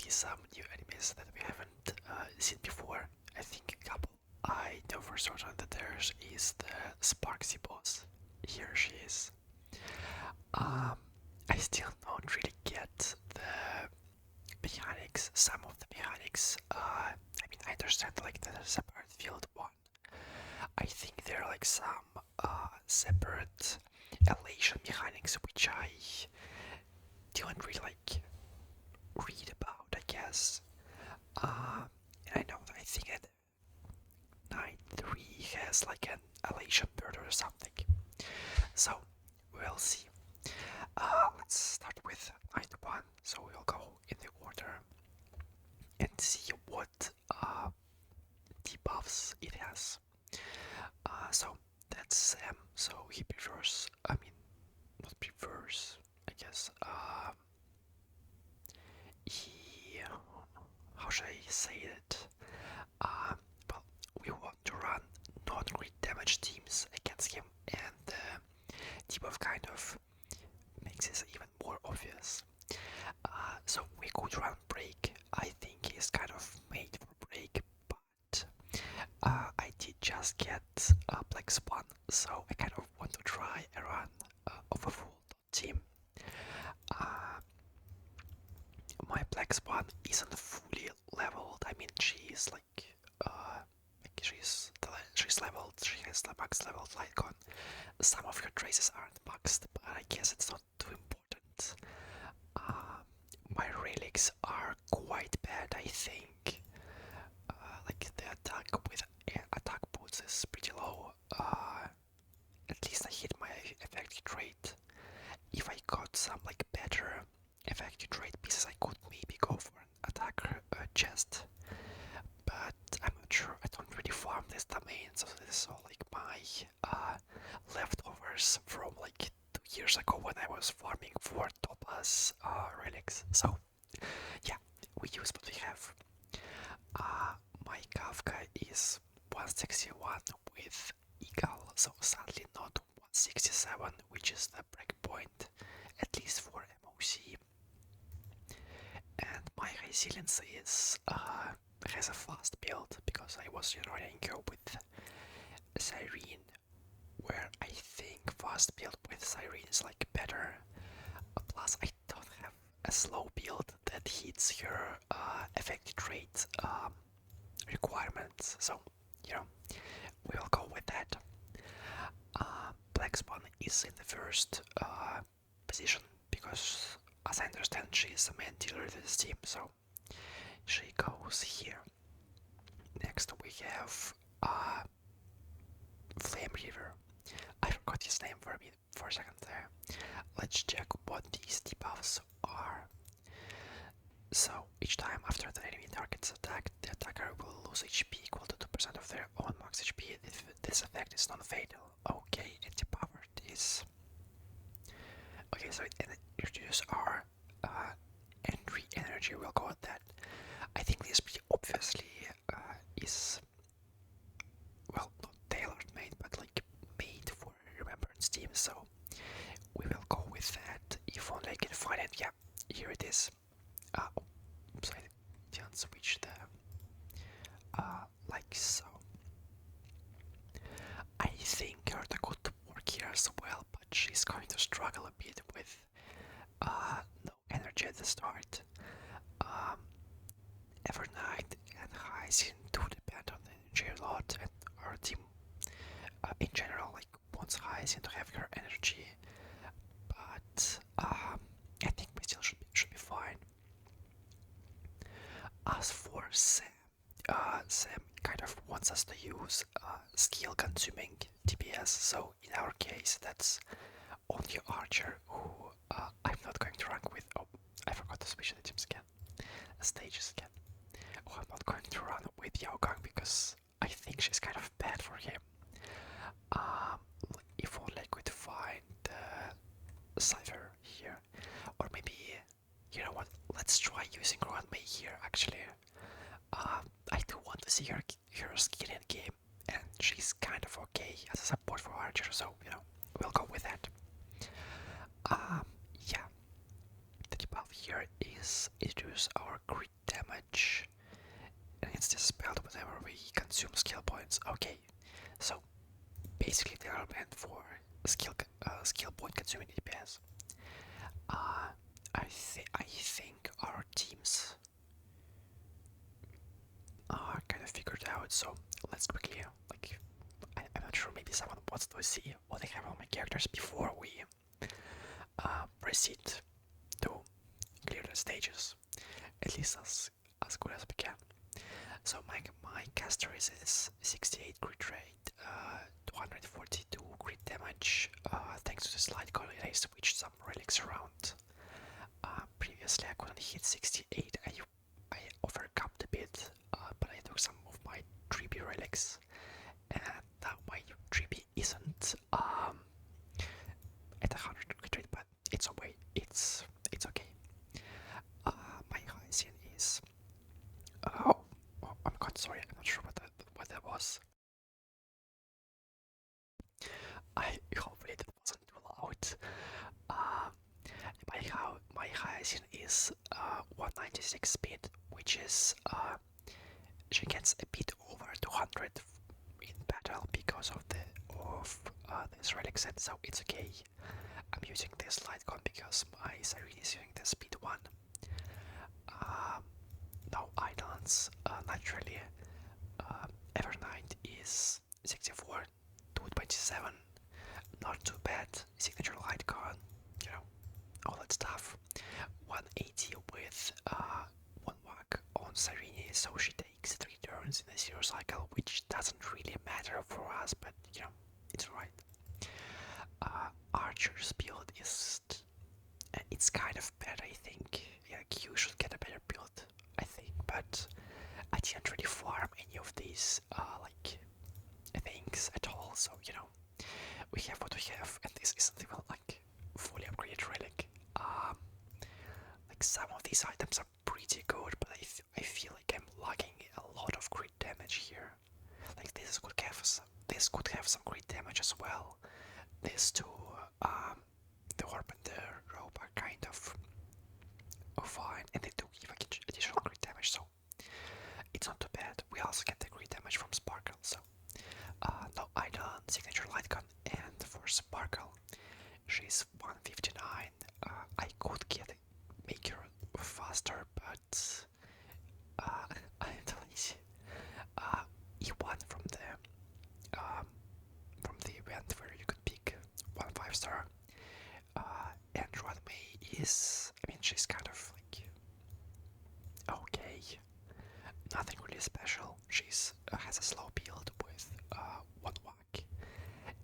see some new enemies that we haven't seen before. I think a couple. I know for certain that there is the Sparxie boss. Here she is. I still don't really get the mechanics, some of the mechanics. I mean, I understand like the separate field one. I think there are like some separate elation mechanics which I don't really like read about, I guess. And I know that I think that Night 3 has like an elation bird or something. So we'll see. Let's start with Night 1. So we'll go in the order and see what debuffs it has. So that's Sam. So he prefers, I mean, not prefers, I guess. He, how should I say it? Well, we want to run non-crit damage teams against him, and the debuff kind of makes this even more obvious. So we could run break. I think he's kind of made for break, but I did just get Black Swan, so I kind of want to try a run of a full team. My Black Swan isn't fully leveled. I mean, she's like she's leveled. She has the max leveled Lycon. Some of her traces aren't maxed, but I guess it's not too important. My relics are quite bad, I think. Like the attack with attack boots is pretty low. At least I hit my effective trait. If I got some like better effective trait pieces, I could maybe go for an attack chest. But I'm not sure. I don't really farm this domain, so this is all like my leftovers from like 2 years ago when I was farming for Topaz relics. So yeah, we use what we have. My Kafka is 161 with Eagle, so sadly not 167, which is the breakpoint, at least for MOC. And my resilience is has a fast build because I was running with Cyrene, where I think fast build with Cyrene is like better. Plus, I don't have a slow build that hits your effective trait requirements, so you know we'll go with that. Black Swan is in the first position because, as I understand, she is the main dealer of this team, so she goes here. Next we have Flame River. I forgot his name for a second there. Let's check what these debuffs are. So each time after the enemy target's attacked, the attacker will lose HP equal to 2% of their own max HP if this effect is non-fatal. Okay, and depowered is... Okay, so it introduces our entry energy, we'll go with that. I think this pretty obviously is, well, not tailor-made, but like made for Remembrance team, so we will go with that. If only I can find it. Yeah, here it is. Oops, I didn't switch the like so. I think Herta could work here as well, but she's going to struggle a bit with no energy at the start. Evernight and Hyacinth do depend on the energy a lot, and our team in general like wants Hyacinth to have her energy, but I think we still should be fine. As for Sam, Sam kind of wants us to use skill consuming DPS, so in our case that's only Archer, who I'm not going to rank with. Oh, I forgot to switch the teams again, stages again. Oh, I'm not going to run with Yaogang because I think she's kind of bad for him. If only I could find the Cypher here, or maybe, you know what, let's try using Rowan May here actually. I do want to see her skill in game, and she's kind of okay as a support for Archer, so you know, we'll go with that. Yeah, the debuff here is introduce our crit damage, and it's dispelled whenever we consume skill points. Okay, so basically they are meant for skill point consuming DPS. I think our teams are kind of figured out. So let's quickly I'm not sure. Maybe someone wants to see what I have on my characters before we proceed to clear the stages, at least as good as we can. So my caster is 68 crit rate, 242 crit damage, thanks to the slight color I switched some relics around. Previously I couldn't hit 68, I overcome a bit, but I took some of my 3B relics, and now my 3B isn't at 100 crit rate, but it's okay. It's okay. My Hyacinth is oh, I'm god, sorry, I'm not sure what that was. I hopefully that wasn't too loud. Uh, my Hyacinth is 196 speed, which is she gets a bit over 200 in battle because of this relic set, so it's okay. I'm using this light gun because my Siren is using the speed one. No icons, naturally. Evernight is 64, 227, not too bad. Signature light gun, you know, all that stuff. 180 with one whack on Sirini, so she takes 3 turns in a 0 cycle, which doesn't really matter for us, but you know, it's alright. Archer's build is it's kind of bad, I think. Yeah, Q should get a better build, I think, but I didn't really farm any of these things at all, so you know, we have what we have, and this isn't even like fully upgraded relic. Like some of these items are pretty good, but I feel like I'm lagging a lot of crit damage here. Like this could have some crit damage as well. These two, the orb and the rope are kind of fine, and they do give additional crit damage, so it's not too bad. We also get the crit damage from Sparkle, so no idol, signature light gun, and for Sparkle, she's 159. I could make her faster, but I'm too lazy. E1 from the event where you could pick 1 5-star. And Runway is, I mean, she's kind of like okay, nothing really special. She's has a slow build with 1 whack,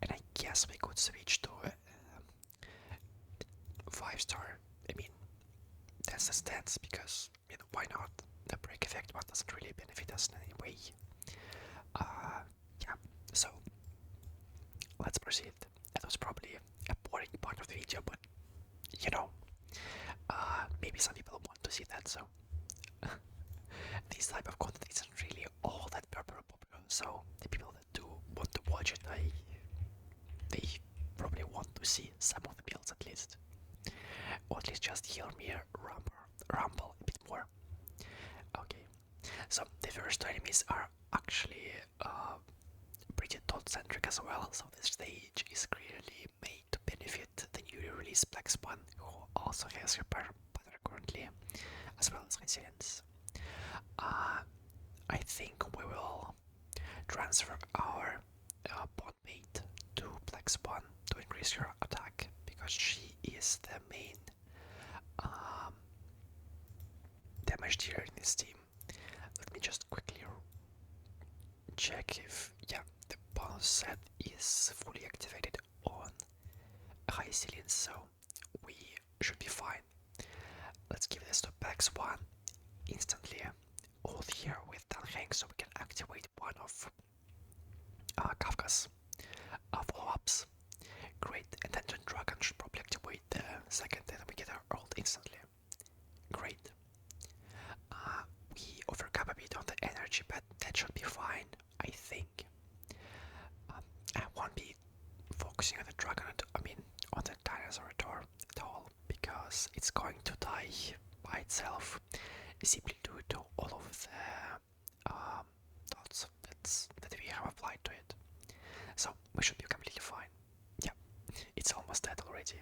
and I guess we could switch to a 5-star. I mean, that's the stance because you know, why not? The break effect one doesn't really benefit us in any way. Yeah, so let's proceed. That was probably a boring part of the video, but you know, maybe some people want to see that, so this type of content isn't really all that popular, so the people that do want to watch it, they probably want to see some of the builds at least, or at least just hear me rumble a bit more. Okay, so the first enemies are actually pretty dot-centric as well, so this stage is clearly made to benefit the newly released Black Swan, who also has repair pattern currently, as well as resilience. I think we will transfer our bondmate to Black Swan to increase her attack, because she is the main damage dealer in this team. Let me just quickly check if, yeah, the bonus set is fully activated on high resilience, so we should be fine. Let's give this to Black Swan instantly. Hold here with Danheng so we can activate one of Kafka's follow-ups. Great, and then the dragon should probably activate the second, and we get our ult instantly. Great. We overcome a bit on the energy, but that should be fine, I think. I won't be focusing on the dragon, I mean on the dinosaur at all, because it's going to die by itself simply due to all of the dots that we have applied to it. So we should be completely fine. Yeah, it's almost dead already.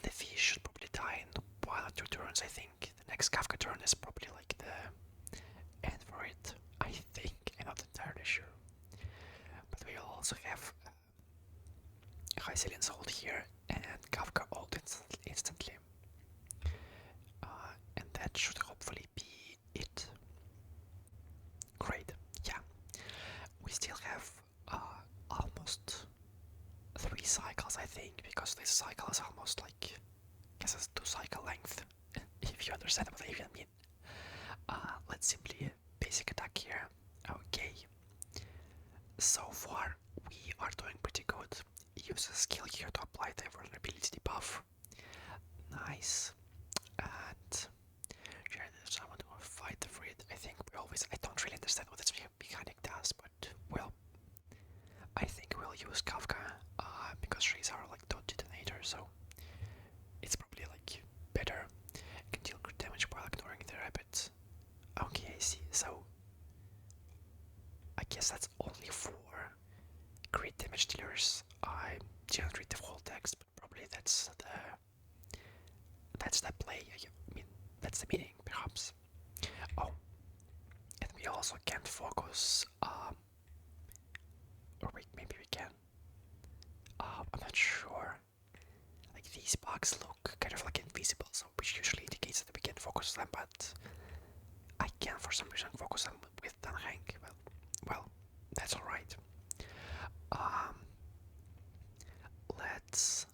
The fish should probably die in 1 or 2 turns, I think. The next Kafka turn is probably like the end for it. I think, I'm not entirely sure. But we'll also have Resilience ult here and Kafka ult instantly. And that should hopefully be it. Great, yeah. We still have almost 3 cycles, I think, because this cycle is almost like, I guess it's 2 cycle length, if you understand what I even mean. Let's simply basic attack here. Okay. So far, we are doing pretty good. Use a skill here to apply the vulnerability debuff. Nice. And sure, there's someone who will fight for it. I think I don't really understand what this mechanic does, but well, I think we'll use Kafka because she's our like dot detonator, so it's probably like better. Can deal crit damage while ignoring the rabbit. Okay, I see. So I guess that's only for crit damage dealers. I didn't read the whole text, but probably that's the play. I mean, that's the meaning, perhaps. Oh, and we also can't focus. Or wait, maybe we can. I'm not sure. Like these bugs look kind of like invisible, so which usually indicates that we can focus them, but I can for some reason focus them with Hank. Well, that's alright. Let's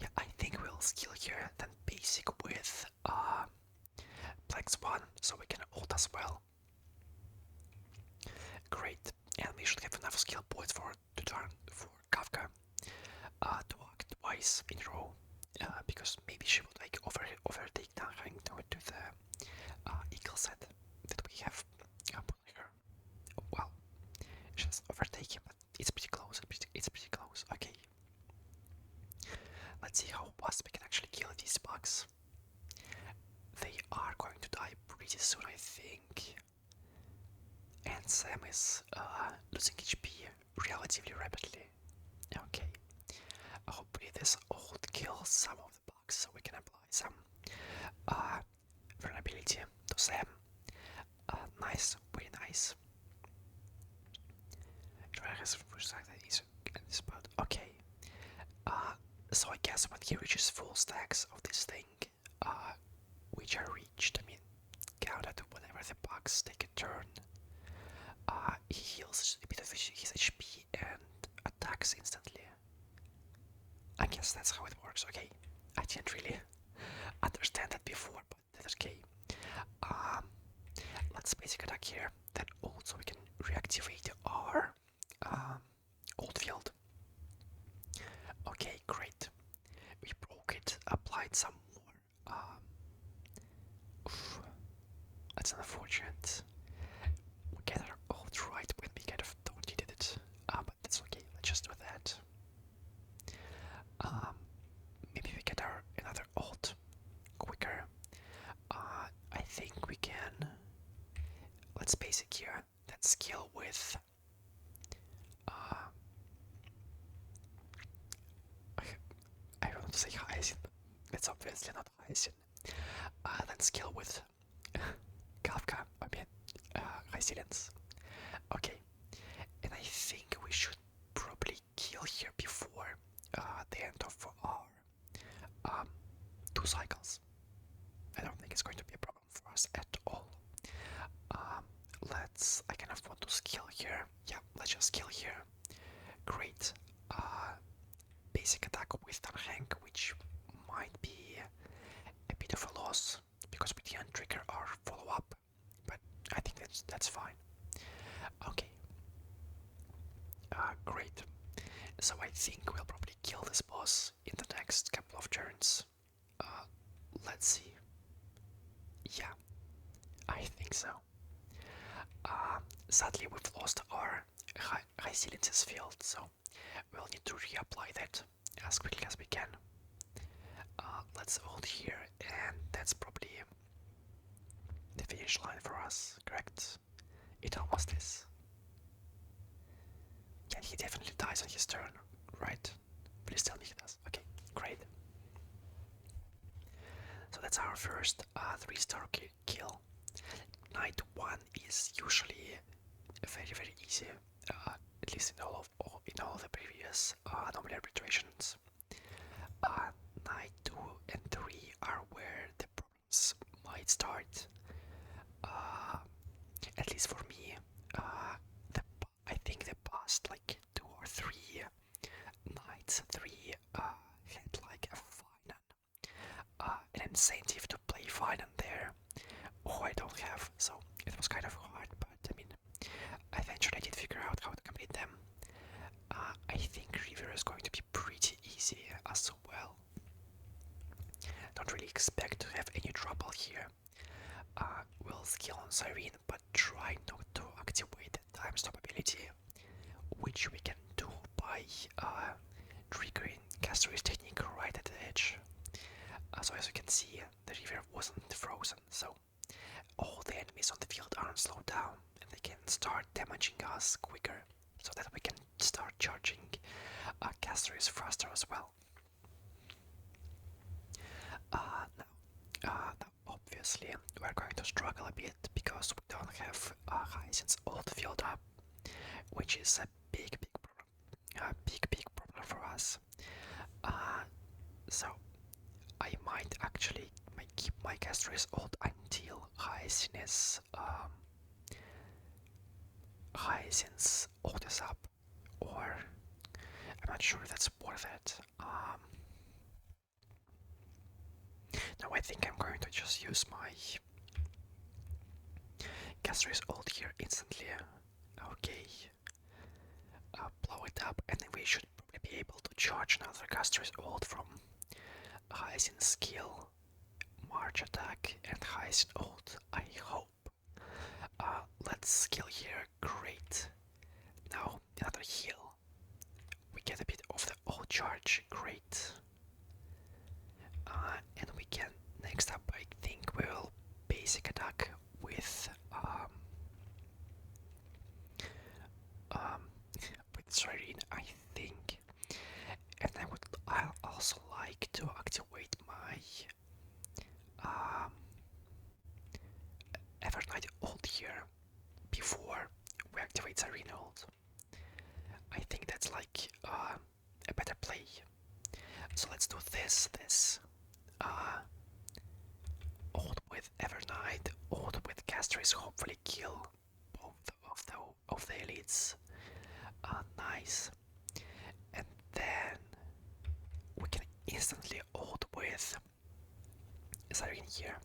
yeah, I think we'll skill here then basic with Plex 1 so we can ult as well. Great, and we should have enough skill points for Kafka to act twice in a row, because maybe she would like overtake Tanhang to the eagle set that we have put here. Well, just overtake him, but it's pretty close. It's pretty close. Okay, let's see how fast we can actually kill these bugs. They are going to die pretty soon, I think. And Sam is losing HP relatively rapidly. Okay. Hopefully this ult kills some of the bugs so we can apply some vulnerability to Sam. Nice, very nice. Okay. So I guess when he reaches full stacks of this thing, which are reached, I mean, counted whenever the bugs take a turn, he heals a bit of his HP and attacks instantly. I guess that's how it works. Okay, I didn't really understand that before, but that's okay. Let's basic attack here, then ult so we can reactivate our ult field. Okay, great. We broke it, applied some more. That's unfortunate. We get our ult right when we kind of don't need it, but that's okay. Let's just do that. Maybe we get our another ult quicker. I think we can. Let's basic here, then skill with. I don't want to say Hyacinth, but that's obviously not Hyacinth. Then skill with Kafka. I mean, Resilience. Okay, and I think we should probably kill here before the end of our 2 cycles. I don't think it's going to be a problem for us at all. I kind of want to skill here. Yeah, let's just skill here. Great. Basic attack with Hank, which might be a bit of a loss because we didn't trigger our follow-up, but I think that's fine. Okay. Great. So I think we'll probably kill this boss in the next couple of turns. Let's see. Yeah, I think so. Sadly, we've lost our resiliences field, so we'll need to reapply that as quickly as we can. Let's hold here, and that's probably the finish line for us, correct? It almost is. Yeah, he definitely dies on his turn, right? Please tell me he does. Okay, great. So that's our first 3-star kill. Night 1 is usually very easy, at least in all of the previous Anomaly Arbitrations. Night 2 and 3 are where the problems might start. Uh, at least for me, I think the past like 2 or 3 nights, 3 had like a an incentive to play Finan there. Oh, I don't have, so it was kind of hard, but I mean, eventually I did figure out how to complete them. I think River is going to be pretty easy as well. Don't really expect to have any trouble here. We'll skill on Cyrene, but try not to activate the time stop ability, which we can do by triggering Castory's technique right at the edge. So as you can see, the river wasn't frozen, so all the enemies on the field aren't slowed down, and they can start damaging us quicker, so that we can start charging Castory's faster as well. Now, obviously, we're going to struggle a bit because we don't have Hyacinth's ult filled up, which is a big problem. Big problem for us. So I might actually keep my Castory's ult until Hyacinth's ult is up, or I'm not sure if that's worth it. No, I think I'm going to just use my Castory's ult here instantly. Okay. Blow it up, and then we should probably be able to charge another Castory's ult from Hyacinth skill, March attack, and Hyacinth ult. I hope. Let's skill here. Great. Now another heal. We get a bit of the ult charge. Great. And we can, next up, I think we will basic attack with Cyrene, I think. And I'll also like to activate my Evernight ult here before we activate Cyrene ult. I think that's like a better play. So let's do this ult with Evernight, ult with Castory's, hopefully kill both of the elites. Nice. And then we can instantly ult with Cyrene here.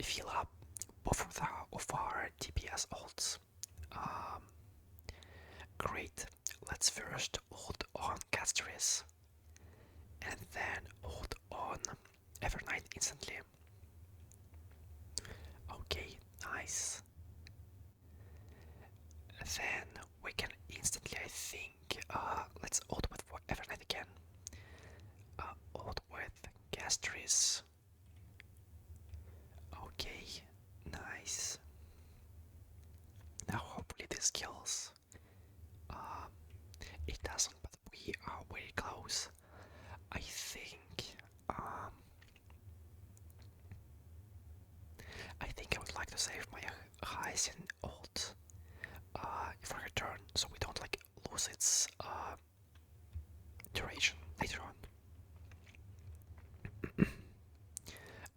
Fill up both of our DPS ults. Great. Let's first ult on Castory's, and then ult on Evernight instantly. Okay, nice. Then we can instantly, I think, let's ult with Evernight again. Ult with Castory's. Okay, nice. Now hopefully this kills. It doesn't, but we are very close. I think. I think I would like to save my Hyacinth ult for her turn, so we don't like lose its duration later on.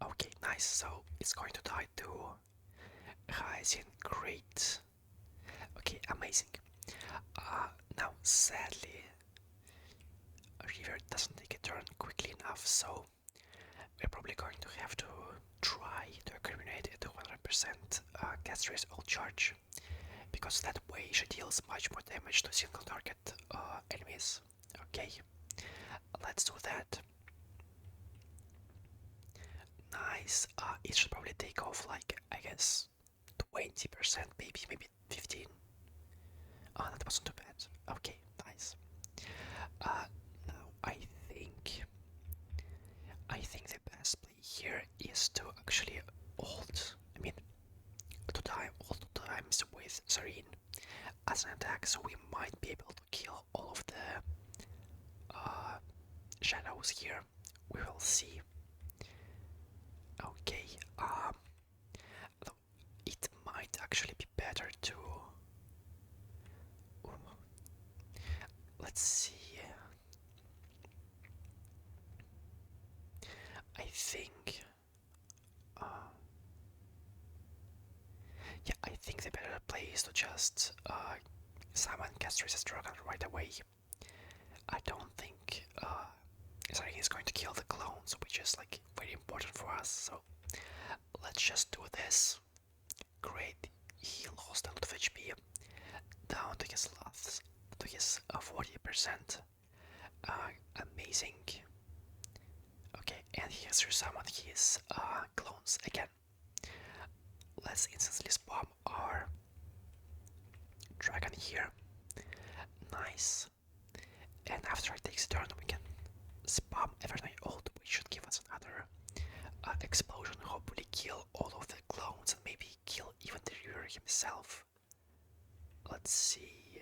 Okay, nice. So it's going to die to Hyacinth. Great. Okay, amazing. Now, sadly, River doesn't take a turn quickly enough, so we're probably going to have to try to eliminate a 200% Castory's ult charge, because that way she deals much more damage to single target enemies. Okay, let's do that. Nice. It should probably take off like, I guess, 20%, maybe 15. Oh, that wasn't too bad. Okay, nice. Now I think I think the best play here is to actually ult. I mean, ult times with Serene as an attack, so we might be able to kill all of the shadows here. We will see. Okay, it might actually be better to. Let's see. I think. Yeah, I think the better play is to just summon Castris's Dragon right away. I don't think sorry, he's going to kill the clones, which is like very important for us. So let's just do this. Great, he lost a lot of HP down to his last, to his 40%. Amazing. Okay, and he has resummoned his clones again. Let's instantly spam our dragon here. Nice. And after it takes a turn, we can spam Evernight ult, which should give us another explosion. Hopefully, kill all of the clones and maybe kill even the Reaver himself. Let's see.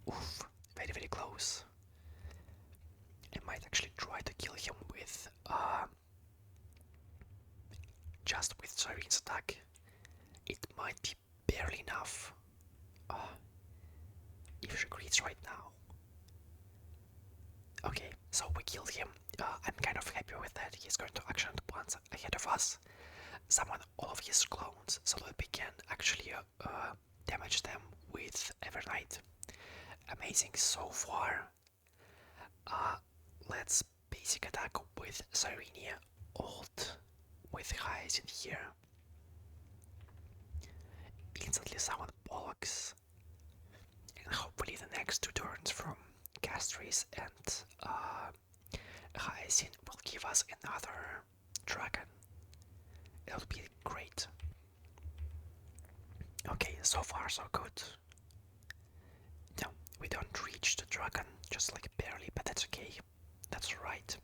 Oof, very, very close. I might actually try to kill him with just with Sirene's attack. It might be barely enough. If she greets right now. Okay, so we killed him. I'm kind of happy with that. He's going to action once ahead of us. Summon all of his clones so that we can actually damage them with Evernight. Amazing so far. Let's basic attack with Sirenia, ult with highs in here. Instantly summon Pollux. And hopefully the next two turns from Castries and Hyacinth will give us another dragon. It'll be great. Okay, so far so good. No, we don't reach the dragon, just like barely, but that's okay. That's right.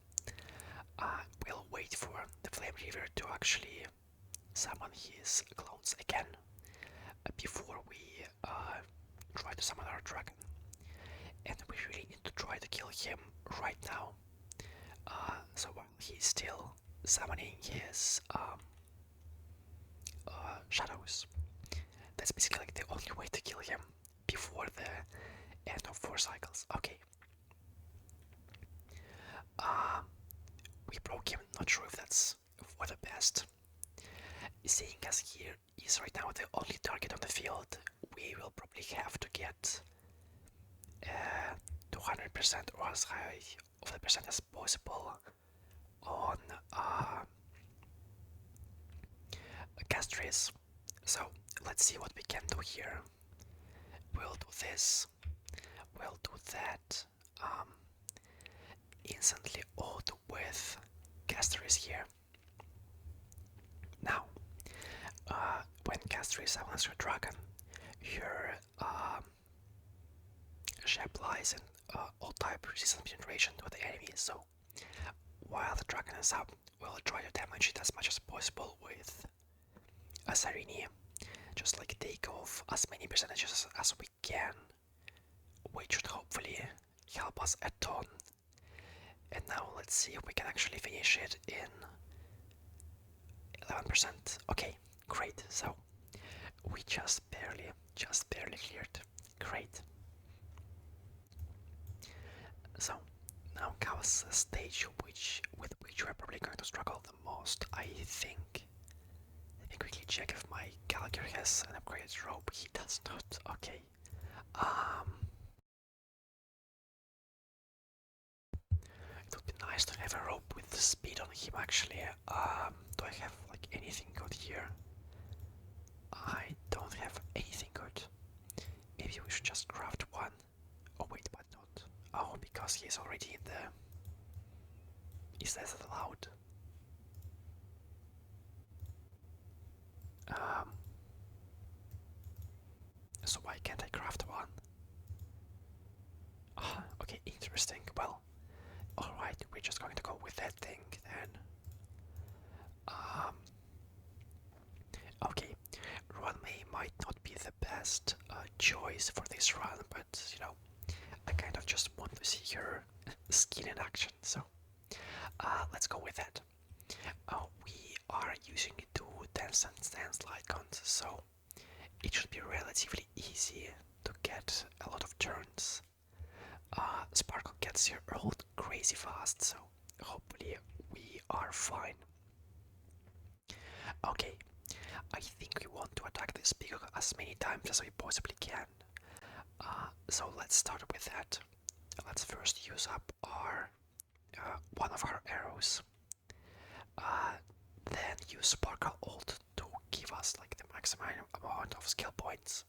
We'll wait for the Flame Reaver to actually summon his clones again before we try to summon our dragon. And we really need to try to kill him right now. So while he's still summoning his shadows, that's basically like the only way to kill him before the end of 4 cycles. Okay. We broke him, not sure if that's for the best. Seeing as he is right now the only target on the field, we will probably have to get 200% or as high of the percent as possible on Castries. So let's see what we can do here. We'll do this. We'll do that. Instantly ult with Castries here. Now, when Castries summons your dragon, your Shep lies in all type resistance penetration to the enemy, so while the dragon is up, we'll try to damage it as much as possible with a Sirenia. Just like take off as many percentages as we can, which should hopefully help us a ton. And now let's see if we can actually finish it in 11%. Okay, great. So we just barely cleared. Great. So now comes a stage with which we're probably going to struggle the most, I think. Let me quickly check if my Gallagher has an upgraded rope. He does not. Okay. It would be nice to have a rope with the speed on him actually. Do I have like anything good here? I don't have anything good. Maybe we should just craft one. Oh wait, but not. Oh, because he's already in the... Is that allowed? So why can't I craft one? Okay, interesting. Well, Alright, we're just going to go with that thing then. Um, okay, Runway might not be the best choice for this run, but you know, I kind of just want to see her skin in action, so let's go with that. We are using two dance and stance light guns, so it should be relatively easy to get a lot of turns. Sparkle gets here rolled crazy fast, so hopefully we are fine. Okay, I think we want to attack this peacock as many times as we possibly can. So let's start with that. Let's first use up our one of our arrows. Then use Sparkle ult to give us like the maximum amount of skill points.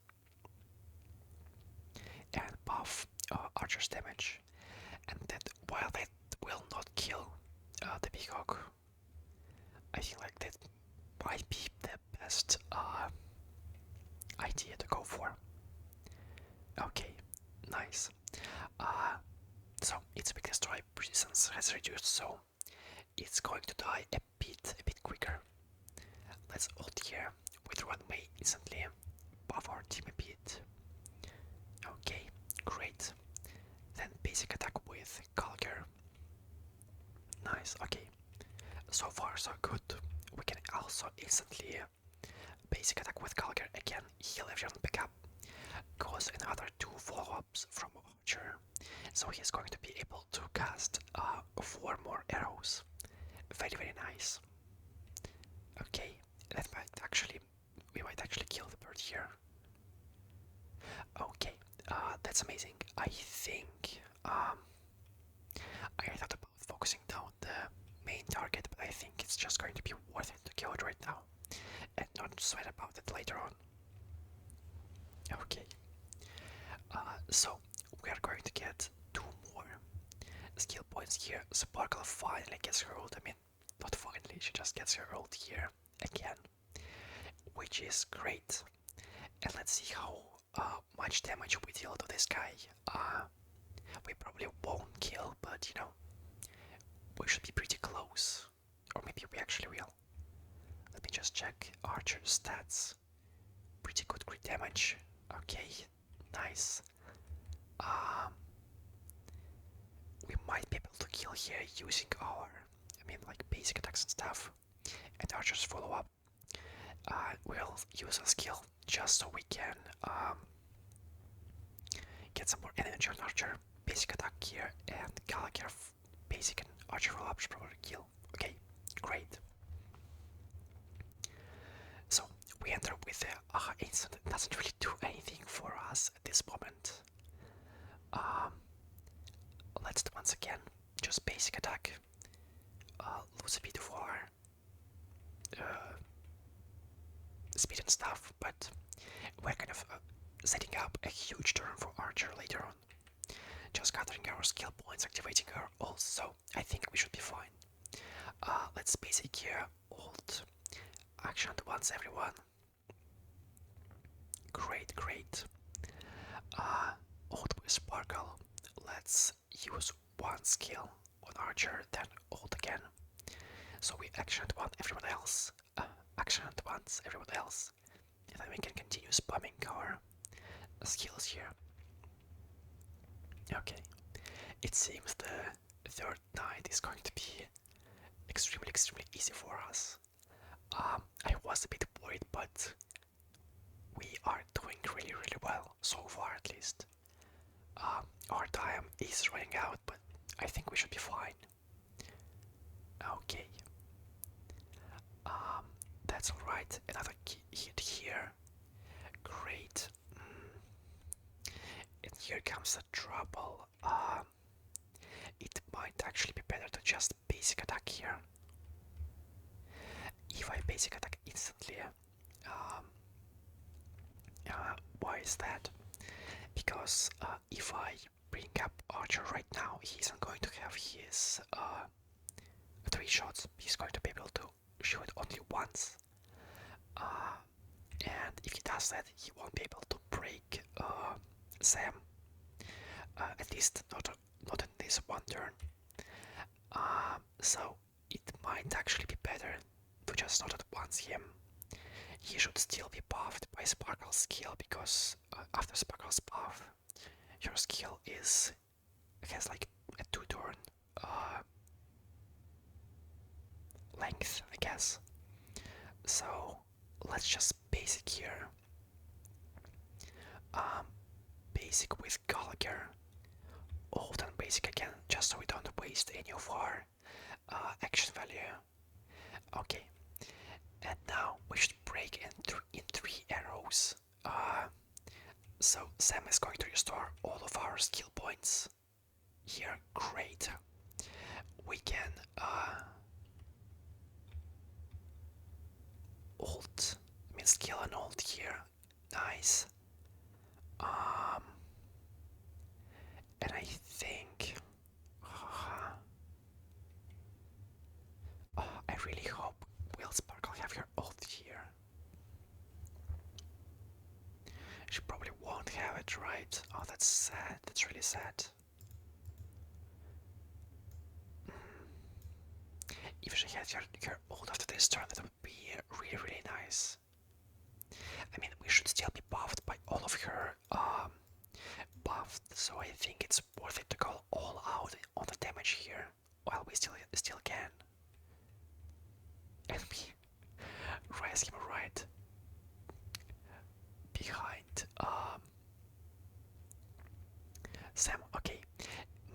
And buff archer's damage. And that while that will not kill the peacock, I think like that might be the best idea to go for. Okay, nice. So its weakness to resistance has reduced, so it's going to die a bit quicker. Let's ult here with runway instantly, buff our team a bit. Okay, great. Then basic attack with Calger. Nice, okay. So far so good. We can also instantly basic attack with Calger again, heal everyone back up. Cause another 2 follow-ups from Archer. So he's going to be able to cast 4 more arrows. Very nice. Okay, that might actually, we might actually kill the bird here. Okay, that's amazing. I think I thought about focusing down the main target, but I think it's just going to be worth it to kill it right now and not sweat about it later on. Okay, so we are going to get 2 more skill points here. Sparkle finally gets her ult. I mean, not finally, she just gets her ult here again, which is great. And let's see how much damage we deal to this guy. We probably won't kill, but you know, we should be pretty close. Or maybe we actually will. Let me just check Archer's stats. Pretty good crit damage. Okay, nice. We might be able to kill here using our, like basic attacks and stuff. And Archer's follow up. We'll use a skill just so we can get some more energy on Archer. Basic attack here and Gallagher basic and Archer follow up should probably kill. Okay, great. So we enter with the instant. It doesn't really do anything for us at this moment. Let's do once again just basic attack. Lose a bit of our speed and stuff, but we're kind of setting up a huge turn for Archer later on. Just gathering our skill points, activating our ults, so I think we should be fine. Let's basic here, ult, action at once everyone. Great. Ult with Sparkle. Let's use one skill on Archer, then ult again. So we action at one everyone else. Action at once everyone else. And then we can continue spamming our skills here. Okay. It seems the third night is going to be extremely easy for us. I was a bit worried, but we are doing really well, so far at least. Our time is running out, but I think we should be fine. Okay. That's alright. Another hit here. Great. And here comes the trouble. It might actually be better to just basic attack here. If I basic attack instantly, why is that? Because if I bring up Archer right now, he isn't going to have his 3 shots. He's going to be able to shoot only once. And if he does that, he won't be able to break Sam. At least not in this one turn. So it might actually be better to just not advance him. He should still be buffed by Sparkle's skill because after Sparkle's buff, your skill has like a 2-turn uh, length, I guess. So let's just basic here. Um, Basic with Gallagher. Hold on basic again, just so we don't waste any of our action value. Okay, and now we should break in 3 arrows. So Sam is going to restore all of our skill points here. Great. We can ult, I mean skill and ult here. Nice. Um, and I think I really hope Will Sparkle have your ult here. She probably won't have it, right? Oh, that's sad. That's really sad. If she has your ult after this turn, that would be really, really nice. I mean, we should still be buffed by all of her buffed, so I think it's worth it to go all out on the damage here while we still can. And we raise him right behind Sam. Okay,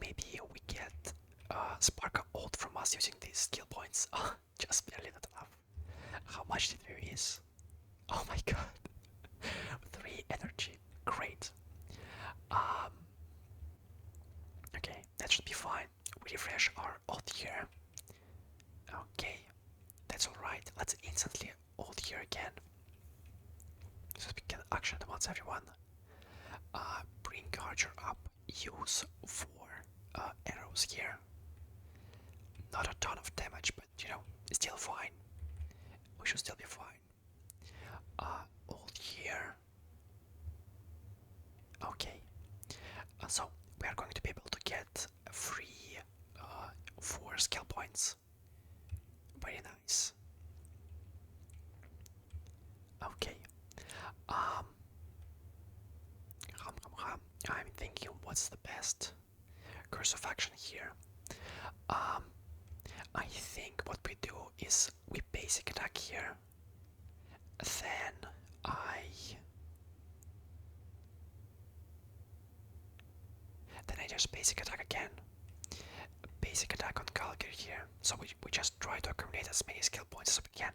maybe we get Sparka ult from us using these skill points. Just barely not enough. How much did we miss? Oh my god. 3 energy. Great. Um, okay, that should be fine. We refresh our ult here. Okay, that's alright. Let's instantly ult here again. So we can action once everyone. Bring Archer up. Use 4 arrows here. Not a ton of damage, but you know, still fine. We should still be fine. Ult here. Okay. So we are going to be able to get free 4 skill points. Very nice. Okay. I'm thinking what's the best course of action here. I think what we do is we basic attack here. Then I just basic attack again. Basic attack on Calgary here. So we just try to accumulate as many skill points as we can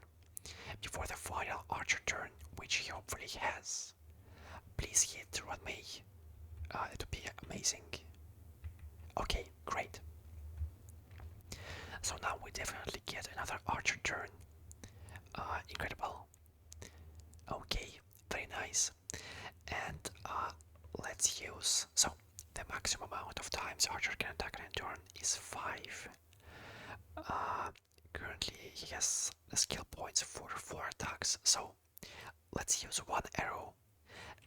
before the final Archer turn, which he hopefully has. Please hit on me. It would be amazing. Okay, great. So now we definitely get another Archer turn. Incredible. Okay, very nice. And let's use... So, the maximum amount of times Archer can attack in a turn is 5. Currently he has the skill points for 4 attacks, so let's use 1 arrow,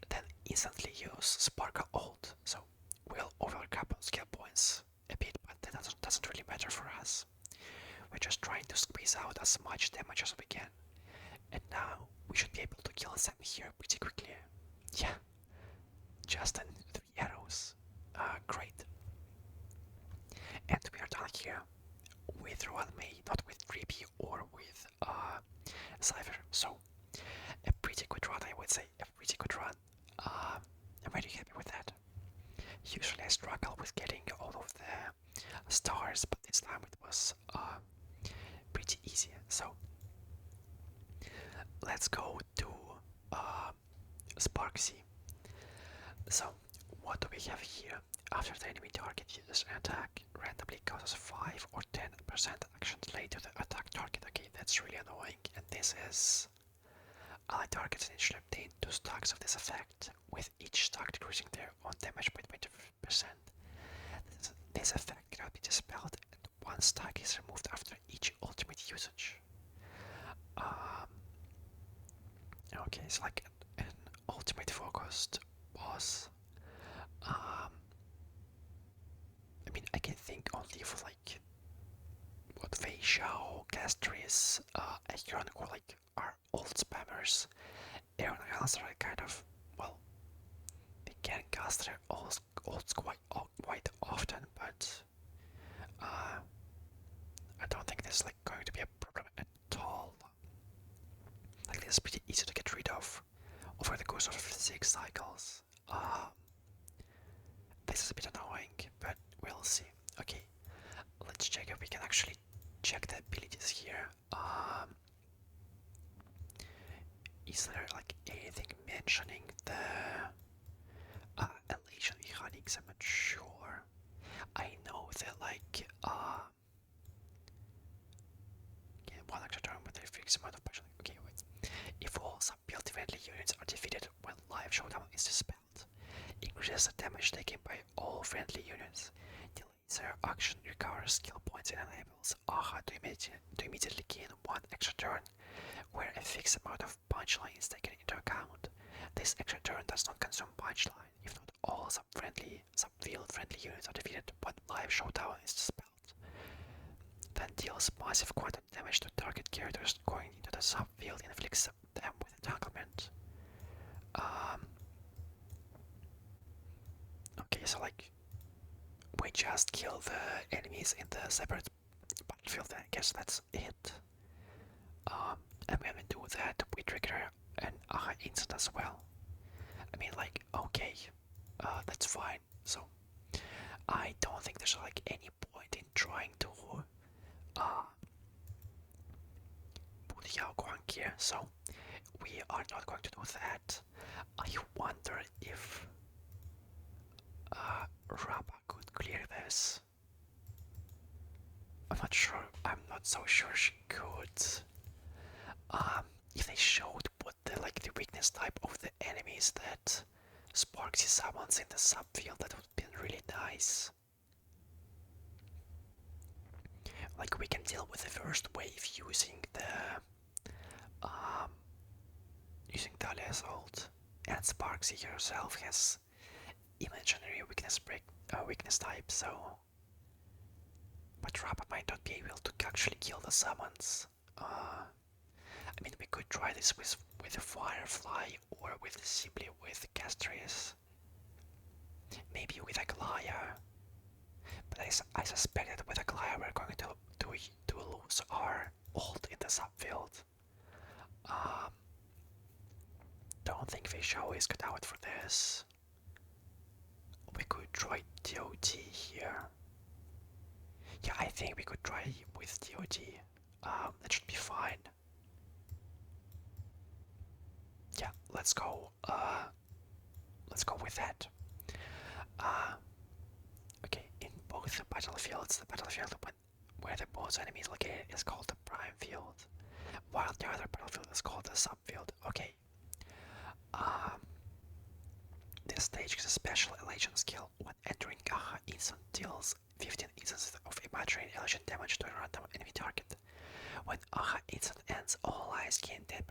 then instantly use Sparka ult, so we'll overcap skill points a bit, but that doesn't really matter for us. We're just trying to squeeze out as much damage as we can. And now we should be able to kill Sam here pretty quickly. Yeah, just in 3 arrows. Great. And we are done here with Rowan May, not with 3P or with Cypher. So, a pretty good run, I would say. A pretty good run. I'm very happy with that. Usually I struggle with getting all of the stars, but this time it was pretty easy. So, let's go to Sparxie. So, what do we have here? After the enemy target uses an attack, randomly causes 5 or 10% action delay to the attack target. Okay, that's really annoying. And this is allied targets initially obtain 2 stacks of this effect, with each stack decreasing their own damage by 20%. This effect cannot be dispelled, and 1 stack is removed after each ultimate usage. Okay, it's like an ultimate focused boss. I mean, I can think only of like Xiao, Castries, Aeon, who like are old spammers. Everyone else are kind of, well, they can cast their ults quite often, but I don't think this is like going to be a problem at all. Like this is pretty easy to get rid of over the course of 6 cycles. This is a bit annoying, but we'll see. Okay, let's check if we can actually check the abilities here. Is there like anything mentioning the elation mechanics? I'm not sure. I know that like okay, one extra turn with a fixed amount of passion. Okay, wait. If all sub-build friendly units are defeated when live showdown is dispelled, increases the damage taken by all friendly units. Delays their action, recovers skill points, and enables Aha to immediately gain one extra turn, where a fixed amount of punchline is taken into account. This extra turn does not consume punchline if not all sub-field friendly units are defeated when live showdown is dispelled. Then deals massive quantum damage to target characters going into the subfield and inflicts them with entanglement. Okay, so like we just kill the enemies in the separate battlefield. I guess that's it. And when we do that, we trigger an aha instant as well. I mean, like, okay, that's fine. So I don't think there's like any point in trying to put Yao Guang here. So we are not going to do that. I wonder if Rapa could clear this. I'm not sure. I'm not so sure she could. If they showed what the weakness type of the enemies that Sparxie summons in the subfield, that would have been really nice. Like we can deal with the first wave using Dahlia's ult, and Sparxie herself has imaginary weakness type, so. But Rappa might not be able to actually kill the summons. I mean, we could try this with Firefly or with simply with Castries. Maybe with Aglaya. But I suspect that with Aglaya we're going to lose our ult in the subfield. Don't think Fishao is cut out for this. We could try DOT here. Yeah, I think we could try with DOT. That should be fine. Yeah, let's go with that. Okay, in both battlefields, the battlefield where the boss enemy is located is called the prime field, while the other battlefield is called the subfield. Okay. This stage is a special elation skill. When entering Aha instant deals 15 instances of imaginary elation damage to a random enemy target. When Aha instant ends, all allies gain 10%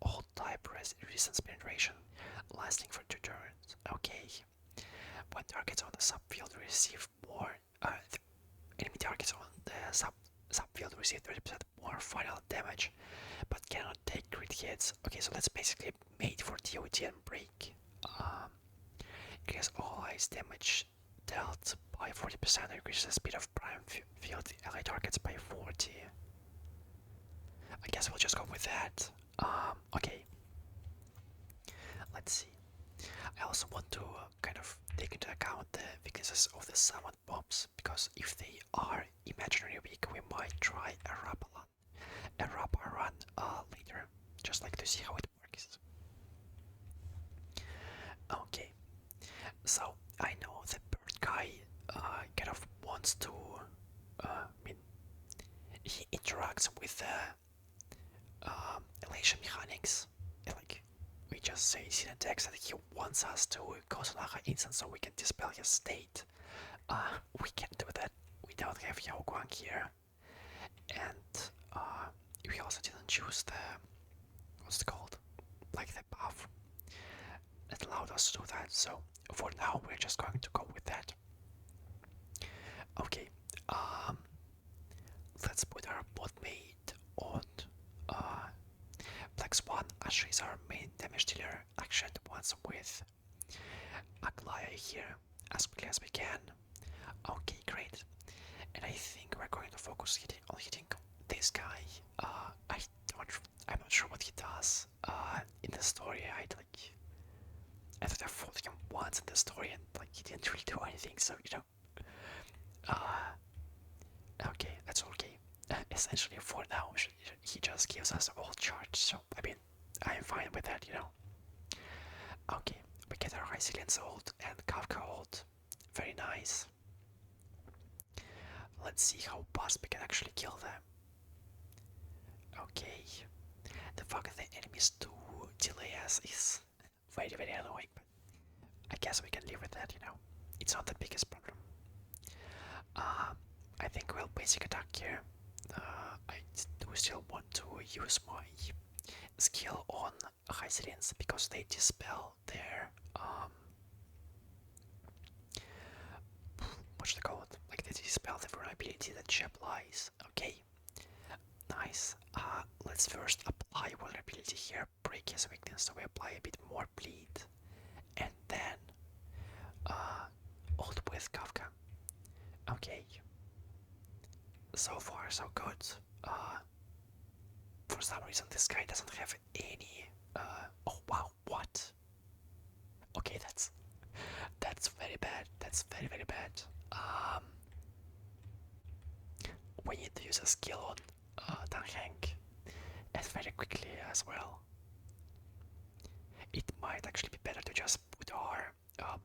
all type resistance penetration, lasting for 2 turns. Okay. When targets on the subfield receive more, the enemy targets on the subfield receive 30% more final damage, but cannot take crit hits. Okay, so that's basically made for DOT and break. Increases all allies damage dealt by 40%, increases the speed of prime field ally targets by 40. I guess we'll just go with that. Okay. Let's see. I also want to kind of take into account the weaknesses of the summon mobs, because if they are imaginary weak, we might try a Rappa run later, just like to see how it works. Okay, so I know the bird guy kind of wants to, I mean, he interacts with the elation mechanics, and like we just say in the text that he wants us to go to Naga instant so we can dispel his state. We can't do that. We don't have Yao Guang here, and we also didn't choose the what's it called, like the buff that allowed us to do that. So for now, we're just going to go with that. Okay. let's put our bot mate on Black Swan as she's our main damage dealer. Action once with Aglaya here as quickly as we can. Okay, great. And I think we're going to focus on hitting this guy. I'm not sure what he does in the story. I thought I fought him once in the story and like he didn't really do anything. So okay, that's okay. Essentially, for now, he just gives us all charge. So I mean, I'm fine with that. Okay, we get our Resilience ult and Kafka ult. Very nice. Let's see how fast we can actually kill them. Okay. The fact that the enemies do delay us is very, very annoying, but I guess we can live with that. It's not the biggest problem. I think we'll basic attack here. I do still want to use my skill on Resilience because they dispel their what should I call it? Like they dispel the vulnerability that she applies. Okay, nice. Let's first apply vulnerability here, break his weakness, so we apply a bit more bleed, and then ult with Kafka. Okay. So far, so good. For some reason, this guy doesn't have any. Oh wow, what? Okay, that's very bad. That's very, very bad. We need to use a skill on Tanhank, and very quickly as well. It might actually be better to just put our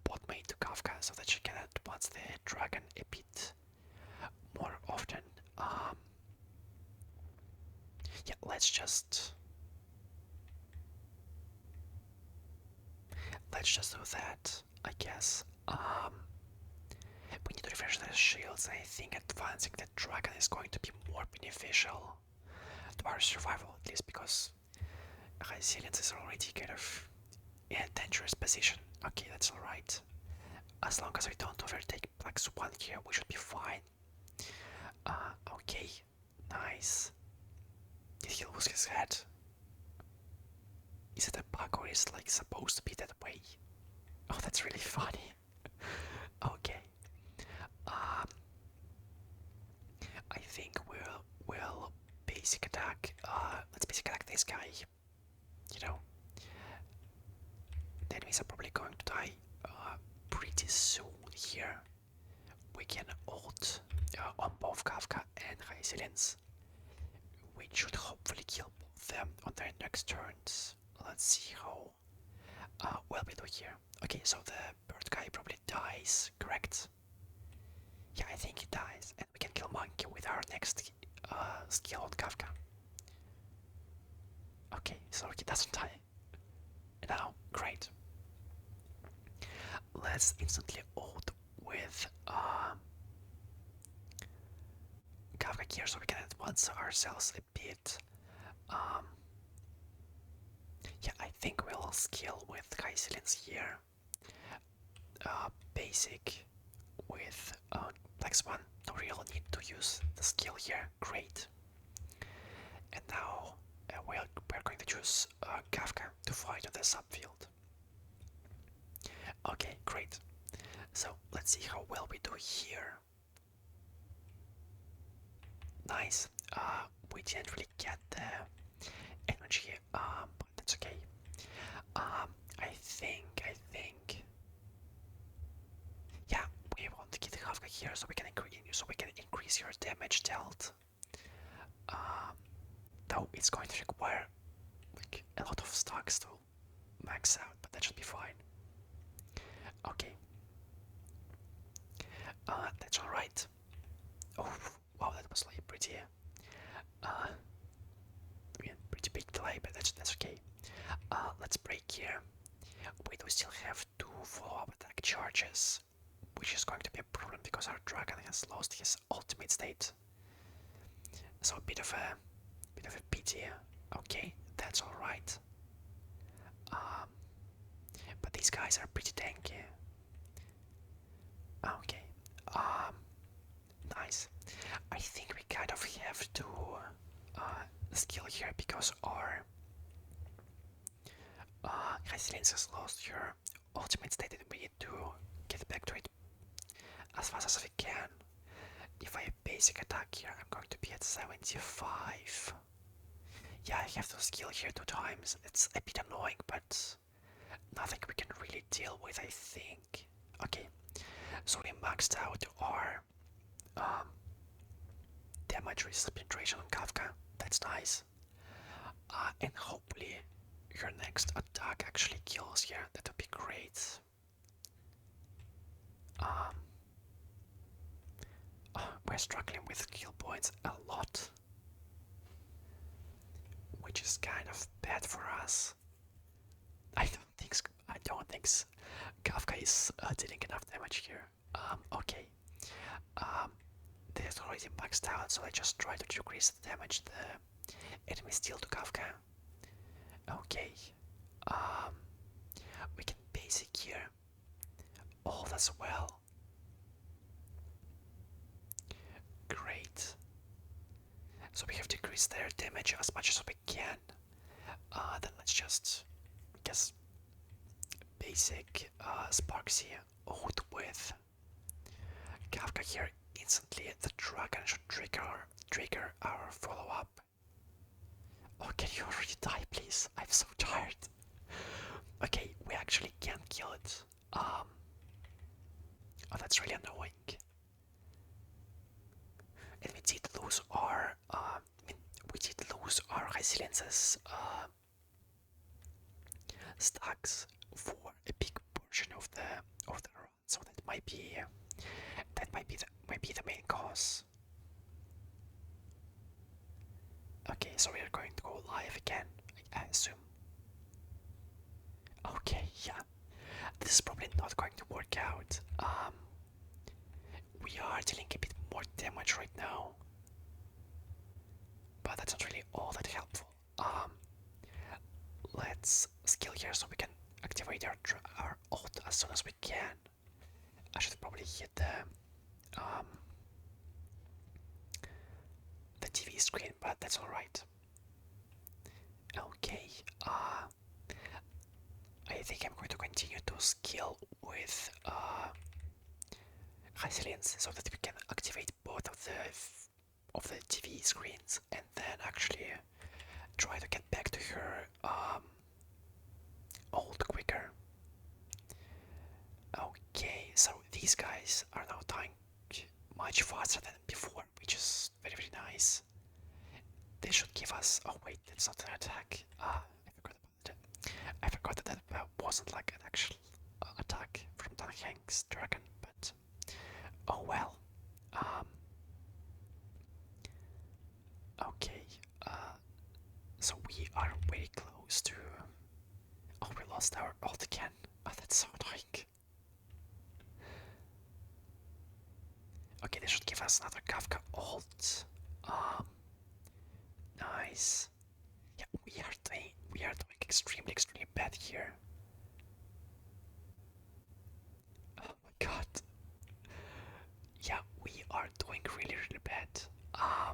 bot mate to Kafka so that she can advance the dragon a bit more often. Yeah, let's just do that, I guess. We need to refresh the shields. I think advancing the dragon is going to be more beneficial to our survival, at least because Resilience is already kind of in a dangerous position. Okay, that's alright. As long as we don't overtake Black Swan here, we should be fine. Okay, nice. Did he lose his head? Is it a bug or is it like supposed to be that way? Oh, that's really funny. Okay. I think we'll basic attack. Let's basic attack this guy. The enemies are probably going to die pretty soon here. We can ult on both Kafka and Resilience, which should hopefully kill both of them on their next turns. Let's see how well we do here. Okay, so the bird guy probably dies, correct? Yeah, I think he dies, and we can kill Monkey with our next skill on Kafka. Okay, so he doesn't die. Now, great. Let's instantly ult with Kafka here so we can advance ourselves a bit. Yeah, I think we'll skill with Resilience here. Basic with Black Swan. No real need to use the skill here. Great. And now we're going to choose Kafka to fight on the subfield. Okay, great. So let's see how well we do here. Nice. We didn't really get the energy, but that's okay. I think. Yeah, we want to get Kafka here so we can increase your damage dealt. Though it's going to require like a lot of stocks to max out, but that should be fine. Okay. That's alright. Oh, wow, that was like pretty pretty big delay, but that's okay. Let's break here. We do still have 2 follow-up attack charges, which is going to be a problem because our dragon has lost his ultimate state. So a bit of a pity. Okay, that's alright. But these guys are pretty tanky. Okay. Nice. I think we kind of have to skill here because our resilience is lost here. Ultimate state that we need to get back to it as fast as we can. If I basic attack here, I'm going to be at 75. Yeah, I have to skill here 2 times. It's a bit annoying, but nothing we can really deal with, I think. Okay, so we maxed out our damage resist penetration on Kafka. That's nice. And hopefully your next attack actually kills here. That would be great. Um, we're struggling with kill points a lot, which is kind of bad for us. I don't think Kafka is dealing enough damage here. Okay. Um, there's already maxed out, so I just try to decrease the damage the enemies deal to Kafka. Okay. Um, we can basic here. All as well. Great. So we have decreased their damage as much as we can. Then let's just, I guess, basic Sparxie out with Kafka here. Instantly, the dragon should trigger our follow-up. Oh, can you already die, please? I'm so tired. Okay, we actually can't kill it. Oh, that's really annoying. And we did lose our, we did lose our resiliences stacks for a big portion of the run. So that might be the main cause. Okay, so we are going to go live again, I assume. Okay, yeah. This is probably not going to work out. We are dealing a bit more damage right now, but that's not really all that helpful. Let's skill here so we can activate our ult as soon as we can. I should probably hit the TV screen, but that's alright. Okay, I think I'm going to continue to skill with resilience so that we can activate both of the TV screens and then actually try to get back to her ult quicker. Okay, so these guys are now dying much faster than before, which is very, very nice. They should give us. Oh wait, that's not an attack. I forgot about that. I forgot that that wasn't like an actual attack from Tan Hank's dragon, but oh well. Okay. So we are very close to. Oh, we lost our ult again. Oh, that's so annoying. Okay, they should give us another Kafka ult. Nice. Yeah, we are doing extremely bad here. Oh my god. Yeah, we are doing really bad. I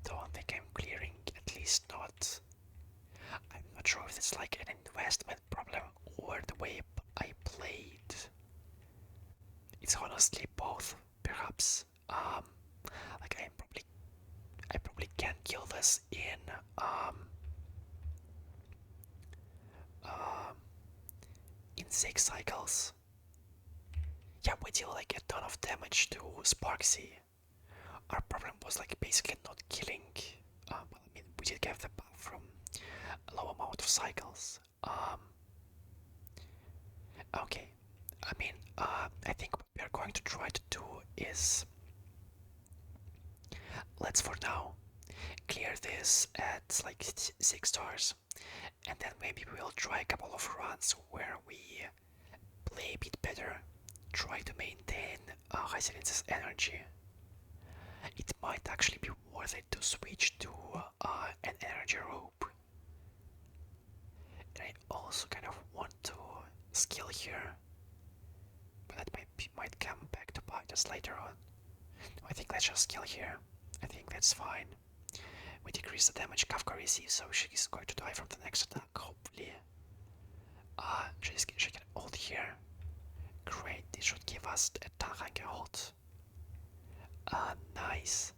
don't think I'm clearing, at least not. I'm not sure if it's like an investment problem or the way I played. It's honestly both, perhaps. Like I probably can't kill this um, in 6 cycles. Yeah, we deal like a ton of damage to Sparxie. Our problem was like basically not killing. Well, I mean, we did get the buff from a low amount of cycles. Okay, I mean, I think what we are going to try to do is let's for now clear this at like 6 stars, and then maybe we'll try a couple of runs where we play a bit better, try to maintain Resilience's energy. It might actually be worth it to switch to an energy rope. And I also kind of want to skill here, but that might come back to bite us later on. No, think let's just kill here. I think that's fine. We decrease the damage Kafka receives, so she's going to die from the next attack, hopefully. She can ult here. Great, this should give us a tank ult. Nice.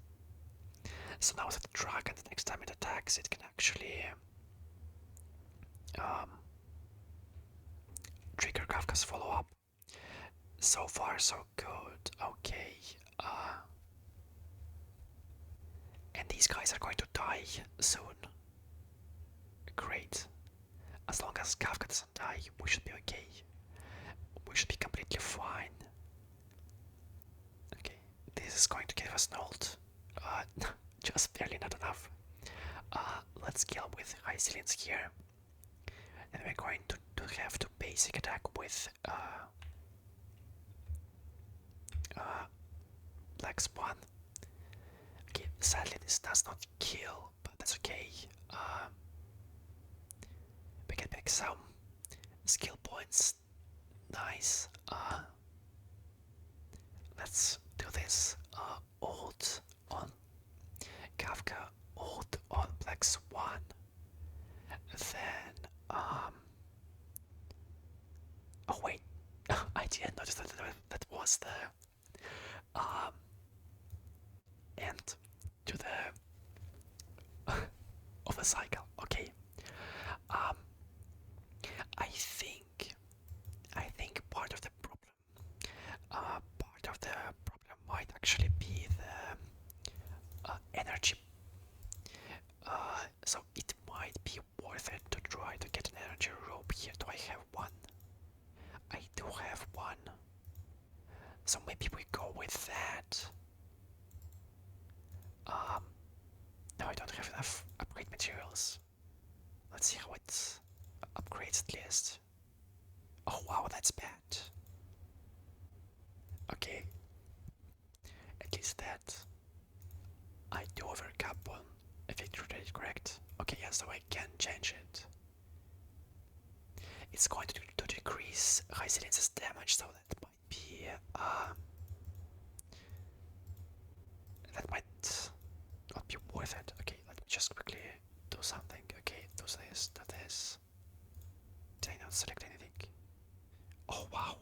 So now with the dragon, the next time it attacks, it can actually trigger Kafka's follow-up. So far, so good. Okay. And these guys are going to die soon. Great. As long as Kafka doesn't die, we should be okay. We should be completely fine. Okay, this is going to give us an ult. Just barely not enough. Let's kill with high ceilings here. And we're going to have to basic attack with Black Spawn. Okay, sadly this does not kill, but that's okay. We can make some skill points. Nice. Let's do this. Ult on Kafka, ult on Black Swan. Then, oh wait, I didn't notice that was the end to the of the cycle. Okay. I think part of the problem might actually be the energy. So it might be worth it to try to get an energy rope here. Do I have one? I do have one. So maybe we go with that. No, I don't have enough upgrade materials. Let's see how it upgrades at least. Oh wow, that's bad. Okay. At least that. I do overcap one. If it rotated correct. Okay, yeah, so I can change it. It's going to decrease high ceilings' damage, so that might be that might not be worth it. Okay, let me just quickly do something. Okay, do this, do this. Did I not select anything? Oh wow.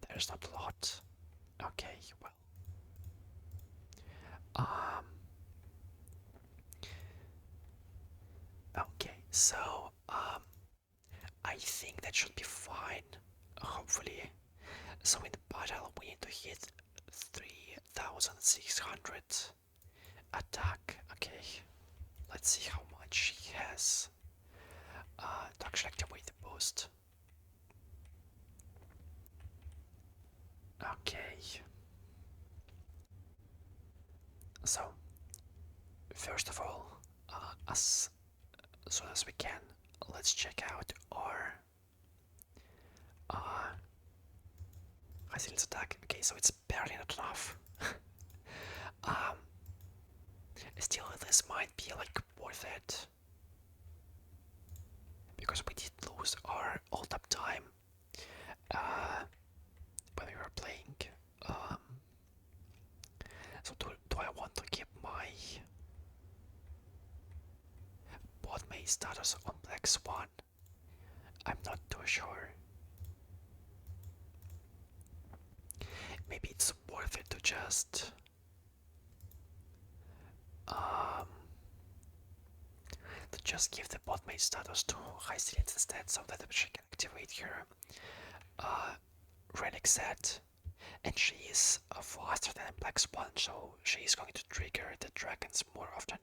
There's not a lot. Okay, well. Okay, so I think that should be fine, hopefully. So in the battle we need to hit 3600 attack. Okay, let's see how much he has to actually activate the boost. Okay, so first of all, as soon as we can, let's check out our resilience attack. Okay, so it's barely not enough. Still, this might be like worth it because we did lose our ult up time when we were playing. So do I want to keep my bot main status on Black Swan? I'm not too sure. Maybe it's worth it to just give the bot main status to high ceilings instead, so that she can activate her relic set. And she is faster than Black Swan, so she is going to trigger the dragons more often.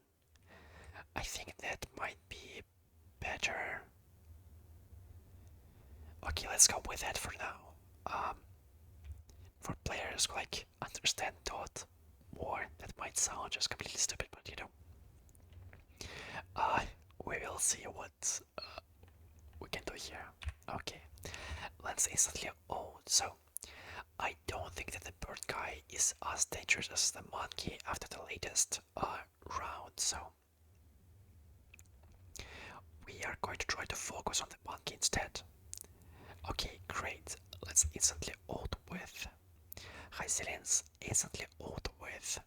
I think that might be better. Okay, let's go with that for now. For players who like understand Dot more, that might sound just completely stupid, but you know. We will see what we can do here. Okay, let's instantly ult. So I don't think that the bird guy is as dangerous as the monkey after the latest round, so we are going to try to focus on the monkey instead. Okay, great. Let's instantly ult with Resilience instantly ult with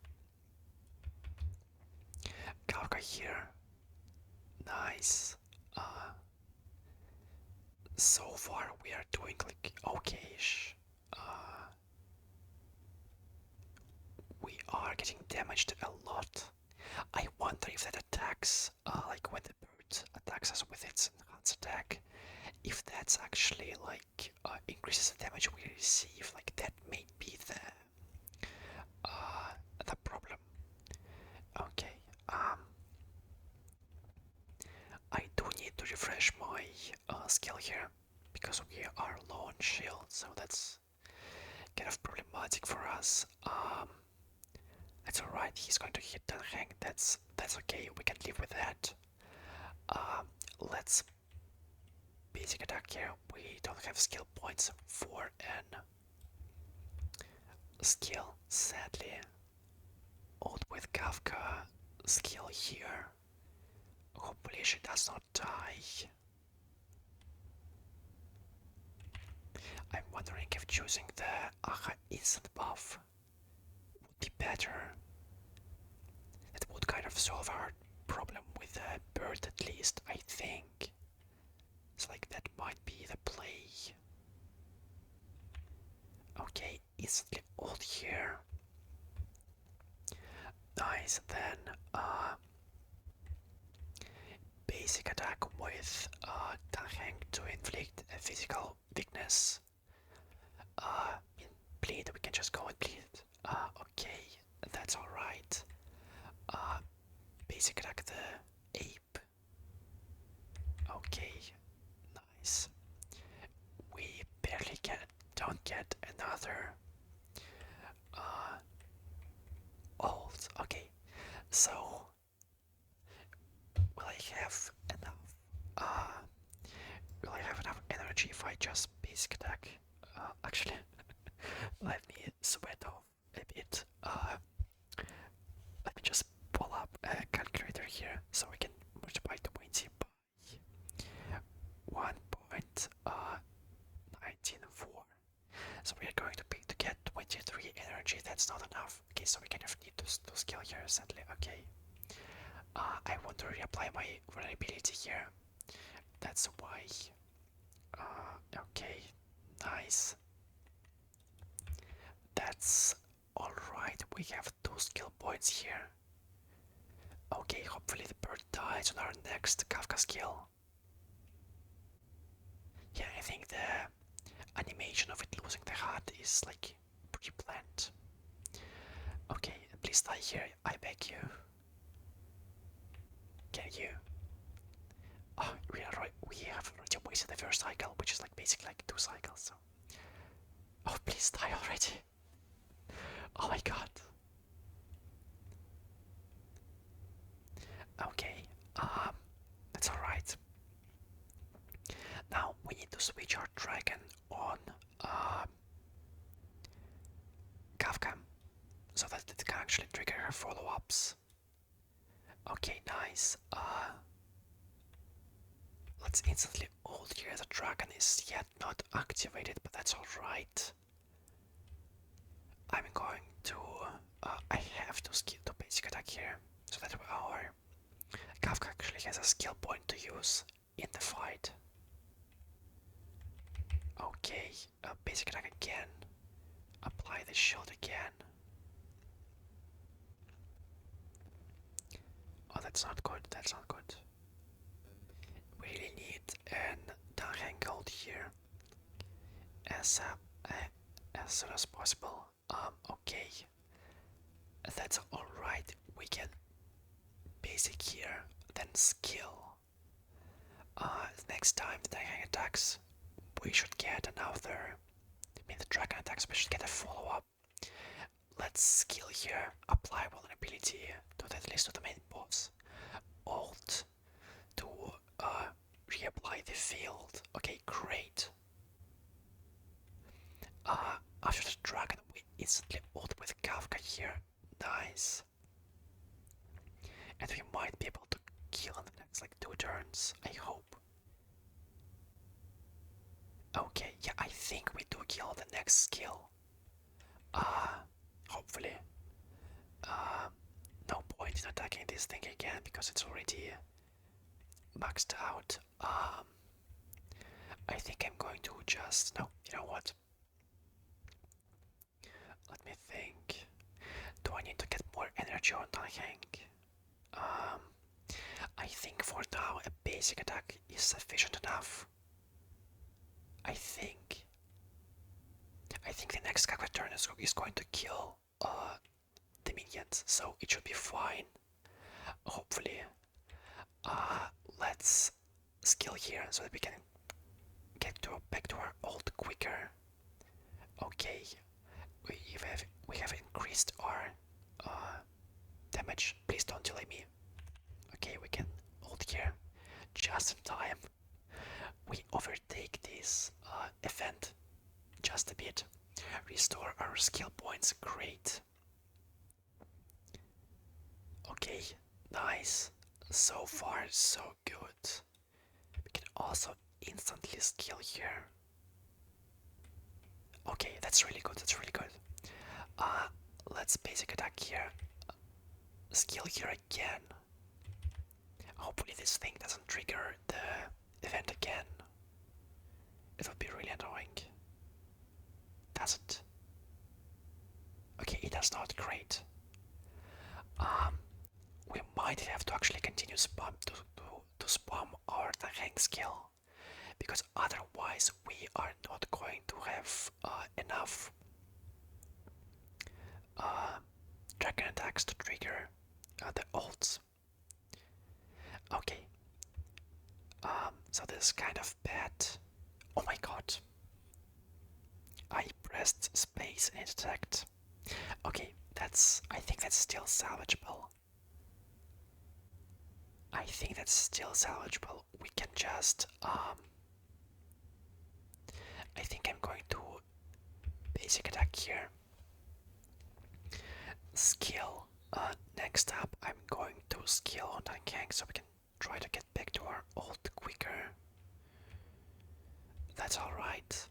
Kafka here. Nice. So far we are doing like okay-ish. We are getting damaged a lot. I wonder if that attacks, like when the bird attacks us with its enhanced attack, if that's actually like increases the damage we receive. Like that may be the problem. Okay. I do need to refresh my skill here because we are low on shield, so that's kind of problematic for us. That's alright. He's going to hit the hang. That's okay. We can live with that. Let's basic attack here. We don't have skill points for an skill, sadly. Old with Kafka skill here. Hopefully she does not die. I'm wondering if choosing the Aha instant buff would be better. It would kind of solve our problem with the bird at least, I think. It's like that might be the play. Okay, instantly ult here. Nice, then basic attack with Tanheng to inflict a physical weakness. In bleed, we can just go and bleed. Okay, that's alright. Basic attack the ape. Okay, nice. We barely don't get another ult. Okay, so will I have enough? Will I have enough energy if I just basic attack? Actually, let me sweat off a bit. Let me just pull up a calculator here so we can multiply 20 by 1.194. So we are going to get 23 energy. That's not enough. Okay, so we kind of need to skill here sadly. Okay. I want to reapply my vulnerability here. That's why. Okay, nice. That's alright. We have 2 skill points here. Okay, hopefully the bird dies on our next Kafka skill. Yeah, I think the animation of it losing the heart is like pre-planned. Okay, please die here, I beg you. Can you? Oh, we have already wasted the first cycle, which is like basically like 2 cycles, so. Oh, please die already. Oh my god. Okay, that's alright. Now we need to switch our dragon on Kafka so that it can actually trigger her follow-ups. Okay, nice. Let's instantly ult here. The dragon is yet not activated, but that's alright. I'm going to. I have to skill to basic attack here so that our Kafka actually has a skill point to use in the fight. Okay, basic attack again. Apply the shield again. Oh, that's not good. That's not good. We really need an Dark Gold here as soon as possible. Okay, that's all right. We can basic here, then skill. Next time the Dark attacks, we should get another. I mean, the dragon attacks, we should get a follow-up. Let's skill here. Apply vulnerability to at least to the main boss. Alt to reapply the field. Okay, great. After the dragon, we instantly ult with Kafka here. Nice. And we might be able to kill in the next like 2 turns, I hope. Okay, yeah, I think we do kill the next skill. Hopefully. Uh, no point in attacking this thing again because it's already maxed out. I think I'm going to just... No, you know what? Let me think. Do I need to get more energy on that Hank? Um, I think for now a basic attack is sufficient enough. I think. I think the next Kakwa turn is going to kill the minions, so it should be fine. Hopefully. Let's skill here so that we can get back to our ult quicker. Okay, we have increased our damage. Please don't delay me. Okay, we can ult here just in time. We overtake this event just a bit. Restore our skill points. Great. Okay, nice. So far, so good. We can also instantly skill here. Okay, that's really good. That's really good. Let's basic attack here. Skill here again. Hopefully this thing doesn't trigger the event again. It would be really annoying. Does it? Okay, it does not. Great. We might have to actually continue spam to spam our hang skill, because otherwise we are not going to have enough dragon attacks to trigger the ults. Okay. So this is kind of bad. Oh my god. I pressed space and it attacked. Okay, I think that's still salvageable. I think that's still salvageable. We can just, I think I'm going to basic attack here. Skill. Next up, I'm going to skill on Tankang so we can try to get back to our ult quicker. That's alright.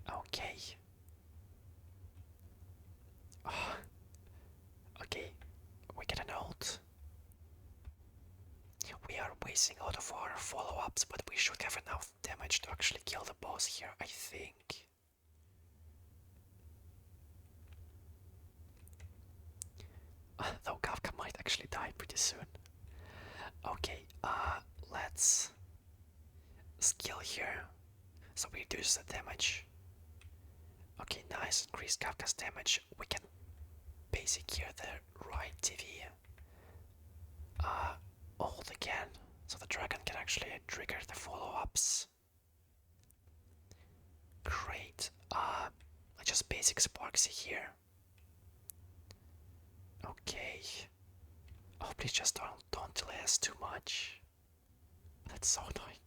Okay. Okay, we get an ult. We are wasting a lot of our follow-ups, but we should have enough damage to actually kill the boss here, I think. Though Kafka might actually die pretty soon. Okay, let's skill here. So we reduce the damage. Okay, nice. Increase Kafka's damage. We can basic here the right TV. Ult again. So the dragon can actually trigger the follow-ups. Great. I just basic Sparxie here. Okay. Oh, please just don't delay us too much. That's so annoying.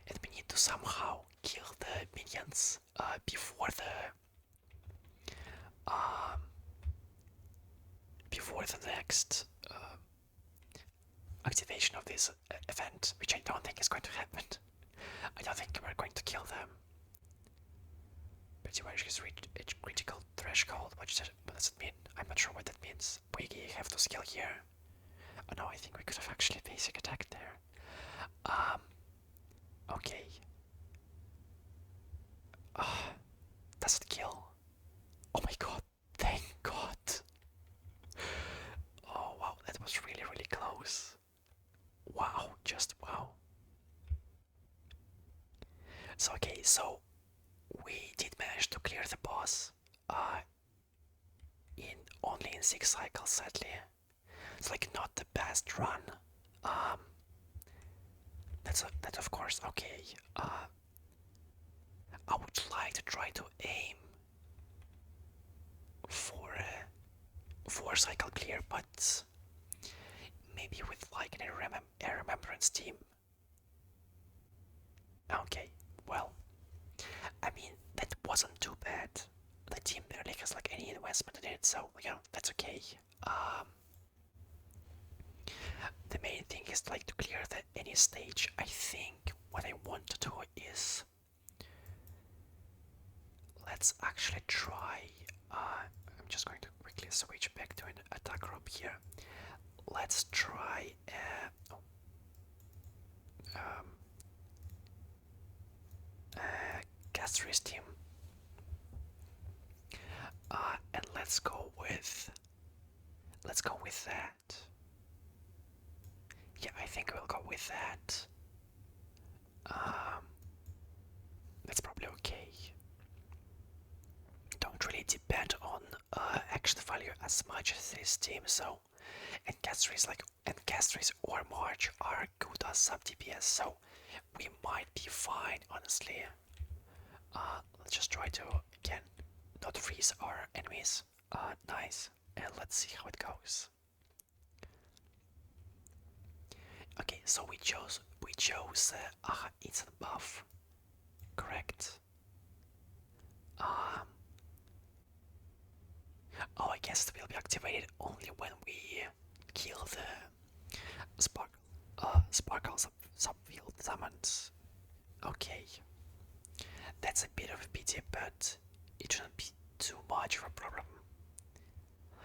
And we need to somehow kill the minions before the next activation of this event, which I don't think is going to happen. I don't think we're going to kill them. Pretty much has reached a critical threshold. What does it mean? I'm not sure what that means. We have to skill here. Oh no, I think we could have actually basic attacked there. Okay. Does it kill? Oh my god, thank god. Oh wow, that was really, really close. Wow, just wow. So okay, so we did manage to clear the boss in only in 6 cycles, sadly. It's like not the best run. That's of course okay. I would like to try to aim for a 4 cycle clear, but maybe with like a remembrance team. Okay, well, I mean that wasn't too bad. The team barely has like any investment in it, so you know that's okay. The main thing is like to clear any stage. I think what I want to do is let's actually try. I'm just going to quickly switch back to an attack group here. Let's try. Um, Gastri's team. And let's go with that. Yeah, I think we'll go with that. That's probably okay. Don't really depend on action value as much as this team, so and Castries or March are good as sub DPS, so we might be fine, honestly. Let's just try to again not freeze our enemies. Nice. And let's see how it goes. Okay, so we chose instant buff. Correct. Oh, I guess it will be activated only when we kill the Sparkle subfield summons. Okay, that's a bit of a pity, but it shouldn't be too much of a problem.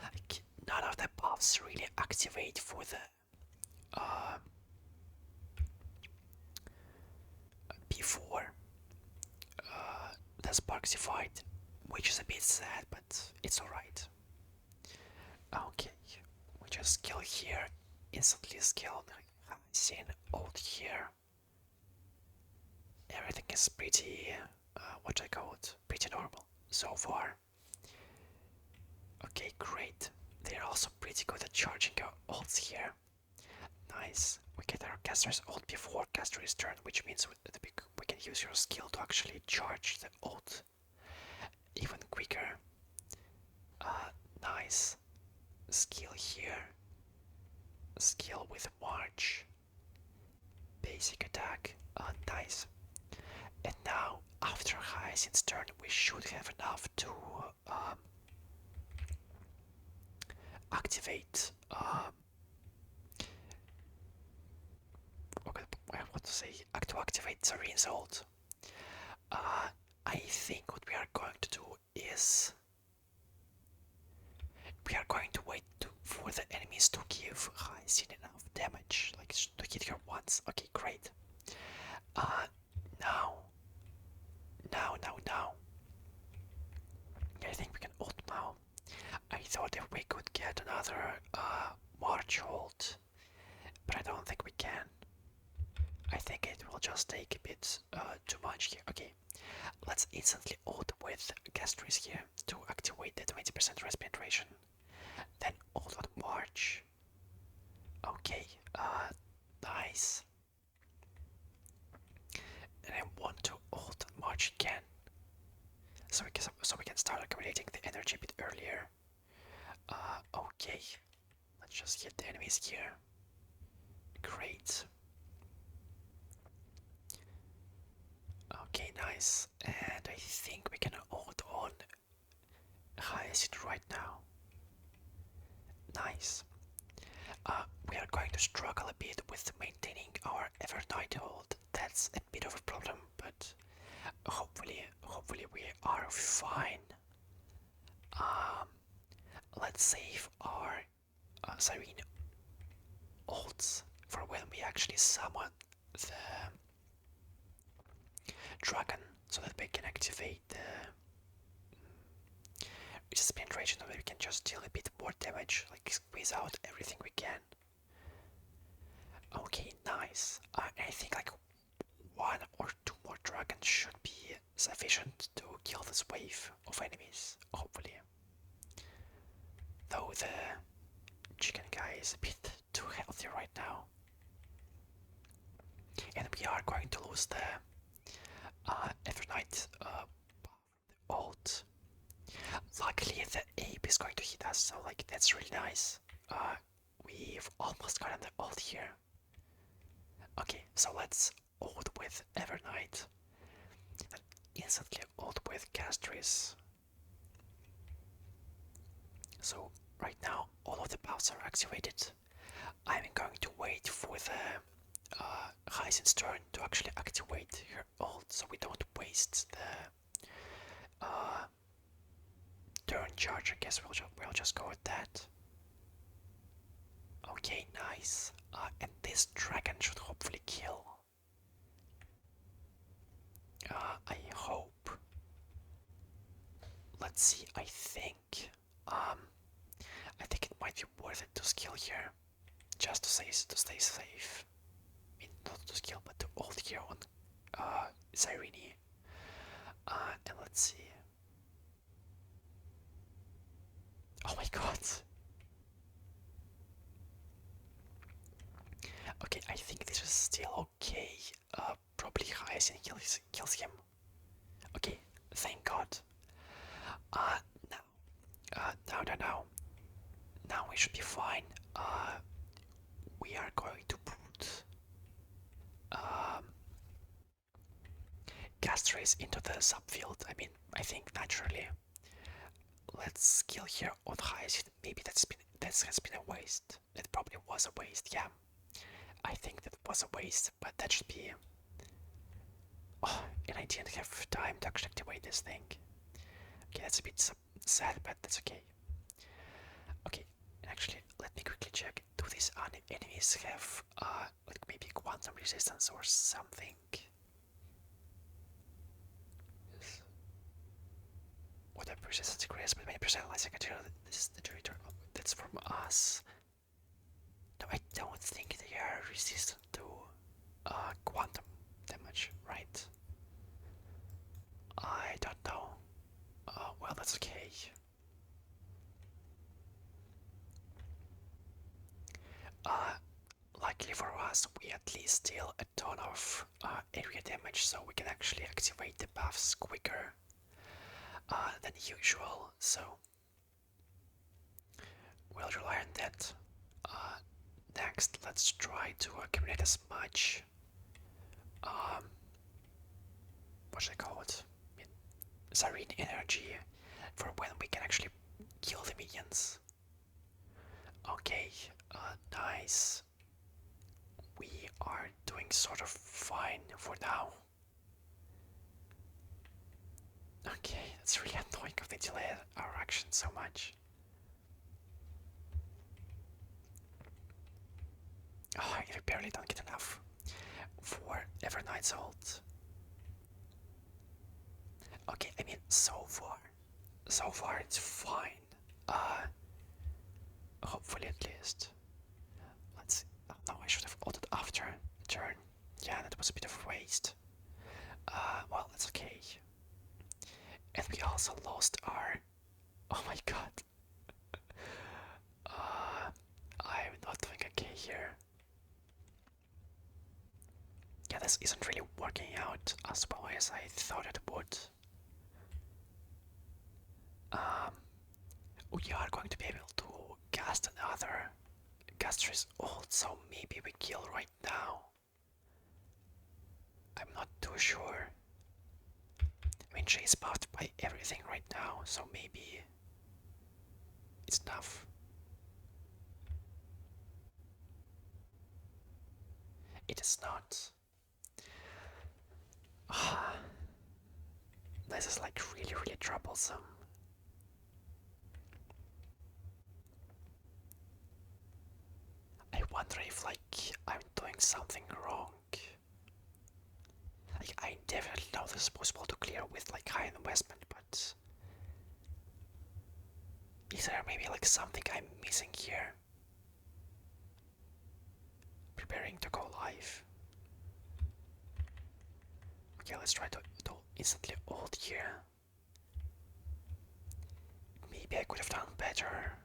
Like, none of the buffs really activate for the before the Sparxie fight, which is a bit sad, but it's alright. Okay, we just kill here, instantly skilled, seen ult here. Everything is pretty, what I call it, pretty normal so far. Okay, great. They're also pretty good at charging our ults here. Nice. We get our caster's ult before caster's turn, which means we can use your skill to actually charge the ult even quicker. Nice. Skill here. Skill with March. Basic attack. Nice. And now, after Hyacinth's turn, we should have enough to activate. I want to say to activate Zarin's ult. I think what we are going to do is we are going to wait for the enemies to give Hyacinth enough damage, like to hit her once. Okay, great. Now. I think we can ult now. I thought if we could get another March ult, but I don't think we can. I think it will just take a bit too much here. Okay, let's instantly ult with Castries here to activate the 20% rest penetration. Then ult on March. Okay, nice. And I want to ult on March again. So we can start accumulating the energy a bit earlier. Okay, let's just hit the enemies here. Great. Okay, nice. And I think we can ult on Hyacinth right now. Nice. We are going to struggle a bit with maintaining our Evernight hold. That's a bit of a problem, but hopefully we are fine. Let's save our Siren ults for when we actually summon the dragon, so that we can activate the resist penetration, so that we can just deal a bit more damage, like squeeze out everything we can. Okay, nice. I think like 1 or 2 more dragons should be sufficient to kill this wave of enemies, hopefully. Though the chicken guy is a bit too healthy right now. And we are going to lose the Evernight ult. Luckily the ape is going to hit us, so like that's really nice. We've almost gotten the ult here. Okay, so let's ult with Evernight. And instantly ult with Castris. So right now all of the buffs are activated. I'm going to wait for the Hyacinth's turn to actually activate her ult, so we don't waste the Turn charge, I guess we'll just go with that. Okay, nice. And this dragon should hopefully kill. I hope. Let's see, I think it might be worth it to skill here. Just to stay safe. I mean, not to skill, but to hold here on Cyrene. And let's see. Oh my god. Okay, I think this is still okay. Probably Hyacinth kills him. Okay, thank god. Now, now. Now we should be fine. We are going to put gas rays into the subfield. I mean, I think naturally. Let's kill here on Hyacinth. Maybe that has been a waste. It probably was a waste. Yeah, I think that was a waste, but that should be. Oh, and I didn't have time to actually activate this thing. Okay, that's a bit sad, but that's okay. Okay, actually, let me quickly check. Do these enemies have, like maybe quantum resistance or something? Whatever resistance increases by 20% less material. This is the generator. That's from us. No, I don't think they are resistant to quantum damage, right? I don't know. Well, that's okay. Luckily for us, we at least deal a ton of area damage, so we can actually activate the buffs quicker than usual. So we'll rely on that. Next, let's try to accumulate as much. What should I call it? I mean, Zarine energy for when we can actually kill the minions. Okay, nice. We are doing sort of fine for now. Okay, that's really annoying if they delay our action so much. Oh, I barely don't get enough for Evernight's ult. Okay, I mean, so far it's fine. Hopefully at least. Let's see. Oh, no, I should have ulted after the turn. Yeah, that was a bit of a waste. Well, that's okay. And we also lost our... Oh my god. I'm not doing okay here. Yeah, this isn't really working out as well as I thought it would. We are going to be able to cast another Gastri's ult, so maybe we kill right now. I'm not too sure. I mean, she's buffed by everything right now, so maybe it's enough. It is not. This is like really troublesome. I wonder if like I'm doing something wrong. Like I definitely know this is possible to clear with like high investment, but is there maybe like something I'm missing here? Preparing to go live. Okay, let's try to instantly ult here. Maybe I could have done better.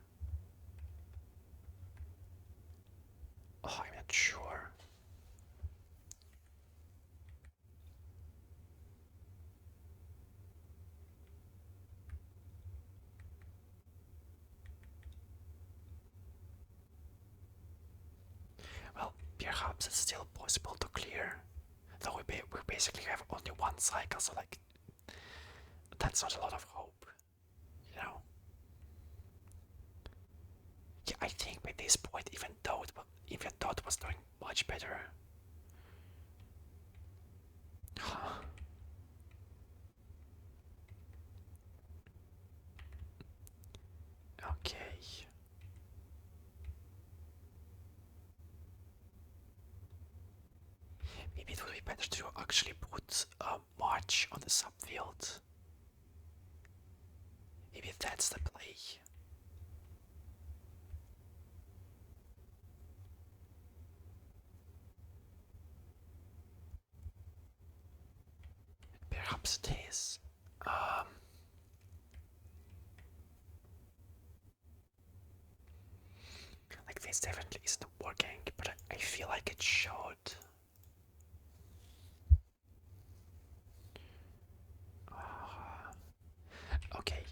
Oh, I'm not sure. Well, perhaps it's still possible to clear. Though we basically have only one cycle, so like that's not a lot of hope, you know. Yeah, I think by this point, even though it was doing much better. Maybe it would be better to actually put a march on the subfield. Maybe that's the play. Perhaps it is. Like this definitely isn't working, but I feel like it should. Okay,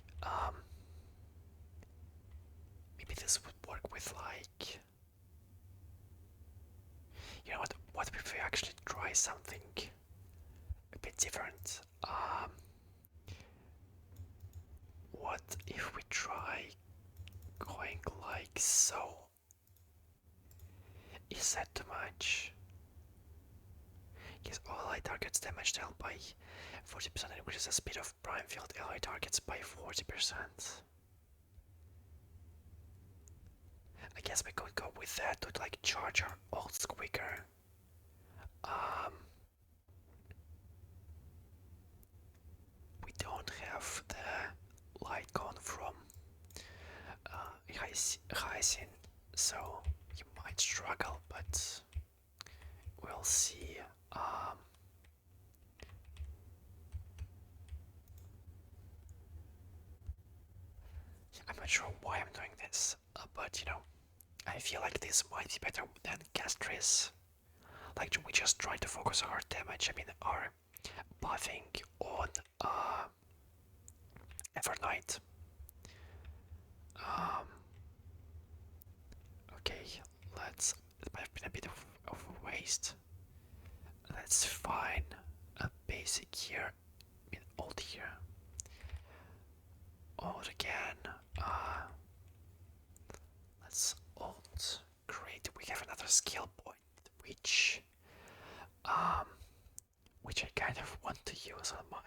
maybe this would work with like, you know what if we actually try something a bit different? What if we try going like so? Is that too much? Yes, all ally targets damage dealt by 40% increases the speed of prime field ally targets by 40%. I guess we could go with that to like charge our ults quicker. We don't have the light gun from Hyacinth, so you might struggle, but we'll see. I'm not sure why I'm doing this, but you know, I feel like this might be better than Castris. Like, we just try to focus our damage, I mean, our buffing on Evernight. Okay, let's. It might have been a bit of a waste. Let's find a basic here. I mean, ult here. Ult again. Let's ult. Great. We have another skill point, which I kind of want to use on my.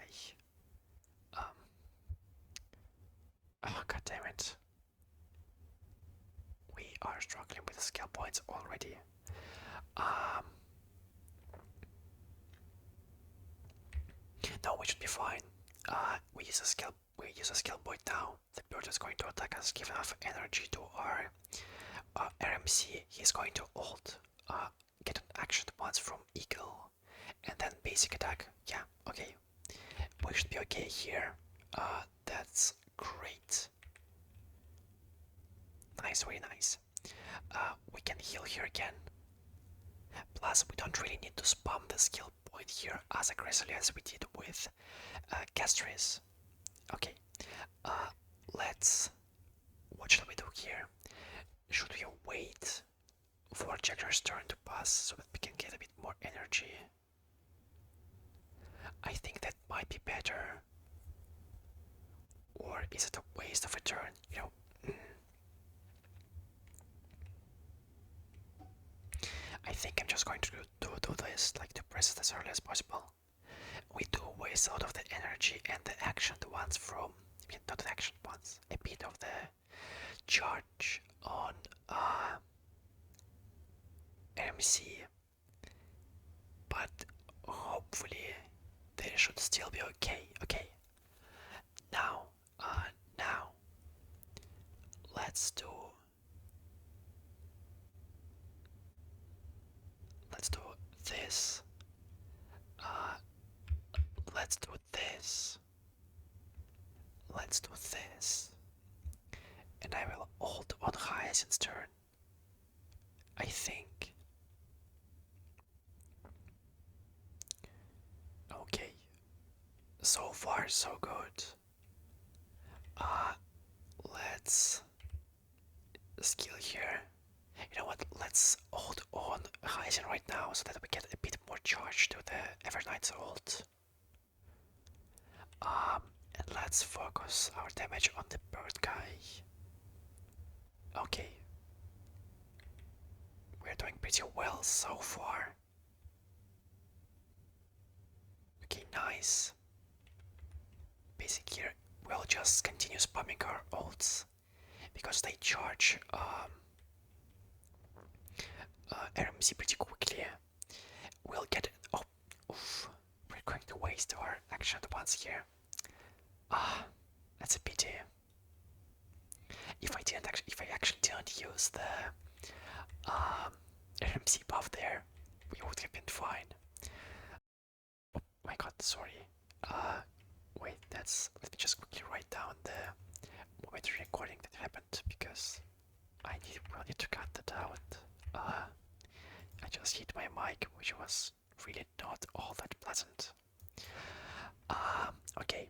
Oh god damn it. We are struggling with the skill points already. No, we should be fine. We use a skill point now. The bird is going to attack us, give enough energy to our RMC. He's going to ult, get an action once from Eagle, and then basic attack. Yeah, okay. We should be okay here. That's great. Nice, very nice. We can heal here again. Plus, we don't really need to spam the skill point here as aggressively as we did with Castris. Okay, let's. What should we do here? Should we wait for Jagger's turn to pass so that we can get a bit more energy? I think that might be better. Or is it a waste of a turn? You know. I think I'm just going to do this, like to press it as early as possible. We do waste out of the energy and the action ones from, I mean, not the action ones, a bit of the charge on MC, but hopefully they should still be okay. Okay, now, let's do this. Let's do this. Let's do this. And I will ult on Hyacinth's turn. I think. Okay. So far, so good. Let's skill here. You know what? Let's ult on Hyacinth right now so that we get a bit more charge to the Evernight's ult. And let's focus our damage on the bird guy. Okay. We're doing pretty well so far. Okay, nice. Basic here, we'll just continue spamming our ults because they charge RMC pretty quickly. We'll get Oof, we're going to waste our action once here. Ah, that's a pity. If I actually didn't use the RMC buff there, we would have been fine. Oh my god, sorry. Wait, let me just quickly write down the momentary recording that happened because will need to cut that out. I just hit my mic, which was really not all that pleasant. Okay,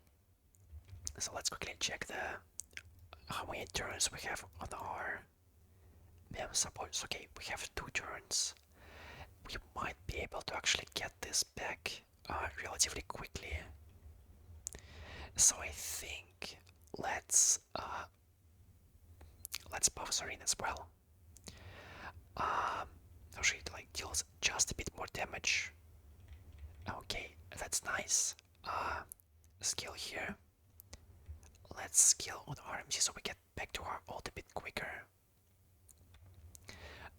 so let's quickly check how many turns we have on our mem supports. Okay, we have 2 turns. We might be able to actually get this back relatively quickly. So I think let's buff Serene as well. Actually, it like deals just a bit more damage. Okay, that's nice. Skill here. Let's skill on RMG so we get back to our ult a bit quicker.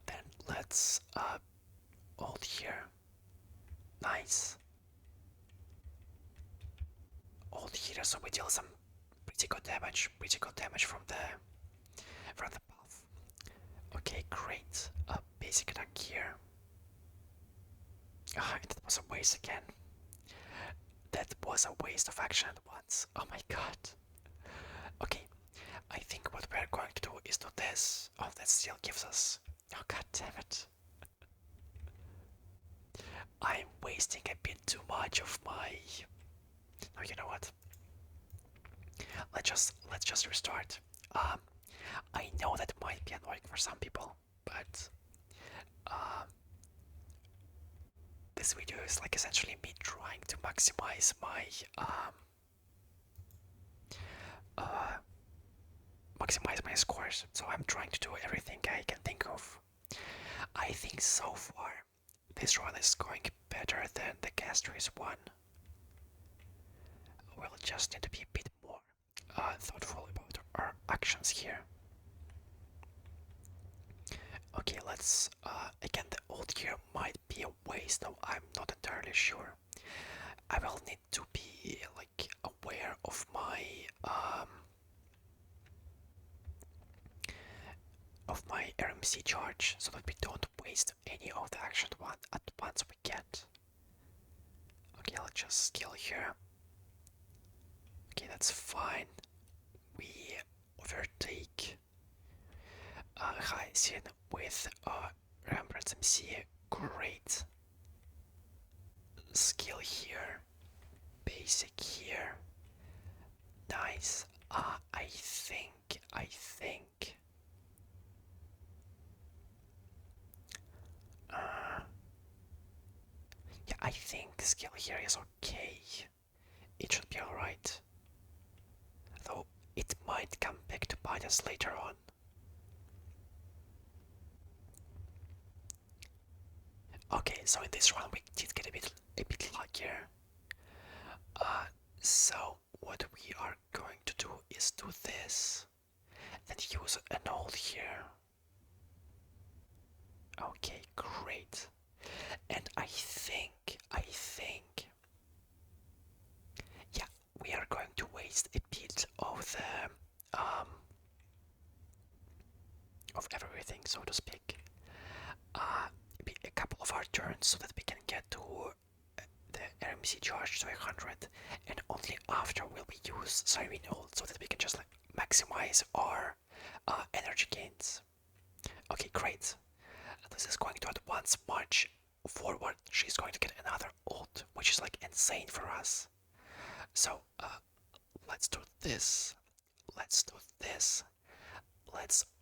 Then let's ult here. Nice. Ult here so we deal some pretty good damage from the buff. Okay, great. Basic attack here. That was a waste again. That was a waste of action at once. Oh my god. Okay, I think what we're going to do is do this. Oh, that still gives us... Oh god damn it. I'm wasting a bit too much of my... Oh, you know what? Let's just restart. I know that might be annoying for some people, but this video is like essentially me trying to maximize my scores. So I'm trying to do everything I can think of. I think so far this run is going better than the Castries one. We'll just need to be a bit more thoughtful about our actions here. Okay, let's again, the ult here might be a waste, though I'm not entirely sure. I will need to be like aware of my RMC charge so that we don't waste any of the action at once we get. Okay, let's just skill here. Okay, that's fine. We overtake Hyacinth with Remembrance MC. Great. Skill here. Basic here. Nice. I think. Yeah, I think skill here is okay. It should be alright. Though it might come back to bite us later on. Okay, so in this round we did get a bit luckier. So what we are going to do is do this, then use an ult here. Okay, great. And I think, yeah, we are going to waste a bit of the of everything, so to speak. A couple of our turns so that we can get to the RMC charge to 100, and only after will we use Siren ult so that we can just like maximize our energy gains. Okay, great. This is going to at once march forward. She's going to get another ult, which is like insane for us. So let's do this. Let's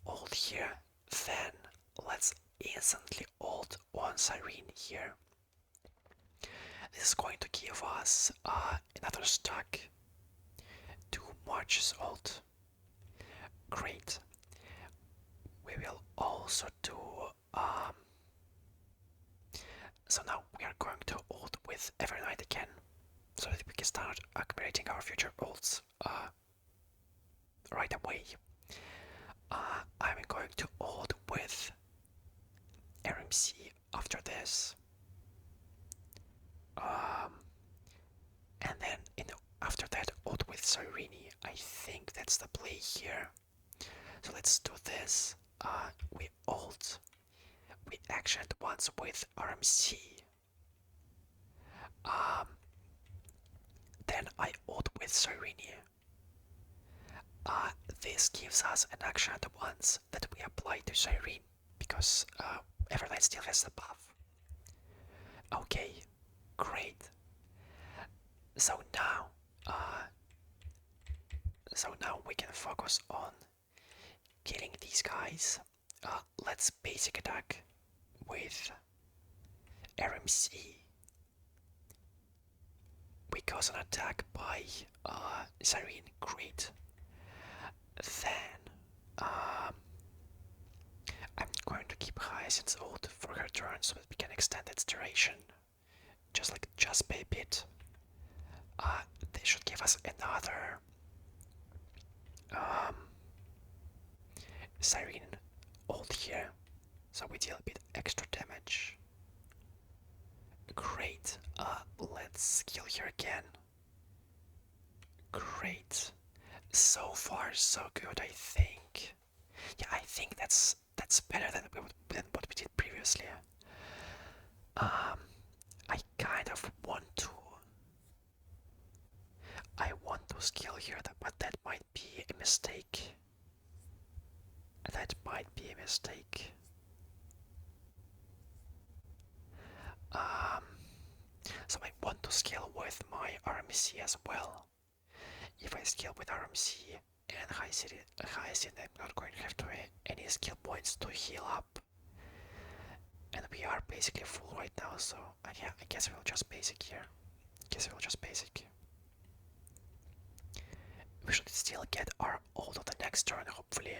ult here. Then let's instantly ult on Siren here. This is going to give us another stack to March's ult. Great. We will also do so now we are going to ult with Evernight again, so that we can start accumulating our future ults right away. I'm going to ult with RMC after this. Sirini. I think that's the play here. So let's do this. We ult. We action at once with RMC. Then I ult with Sirini. This gives us an action at once that we apply to Siren because Everlight still has the buff. Okay, great. So now we can focus on killing these guys. Let's basic attack with RMC. We cause an attack by Siren, great. Then I'm going to keep Hyacinth's ult for her turn so that we can extend its duration. Just by a bit. They should give us another Siren ult here, so we deal a bit extra damage. Great. Let's kill her again. Great. So far, so good, I think. Yeah, I think that's better than what we did previously. I kind of want to. I want to skill here, but that might be a mistake. That might be a mistake. So I want to scale with my RMC as well. If I scale with RMC and Hyacinth, I'm not going to have to any skill points to heal up. And we are basically full right now, so yeah, I guess we'll just basic here. We should still get our ult on the next turn, hopefully.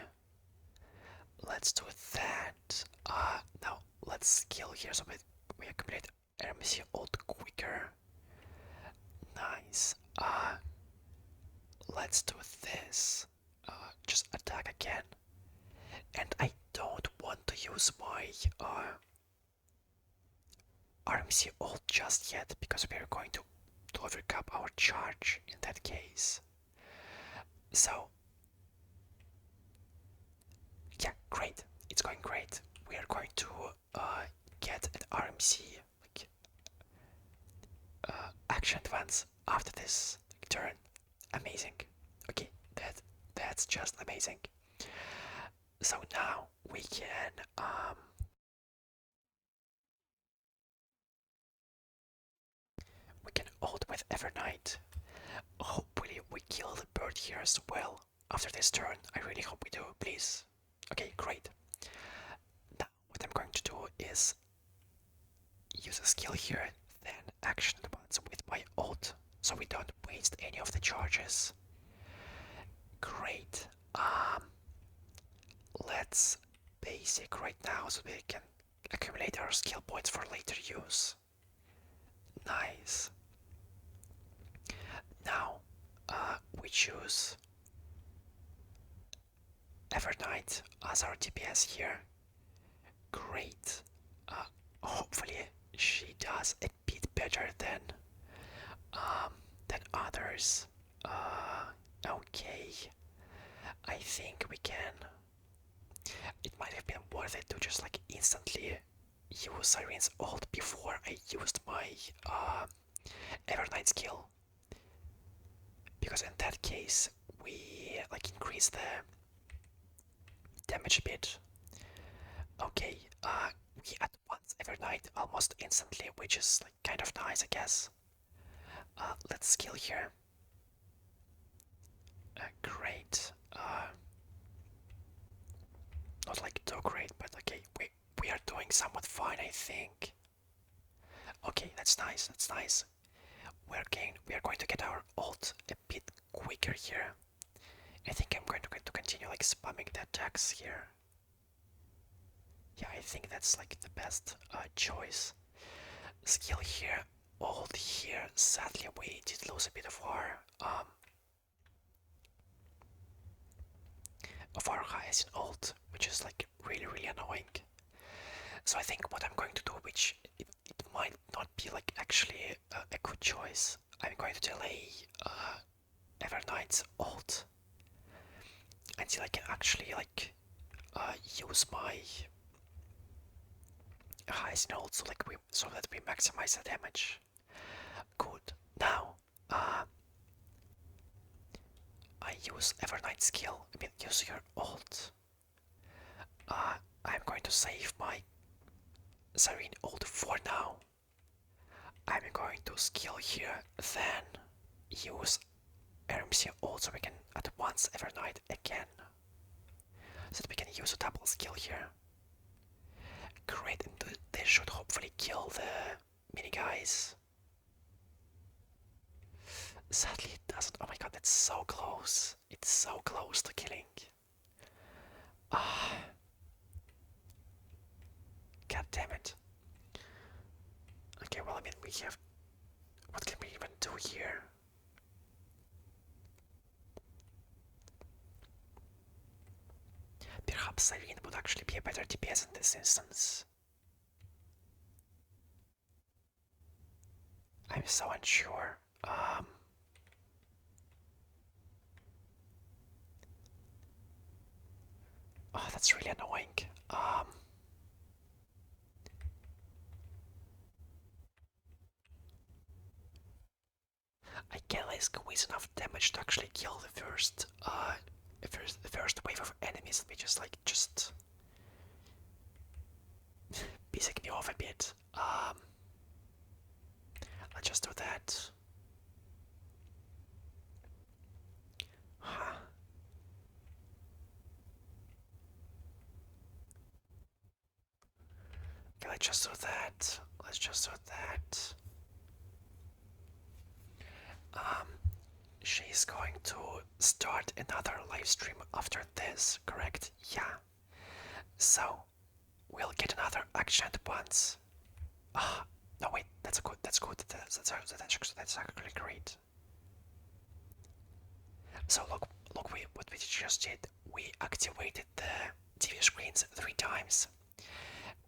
Let's do that. Now let's skill here so we accumulate RMC ult quicker. Nice. Let's do this. Just attack again. And I don't want to use my RMC ult just yet because we are going to overcap our charge in that case. So yeah, great. It's going great. We are going to get an RMC action advance after this turn. Amazing. Okay, that's just amazing. So now we can ult with Evernight. Hopefully we kill the bird here as well after this turn. I really hope we do, please. Okay, great. Now what I'm going to do is use a skill here, then action at once with my ult, so we don't waste any of the charges. Great. Let's basic right now so we can accumulate our skill points for later use. Nice. Now we choose Evernight as our DPS here. Great. Hopefully she does a bit better than others. Okay. I think we can. It might have been worth it to just instantly use Siren's ult before I used my Evernight skill. Because in that case we increase the damage a bit. Okay, we at once Evernight almost instantly, which is kind of nice, I guess. Let's skill here. Great. Not too great, but okay, we are doing somewhat fine, I think. Okay, that's nice. We are going to get our ult a bit quicker here. I think I'm going to continue spamming the attacks here. Yeah, I think that's the best choice. Skill here, ult here. Sadly, we did lose a bit of our Hyacinth ult, which is really annoying. So I think what I'm going to do, which it might not be actually a good choice, I'm going to delay Knight's ult until I can actually like use my highest ult so that we maximize the damage. Good. Now I use Evernight skill. I mean, use your ult. I'm going to save my Serene ult for now. I'm going to skill here, then use RMC ult so we can at once Evernight again. So that we can use a double skill here. Great, and they should hopefully kill the mini guys. Sadly it doesn't. Oh my god, that's so close. It's so close to killing. Ah. God damn it. Okay, well, I mean, we have. What can we even do here? Perhaps Irene would actually be a better DPS in this instance. I'm so unsure. Oh, that's really annoying. I can't really squeeze enough damage to actually kill the first wave of enemies. They just pissing me off a bit. Let's just do that. Huh. Okay, let's just do that. Let's just do that. She's going to start another live stream after this, correct? Yeah. So we'll get another action at once. Ah, no wait, that's good. That's actually great. So look, what we just did. We activated the TV screens 3 times.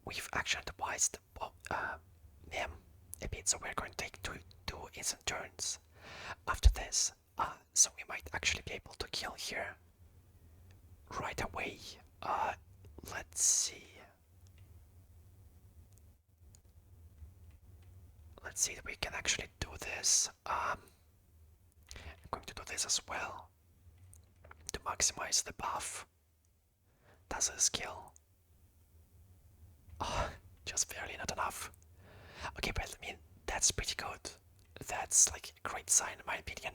We've action-advised them a bit, so we're going to take two instant turns after this. So we might actually be able to kill here right away. Let's see. Let's see if we can actually do this. I'm going to do this as well to maximize the buff. That's a skill. Oh, just barely not enough. Okay, but I mean, that's pretty good. That's like a great sign in my opinion.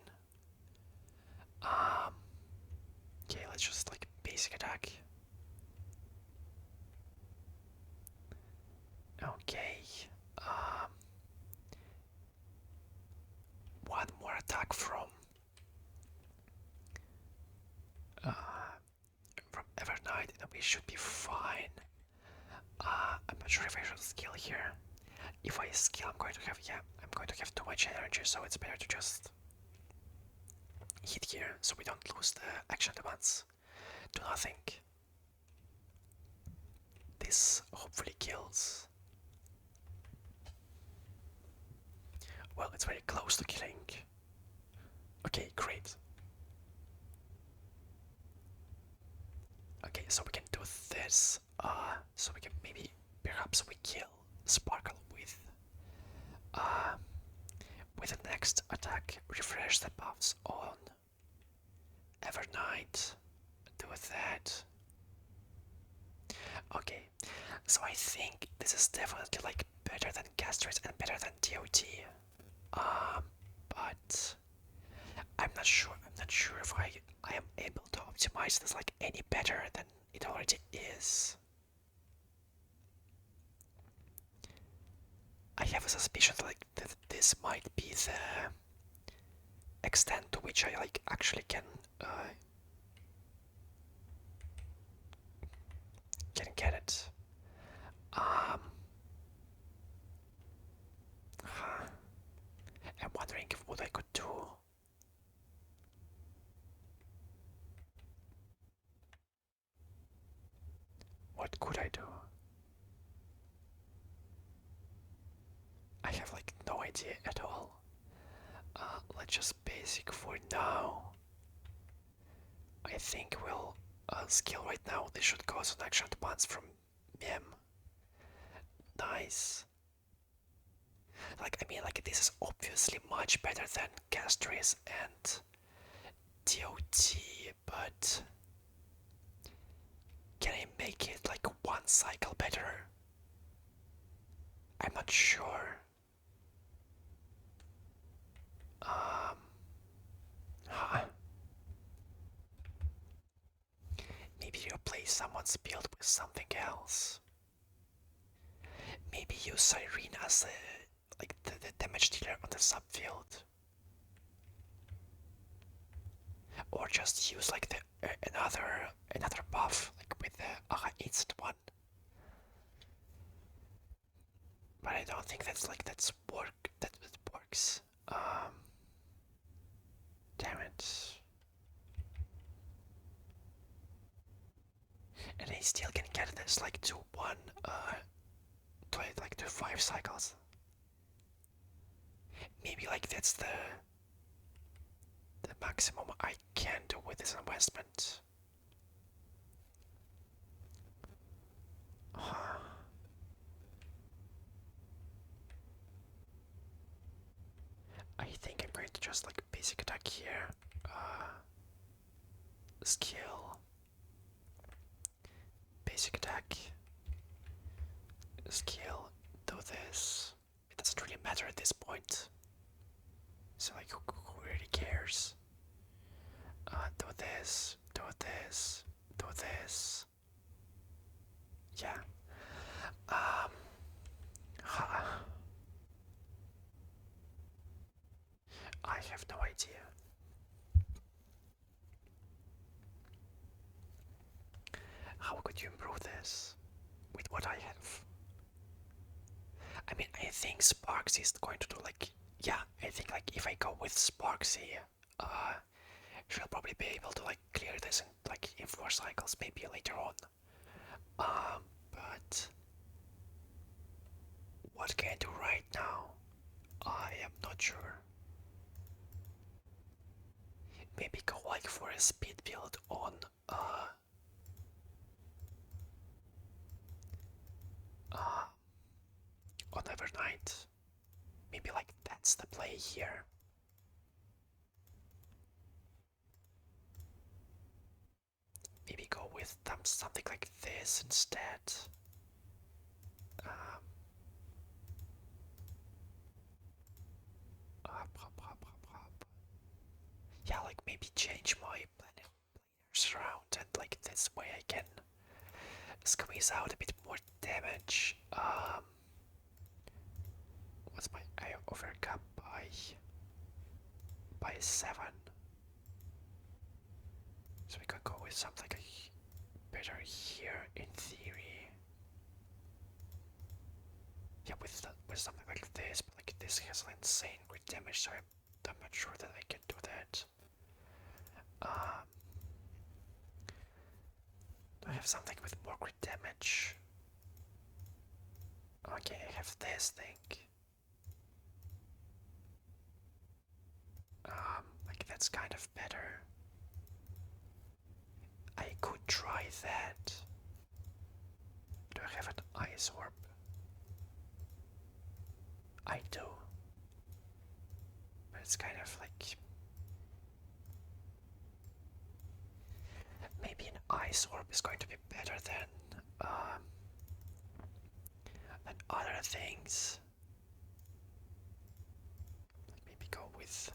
Okay, let's just like basic attack. Okay. One more attack from Evernight, and we should be fine. I'm not sure if I should skill here. If I skill, I'm going to have too much energy, so it's better to just hit here, so we don't lose the action advance to nothing. This hopefully kills. Well, it's very close to killing. Okay, great. Okay, so we can do this. So we can perhaps we kill Sparkle with the next attack. Refresh the buffs on Evernight. Do that. Okay, so I think this is definitely like better than Castrate and better than DOT. But I'm not sure. I'm not sure if I am able to optimize this like any better than it already is. I have a suspicion like that this might be the extent to which I like actually can get it. I'm wondering what I could do. What could I do? I have like no idea at all. Let's just basic for now. I think we'll skill right now. This should cause an action at once from Miem. Nice. Like, I mean, like, this is obviously much better than Castries and TOT, but can I make it like one cycle better? I'm not sure. Huh. Maybe replace someone's build with something else. Maybe use Cyrene as the damage dealer on the subfield. Or just use like the another buff, like with the instant one. But I don't think that's that it works. Damn it. And I still can get this like 2-1 to like to 5 cycles. Maybe like that's the maximum I can do with this investment. I think I'm going to just like basic attack here. Skill. Basic attack. Skill. Do this. It doesn't really matter at this point. So like who really cares? Do this. Do this. Do this. Yeah. I have no idea. How could you improve this with what I have? I mean, I think Sparxie is going to do like, yeah, I think like if I go with Sparxie, she'll probably be able to like clear this in 4 cycles, maybe later on. But what can I do right now? I am not sure. Maybe go like for a speed build on Evernight. Maybe like that's the play here. Maybe go with something like this instead. Yeah, like maybe change my players around and like this way I can squeeze out a bit more damage. What's my I overcap by 7. So we could go with something better here in theory. Yeah, with something like this, but like this has insane crit damage, so I'm not sure that I can do that. Do I have something with more crit damage? Okay, I have this thing. Like that's kind of better. I could try that. Do I have an ice orb? I do. But it's kind of like maybe an ice orb is going to be better than other things. Like maybe go with,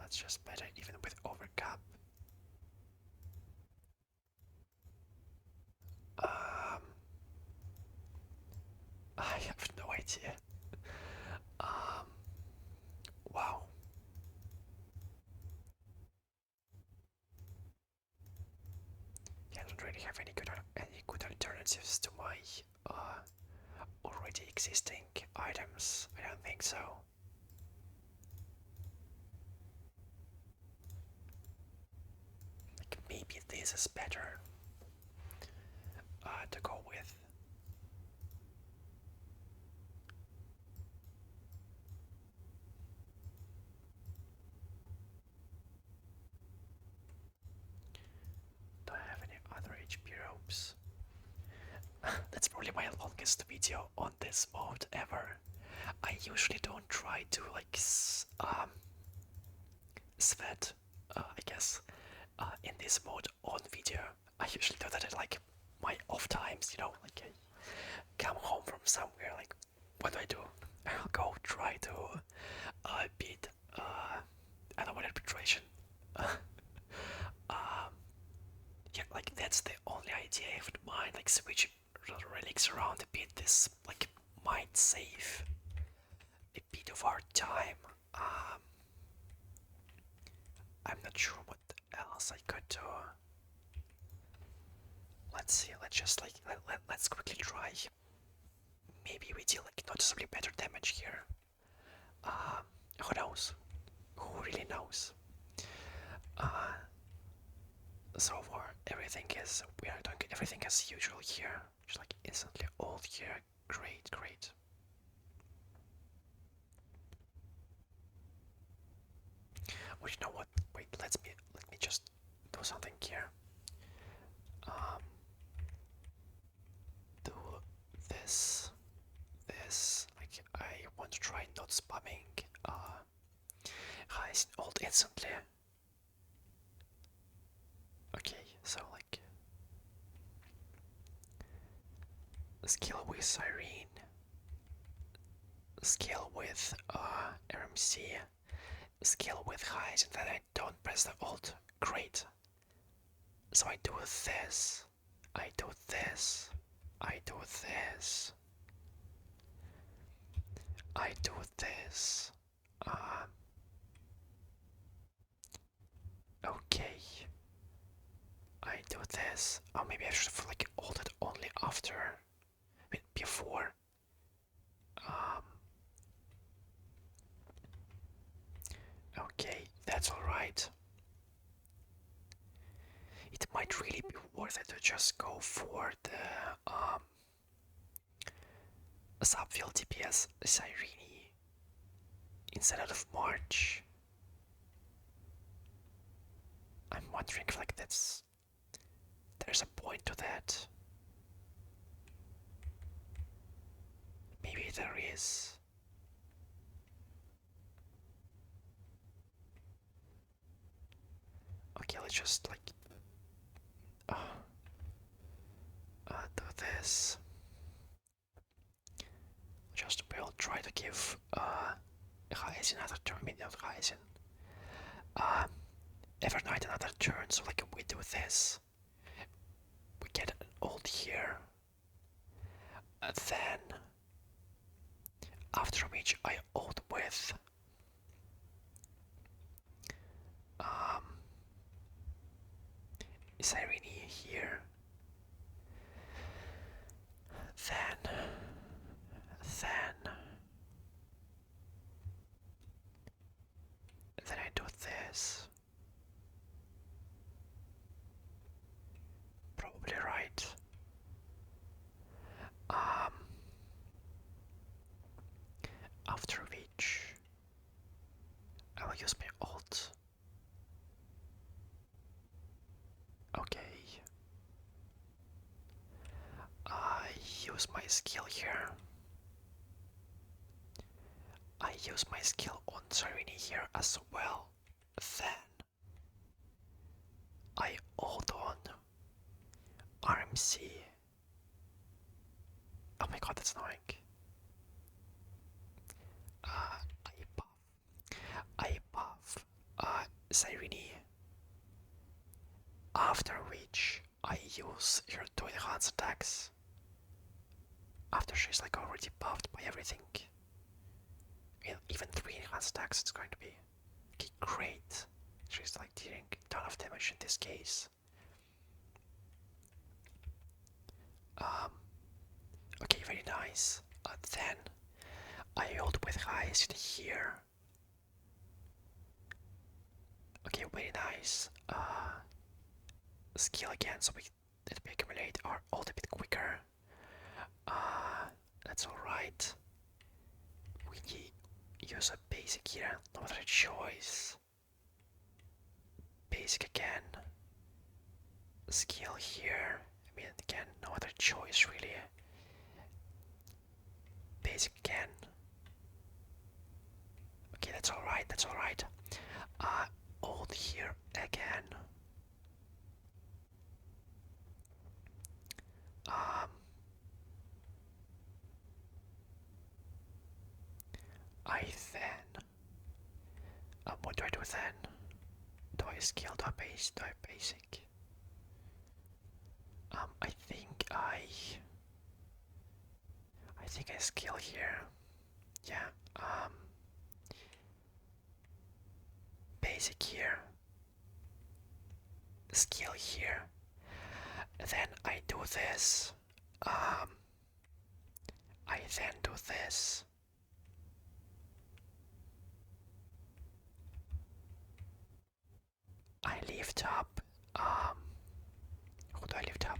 let's just better even with overcap. I have no idea. Wow. Yeah, I don't really have any good alternatives to my already existing items. I don't think so. Like maybe this is better to go with. Oops. That's probably my longest video on this mode ever. I usually don't try to like sweat, I guess, in this mode on video. I usually do that at like my off times, you know, like I come home from somewhere, like what do? I'll go try to beat Anomaly Arbitration. Yeah, like that's the only idea I have in mind, like switch relics around a bit. This like might save a bit of our time. I'm not sure what else I could do. Let's see, let's just like let's quickly try. Maybe we deal like noticeably better damage here. Who knows? Who really knows? So far, everything is we are doing everything as usual here. Just like instantly old here. Great, great. Well, you know what? Wait, let me just do something here. Do this. Like I want to try not spamming highs ult instantly. Okay, so like skill with Siren, skill with RMC, skill with highs, and then I don't press the ult. Great. So I do this, I do this, I do this, I do this. Okay. I do this. Oh, maybe I should have like ulted only after, I mean, before. Okay, that's alright. It might really be worth it to just go for the subfield DPS Cyrene instead of March. I'm wondering if like there's a point to that. Maybe there is. Okay, let's just like do this. Just we'll try to give Hyacinth another turn. I mean, not Hyacinth. Evernight another turn. So like we do this, we get an ult here. Then after which I ult with Cyrene here. Then I do this. Probably right. After which I will use my ult. Okay. I use my skill here. I use my skill on Cyrene here as well. Then I ult on RMC. Oh my god, that's annoying. I buff Cyrene. After which I use her 2 enhanced attacks. After she's like already buffed by everything. Even 3 enhanced attacks, it's going to be okay, great. She's like dealing a ton of damage in this case. Okay, very nice. Then I hold with highs in here. Okay, very nice. Skill again, so we accumulate our ult a bit quicker. That's alright. We use a basic here, no other choice. Basic again. Skill here, mean, again, no other choice really. Basic again. Okay, that's alright, that's alright. Old here again. I then. What do I do then? Do I skill? Do I base? Do I basic? I think I skill here. Yeah. Basic here. Skill here. Then I do this. I then do this. I lift up. Who do I lift up?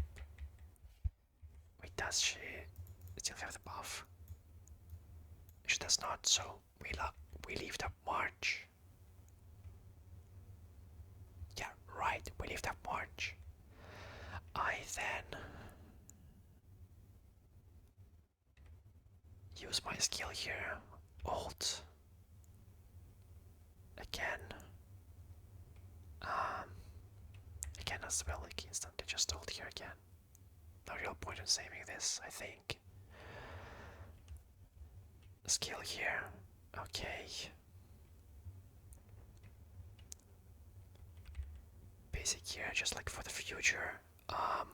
Wait, does she still have the buff? She does not, so we lift up March. Yeah, right, we lift up March. I then use my skill here. Alt. Again. Again as well, like instantly just ult here again. No real point in saving this, I think. Skill here. Okay. Basic here, just like for the future. I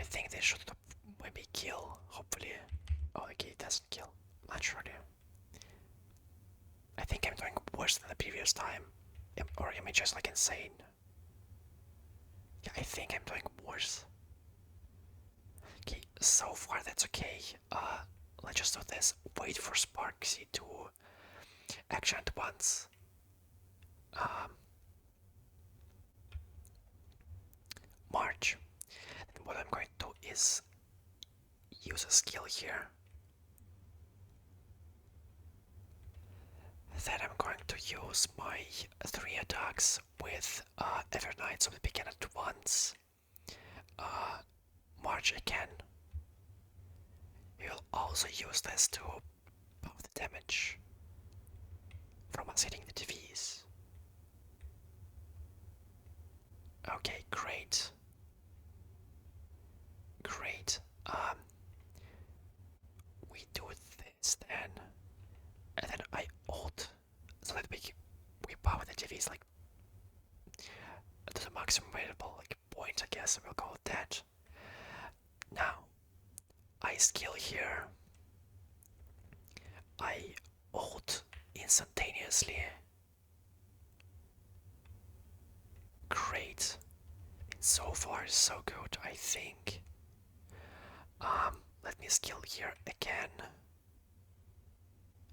think they should maybe kill, hopefully. Oh, okay, it doesn't kill. Naturally. I think I'm doing worse than the previous time. Or am I just like insane? Yeah, I think I'm doing worse. Okay, so far that's okay. Let's just do this. Wait for Sparxie to action at once. March. And what I'm going to do is use a skill here. Then I'm going to use my 3 attacks with Evernight, so they begin at once. March again. You'll also use this to buff the damage from us hitting the TVs. Okay, great. Great. We do this then. And then I ult so that we power the TVs like to the maximum available like point, I guess we'll call it that. Now I skill here. I ult instantaneously. Great. So far so good, I think. Let me skill here again.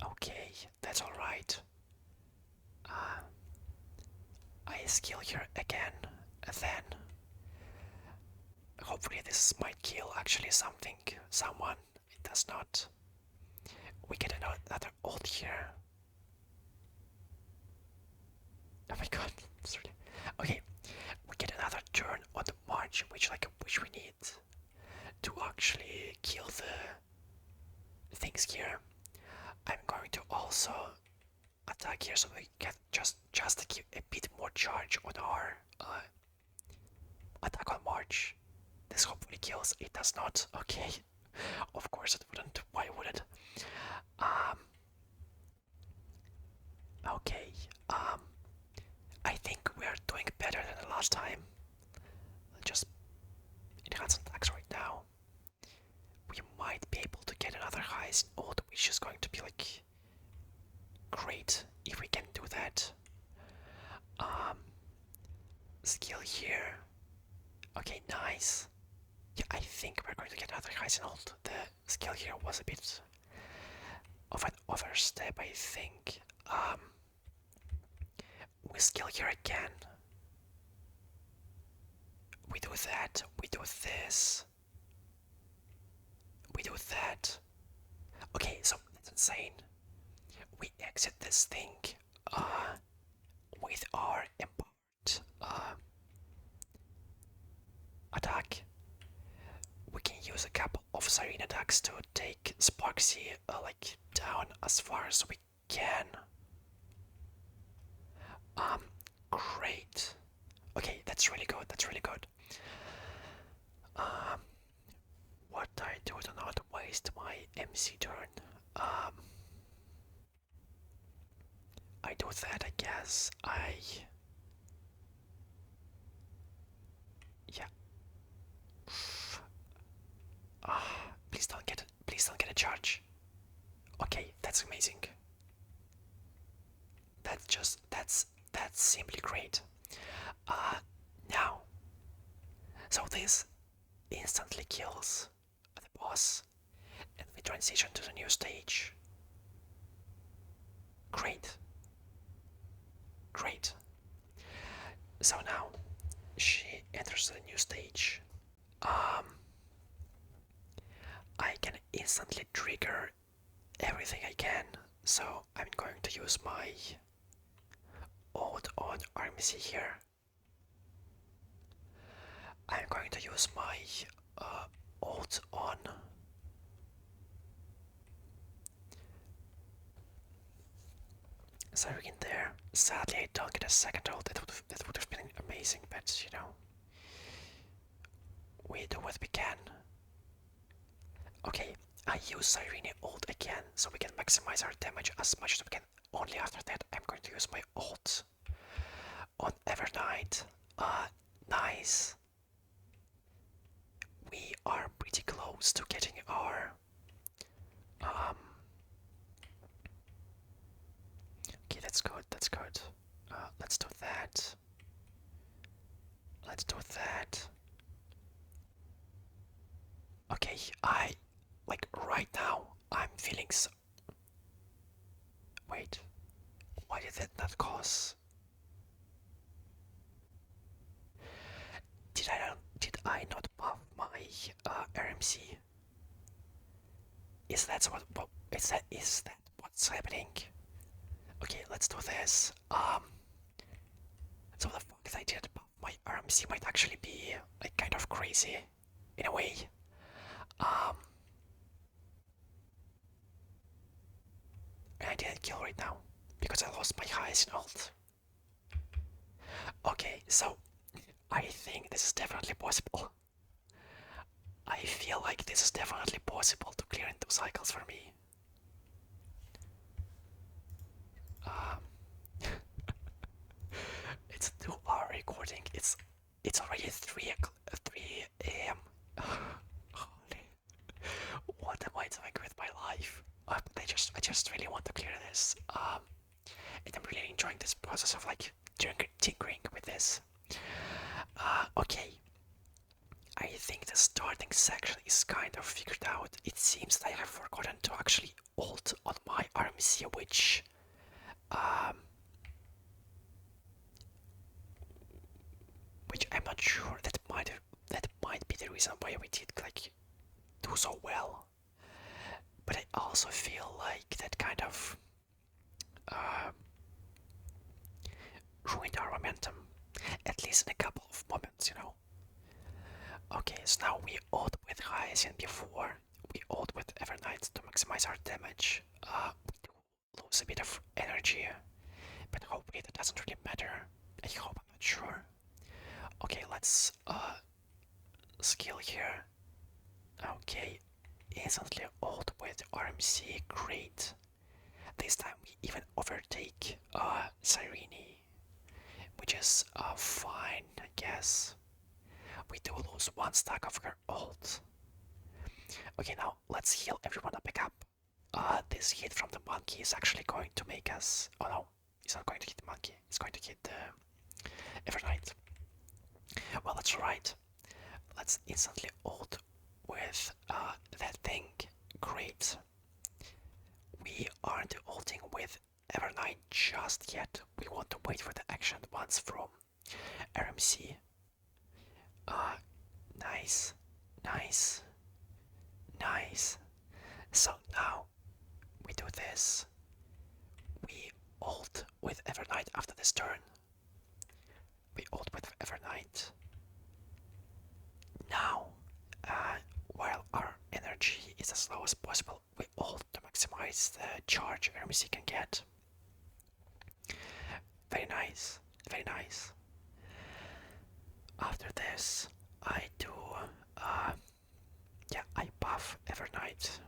Okay, that's alright. I skill here again, and then hopefully this might kill actually someone. It does not. We get another ult here. Oh my god, sorry. Okay, we get another turn on the march, which we need to actually kill the things here. I'm going to also attack here so we get just to give a bit more charge on our attack on march. This hopefully kills. It does not. Okay, of course it wouldn't. Why would it? Okay. I think we are doing better than the last time. Just enhance attacks right now. We might be able to get another heist ult, which is going to be like great if we can do that. Skill here. Okay, nice. Yeah, I think we're going to get another heist ult. The skill here was a bit of an overstep, I think. We skill here again. We do that. We do this. We do that. Okay, so that's insane. We exit this thing with our empowered attack. We can use a couple of siren attacks to take Sparxie like down as far as we can. Great. Okay, that's really good. That's really good. What I do to not waste my MC turn. I do that. I guess yeah. Please don't get it. Please don't get a charge. Okay, that's amazing. That's simply great. Now, so this instantly kills the boss, and we transition to the new stage. Great, great. So now she enters the new stage. I can instantly trigger everything I can, so I'm going to use my ult on RMC here. I'm going to use my ult on Siren there. Sadly, I don't get a second ult. That would have been amazing, but you know, we do what we can. Okay, I use Siren ult again, so we can maximize our damage as much as we can. Only after that, I'm going to use my ult on Evernight. Nice. We are pretty close to getting our okay, that's good, that's good. Let's do that. Let's do that. Okay, like right now, I'm feeling so. Wait, why did that not cause? Did I not buff my RMC? Is that what's happening? Okay, let's do this. So the fact that I didn't buff my RMC might actually be like kind of crazy, in a way. And I didn't kill right now because I lost my highest in ult. Okay, so I think this is definitely possible. I feel like this is definitely possible to clear in 2 cycles for me. It's a 2-hour recording. It's already 3 a.m. Holy, what am I doing with my life? I just really want to clear this. And I'm really enjoying this process of like tinkering with this. Okay. I think the starting section is kind of figured out. It seems that I have forgotten to actually ult on my RMC, which I'm not sure. That might be the reason why we did like do so well. But I also feel like that kind of ruined our momentum, at least in a couple of moments, you know. Okay, so now we ult with Hyacinth before. We ult with Evernight to maximize our damage. We do lose a bit of energy, but hopefully that doesn't really matter. I hope, I'm not sure. Okay, let's skill here. Okay, instantly ult with RMC, great. This time we even overtake Cyrene, which is fine, I guess. We do lose 1 stack of her ult. Okay, now let's heal everyone back up. This hit from the monkey is actually going to make us. Oh no, it's not going to hit the monkey. It's going to hit the Evernight. Well, that's right. Let's instantly ult with that thing. Great. We aren't ulting with Evernight just yet. We want to wait for the action once from RMC. Nice, nice, nice. So now we do this. We ult with Evernight after this turn. We ult with Evernight. Now, while our energy is as low as possible, we ult to maximize the charge RMC can get. Very nice, very nice. After this, I do, yeah, I buff Evernight.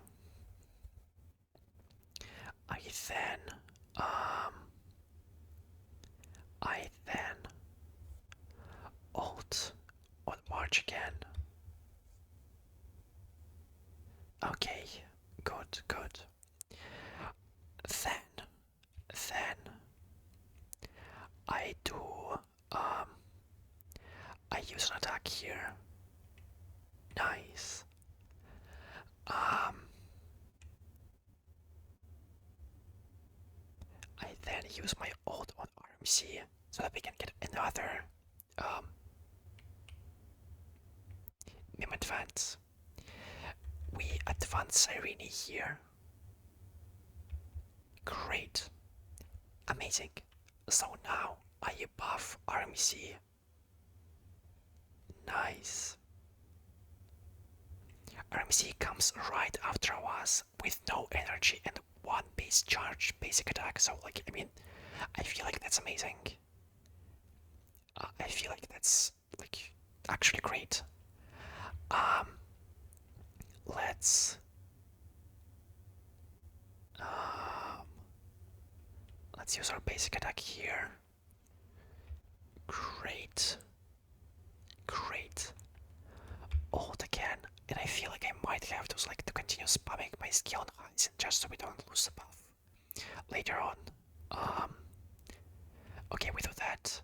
I then, ult on March again. Okay, good, good. Then I do, I use an attack here. Nice. I then use my ult on RMC so that we can get another meme advance. We advance Irene here. Great. Amazing. So now I buff RMC. Nice. RMC comes right after us with no energy and one base charge basic attack. So like, I mean, I feel like that's amazing. I feel like that's like actually great. Let's let's use our basic attack here. Great. Great. Ult again. And I feel like I might have to like to continue spamming my skill on highs just so we don't lose the buff later on. Okay, we do that.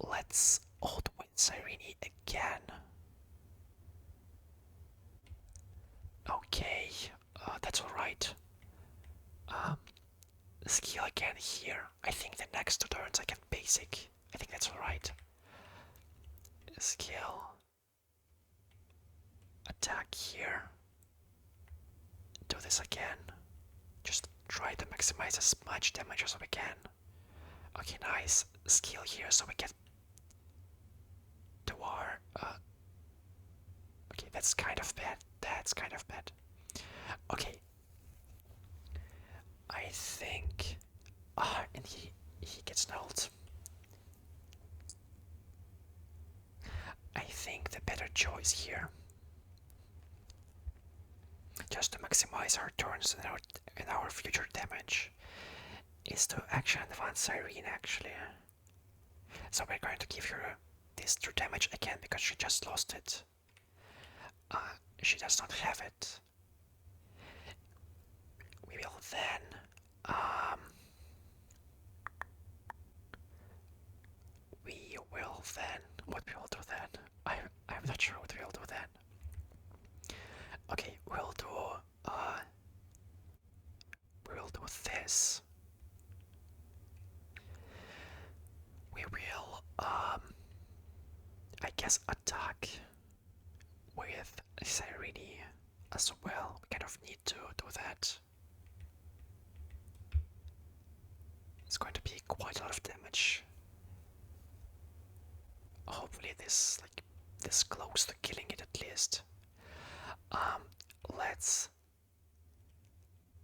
Let's ult with Cyrene again. Okay, that's alright. Skill again here. I think the next 2 turns I get basic. I think that's alright. Skill. Attack here. Do this again. Just try to maximize as much damage as we can. Okay, nice. Skill here so we get to our... okay, that's kind of bad. That's kind of bad. Okay. I think... and he gets nulled. I think the better choice here, just to maximize our turns and our future damage, is to actually advance Irene actually. So we're going to give her this true damage again because she just lost it. She does not have it. We will then what we will do then? I'm not sure what we'll do then. Okay, we'll do this. We will I guess attack with Cyrene as well. We kind of need to do that. It's going to be quite a lot of damage. Hopefully this close to killing it at least. Let's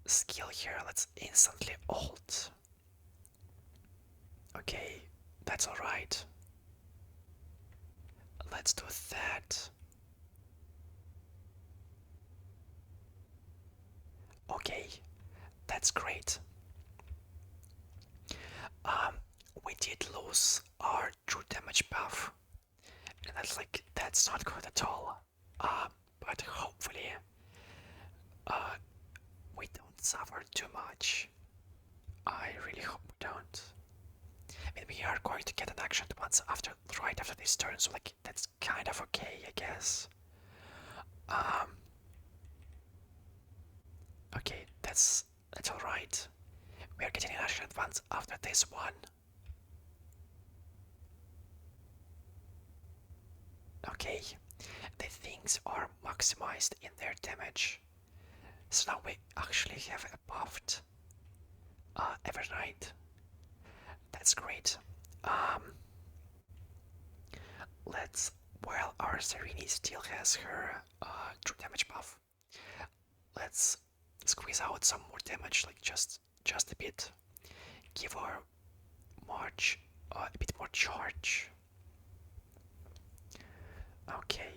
skill here. Let's instantly ult. Okay, that's alright. Let's do that. Okay, that's great. We did lose our true damage buff, and that's not good at all. But hopefully, we don't suffer too much. I really hope we don't. I mean, we are going to get an action once right after this turn, so like that's kind of okay, I guess. Okay, that's alright. We are getting an action advance after this one. Okay, the things are maximized in their damage. So now we actually have a buffed Evernight. That's great. let's, while our Serene still has her true damage buff, let's squeeze out some more damage, like just a bit. Give our March a bit more charge. Okay,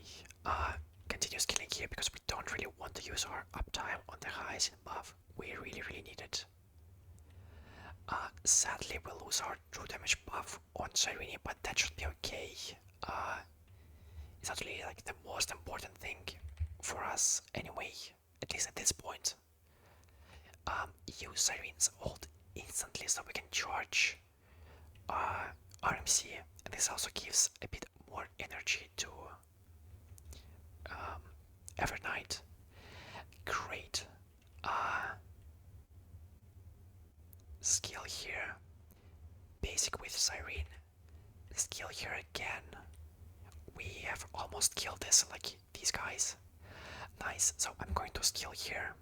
continue scaling here because we don't really want to use our uptime on the highest buff. We really need it. Sadly, we'll lose our true damage buff on Cyrene, but that should be okay. It's not really like the most important thing for us anyway, at least at this point. Use Cyrene's ult instantly so we can charge RMC, and this also gives a bit more energy to Evernight. Great. Skill here. Basic with Cyrene. Skill here again. We have almost killed this, like these guys. Nice. So I'm going to skill here.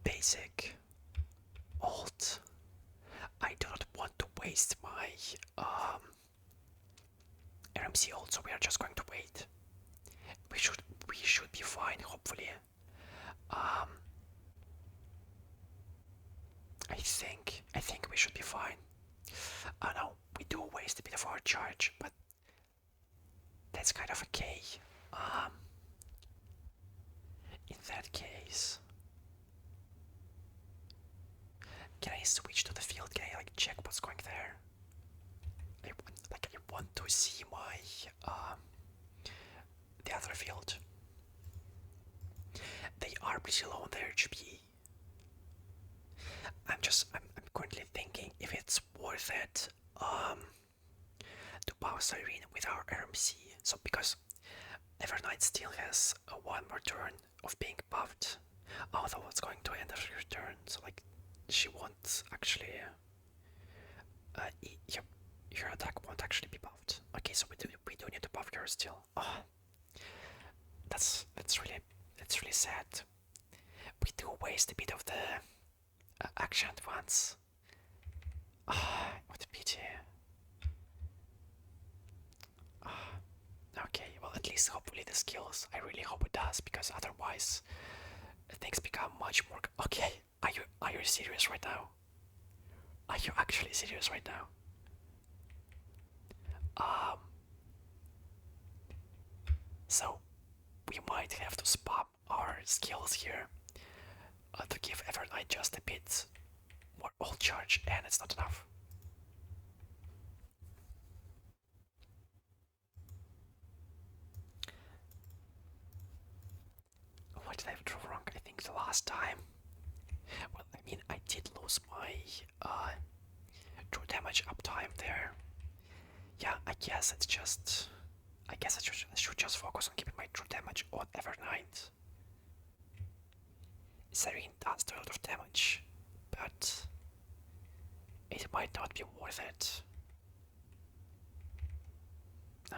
Basic. Ult. I do not want to waste my RMC ult, so we are just going to wait. We should be fine, hopefully. I think we should be fine. No, we do waste a bit of our charge, but that's kind of okay. In that case, can I switch to the field? Can I like check what's going there? I want to see my the other field. They are pretty low on their HP. I'm currently thinking if it's worth it to buff Cyrene with our RMC. So because Evernight still has one more turn of being buffed, although it's going to end after her turn, so like she won't actually your attack won't actually be buffed. Okay, so we do need to buff her still. Oh, that's really sad. We do waste a bit of the action at once. What a pity. Okay, well at least hopefully the skills. I really hope it does, because otherwise things become much more. Okay, are you serious right now? Are you actually serious right now? So we might have to spam our skills here to give Evernight just a bit more ult charge, and it's not enough. What did I do wrong? I think the last time. Well, I mean, I did lose my true damage uptime there. Yeah, I guess it's just. I guess I should just focus on keeping my true damage on Evernight. Serene does do a lot of damage, but it might not be worth it.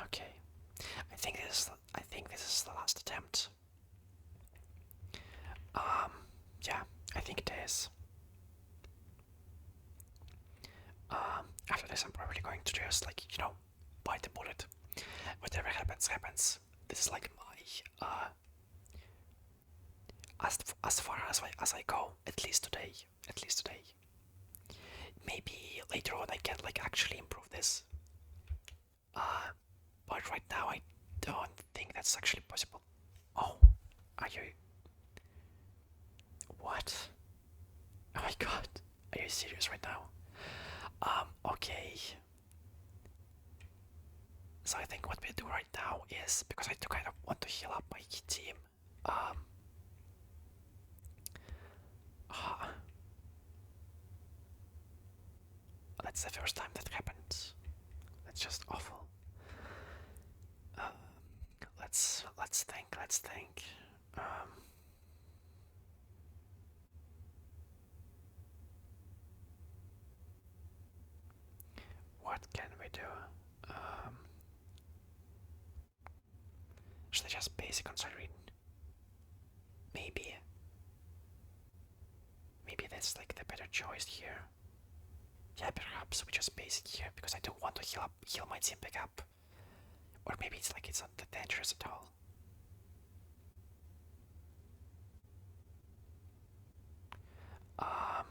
Okay, I think this is the last attempt. Yeah, I think it is. After this, I'm probably going to just bite the bullet. Whatever happens, happens. This is like my as far as I go, at least today. Maybe later on I can actually improve this. But right now I don't think that's actually possible. Oh, are you? What? Oh my god, are you serious right now? Okay. So I think what we do right now is, because I do kind of want to heal up my team, that's the first time that happened. That's just awful. Let's think. What can we do? Should I just basic on Cyrene? Maybe that's like the better choice here. Yeah, perhaps we just base it here because I don't want to heal my team back up. Or maybe it's like it's not that dangerous at all. Um,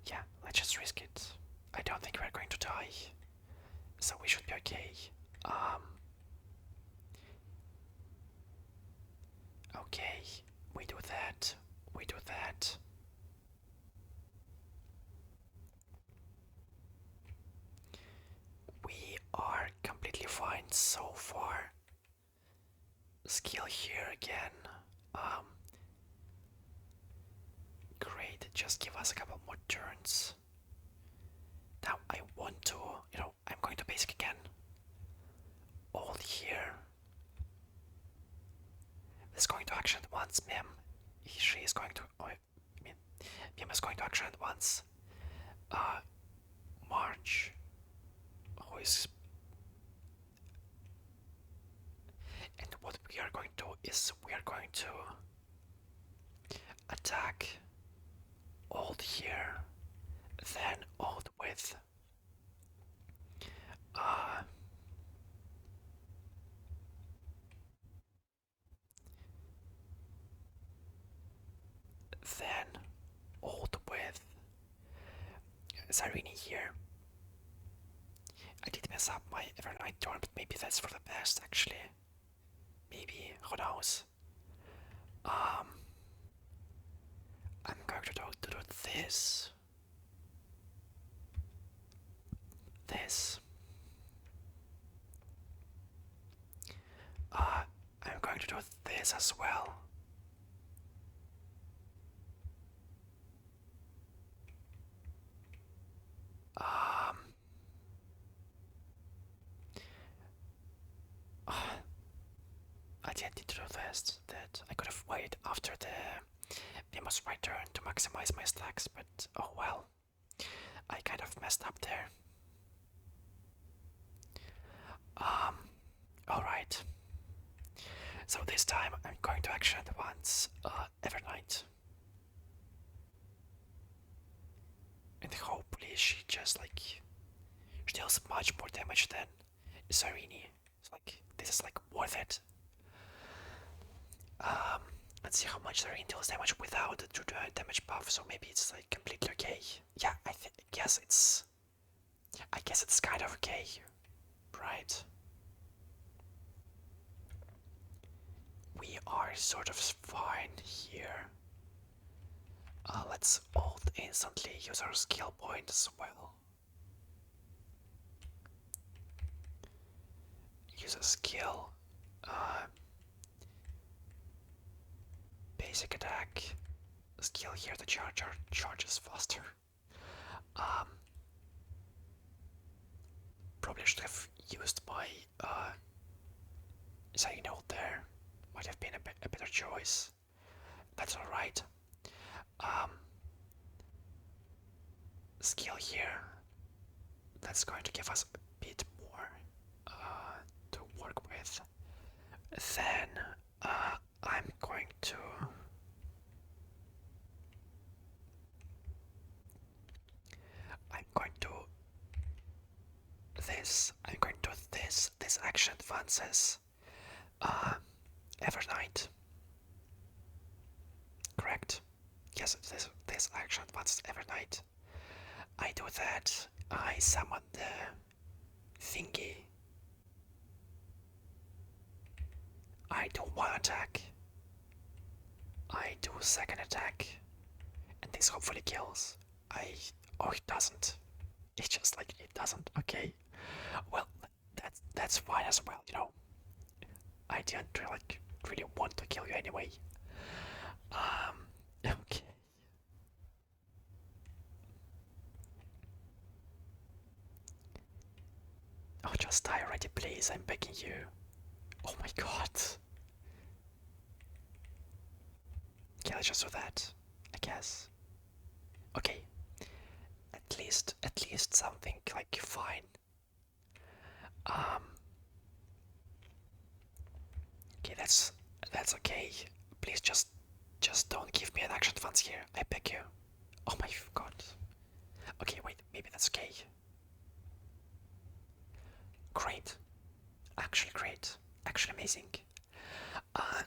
yeah, let's just risk it. I don't think we're going to die, so we should be okay. Um, okay, we do that. We do that. We are completely fine so far. Skill here again. Um, Great, just give us a couple more turns. Now I want to, I'm going to basic again. All here. This is going to action at once, Mim. She is going to, I mean, Mim is going to action at once. March, who is, and what we are going to do is we are going to attack old here, then old with then old with Zarini here. I did mess up my Evernight turn, but maybe that's for the best actually. Maybe, who knows? Um, I'm going to do this. This. I'm going to do this as well. Um, I didn't need to do this. That I could have waited after the famous right turn to maximize my stacks, but oh well. I kind of messed up there. Alright. So this time I'm going to action at once Evernight. And hopefully she just like she deals much more damage than Zarini. It's like this is like worth it. Let's see how much Zarini deals damage without the true damage buff, so maybe it's like completely okay. Yeah, I guess it's kind of okay, right? We are sort of fine here. Let's ult instantly use our skill point as well. Use a skill. Basic attack. Skill here, the charges faster. Probably should have used my saying ult there. Might have been a better choice. That's alright. Skill here. That's going to give us a bit more to work with. Then I'm going to this. I'm going to this. This action advances Evernight. Correct? Yes, this action advances Evernight. I do that. I summon the thingy. I do one attack. I do second attack. And this hopefully kills. Oh, it doesn't. It's just like it doesn't. Okay. Well, that's fine as well, I didn't really want to kill you anyway. Okay. Oh, just die already, please. I'm begging you. Oh my god. Okay, let's just do that, I guess. Okay. At least something like fine. Okay, that's okay. Please just Just don't give me an action advance here, I beg you. Oh my god. Okay, wait, maybe that's okay. Great. Actually great. Actually amazing.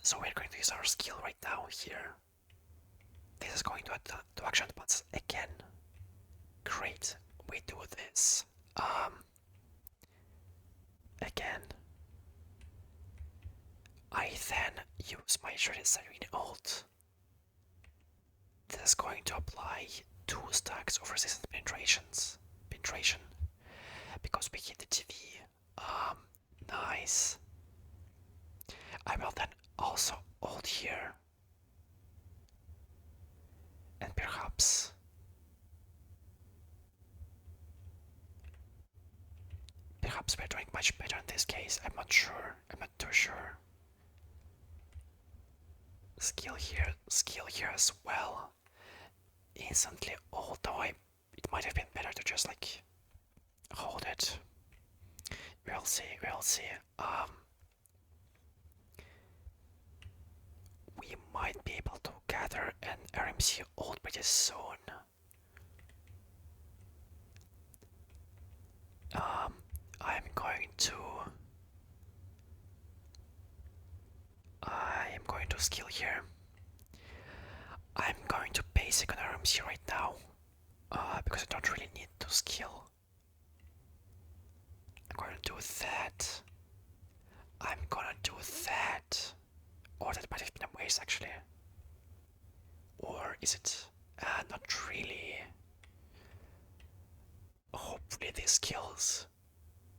So we're going to use our skill right now here. This is going to action advance again. Great. We do this. Again. I then use my Shredded Siren ult. This is going to apply 2 stacks of resistant penetration. Because we hit the TV. Nice. I will then also ult here. And perhaps we're doing much better in this case. I'm not sure. I'm not too sure. Skill here as well. Instantly, although it might have been better to just like hold it. We'll see. We might be able to gather an RMC ult pretty soon. I am going to skill here. I'm going to basic on RMC right now, because I don't really need to skill. I'm going to do that. I'm gonna do that. Or that might have been a waste actually. Or is it? Not really. Hopefully this kills.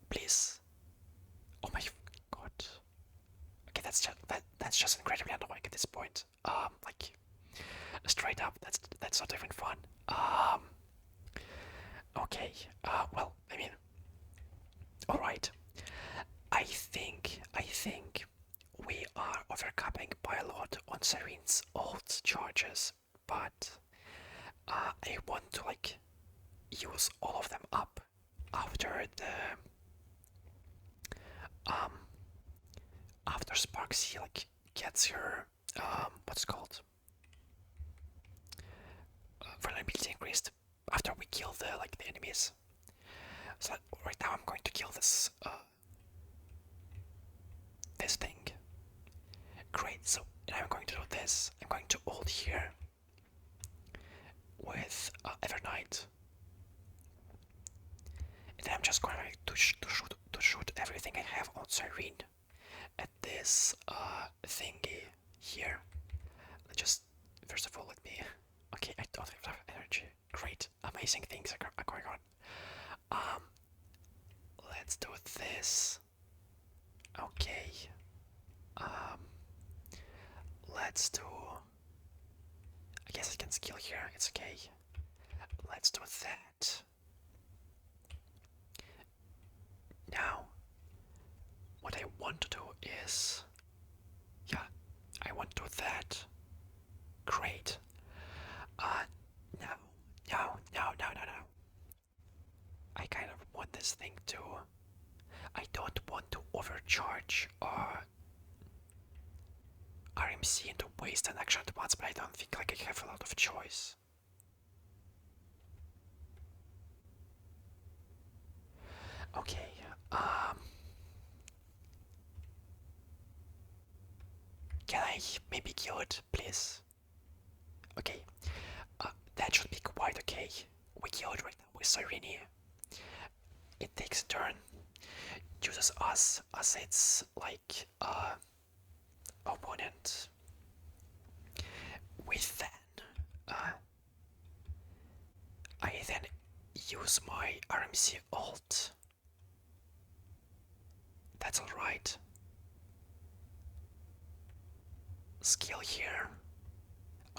Please. Oh my god. Okay, that's just incredibly annoying at this point. Like straight up, that's not even fun. Okay. Well, I mean, all right. I think we are overcapping by a lot on Serene's ult charges, but I want to like use all of them up after the after Sparxie like gets her what's it called vulnerability increased after we kill the enemies. So right now I'm going to kill this this thing. Great. So I'm going to do this. I'm going to ult here with Evernight. And then I'm just going to shoot everything I have on Serene at this thingy here. Let's just first of all let me. Okay, I don't have enough energy. Great, amazing things are going on. Let's do this. Okay. Let's do. I guess I can skill here. It's okay. Let's do that. Now, what I want to do is, yeah, I want to do that. Great. No. I kind of want this thing to. I don't want to overcharge RMC and to waste an action at once, but I don't think like I have a lot of choice. Okay. Can I maybe kill it, please? Okay. That should be quite okay. We kill it right now with Sirene. It takes a turn, uses us as its like opponent. With then, I then use my RMC ult. That's alright. Skill here.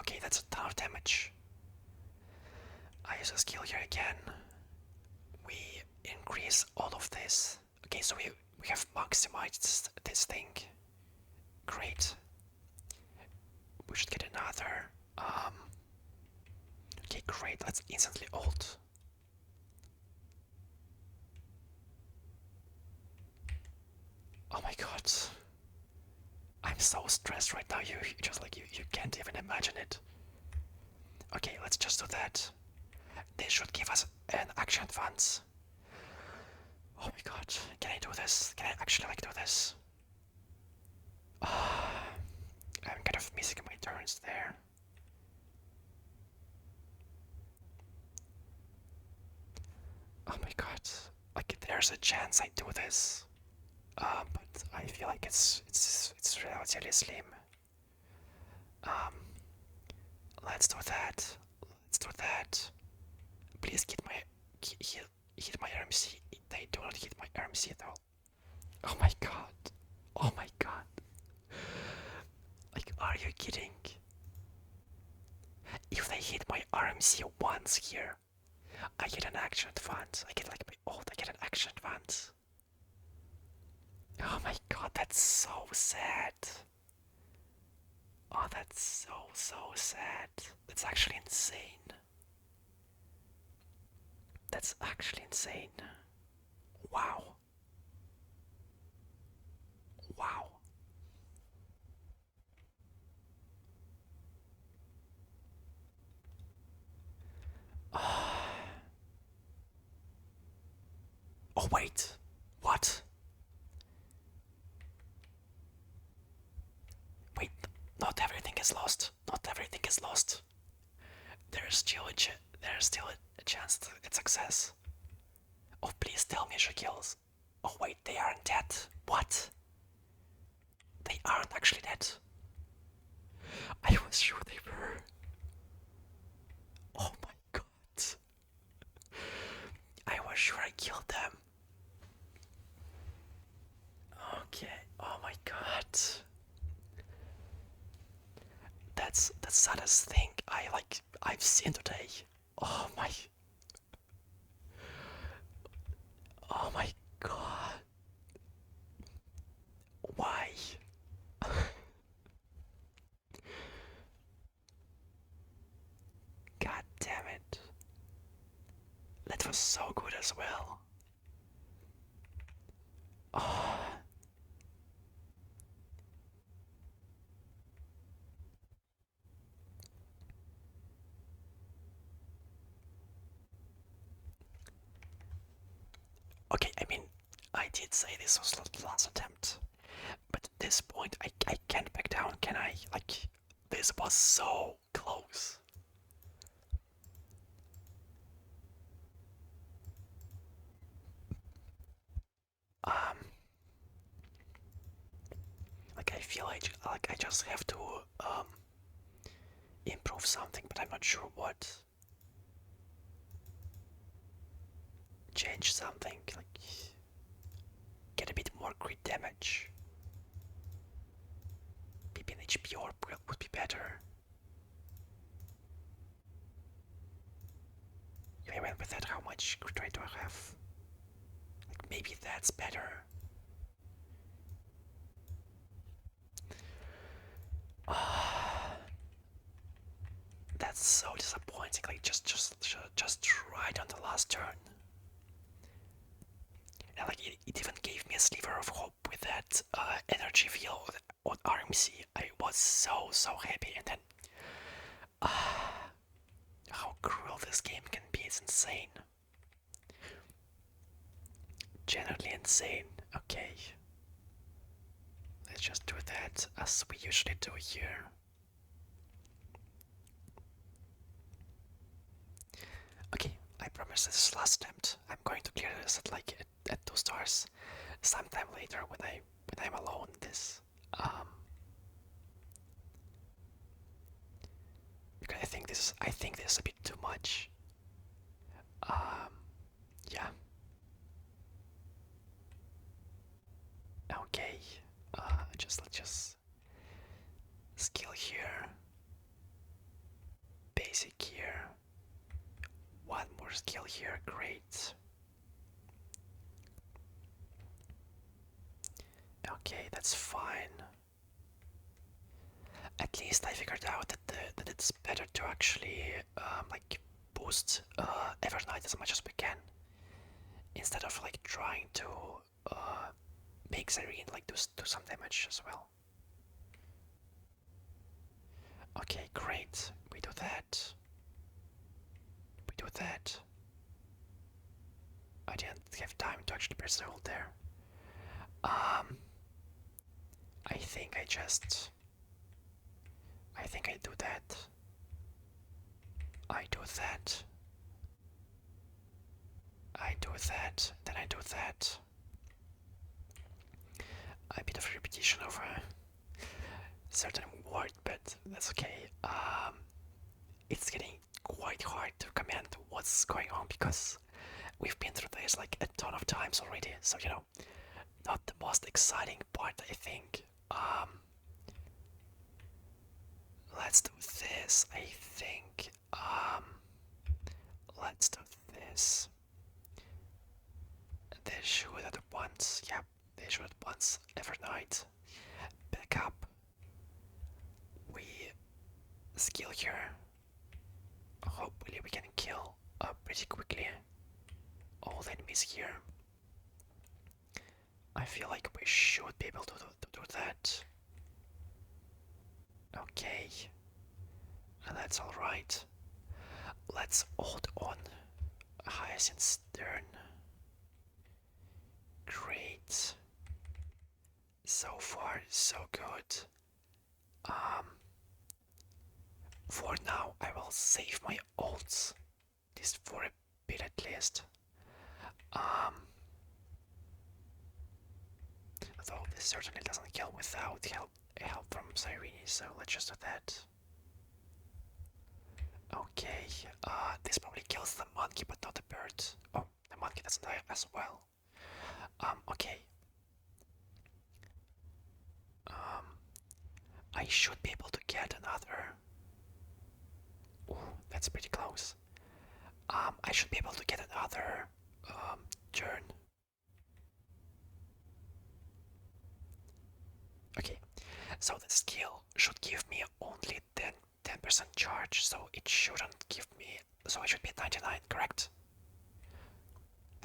Okay, that's a ton of damage. I use a skill here again. We increase all of this. Okay, so we have maximized this thing. Great. We should get another. Okay, great. Let's instantly ult. Oh my god. I'm I'm so stressed right now. You just like you can't even imagine it. Okay, let's just do that. This should give us an action advance. Oh my god, can I do this? Can I actually like do this? I'm kind of missing my turns there. Oh my god, like there's a chance I do this, but I feel like it's relatively slim. Um, let's do that. Let's do that. Please hit my RMC. They do not hit my RMC at all. Oh my god. Oh my god. Like, are you kidding? If they hit my RMC once here, I get an action advance. I get like my ult, I get an action advance. Oh my god, that's so sad. Oh, that's so sad. That's actually insane. That's actually insane. Wow. Wow. Oh wait. What? Wait, not everything is lost. Not everything is lost. There's still a chance to it's success. Oh, please tell me she kills. Oh wait, they aren't dead. What? They aren't actually dead. I was sure they were. Oh my god. I was sure I killed them. Okay. Oh my god. That's the saddest thing I've seen today. Oh my. Oh my god. Why? God damn it. That was so good as well. Oh. Okay, I mean, I did say this was the last attempt, but at this point, I can't back down, can I? Like, this was so close. Um, like I feel like I just have to improve something, but I'm not sure what. Change something, like get a bit more crit damage. Maybe an HP orb would be better. If I went with that, how much crit rate do I have? Like maybe that's better. That's so disappointing. Like just right on the last turn. And like it even gave me a sliver of hope with that energy field on RMC. I was so happy, and then how cruel this game can be is insane. Generally insane. Okay. Let's just do that as we usually do here. Okay, I promise this is the last attempt. I'm going to clear this at 2 stars sometime later when I'm alone in this. Because I think this is a bit too much. Yeah. Okay. Let's just skill here. Basic here. One more skill here, great. Okay, that's fine. At least I figured out that it's better to actually like boost Evernight as much as we can, instead of like trying to make Zyrene like do some damage as well. Okay, great. We do that. We do that. I didn't have time to actually press hold there. I think I do that. I do that. I do that. Then I do that. A bit of repetition of a certain word, but that's okay. It's getting quite hard to comment what's going on because we've been through this like a ton of times already. So not the most exciting part, I think. Let's do this. I think. Let's do this. They shoot at once. Yep, they shoot at once every night. Back up. We skill here. Hopefully we can kill pretty quickly all the enemies here. I feel like we should be able to do that. Okay, that's alright. Let's hold on. Hyacinth's turn. Great. So far, so good. For now, I will save my ults. This for a bit at least. Though this certainly doesn't kill without help from Cyrene, so let's just do that. Okay, this probably kills the monkey, but not the bird. Oh, the monkey doesn't die as well. Okay. I should be able to get another. Ooh, that's pretty close. I should be able to get another turn. Okay, so the skill should give me only 10% charge, so it shouldn't give me. So I should be at 99, correct?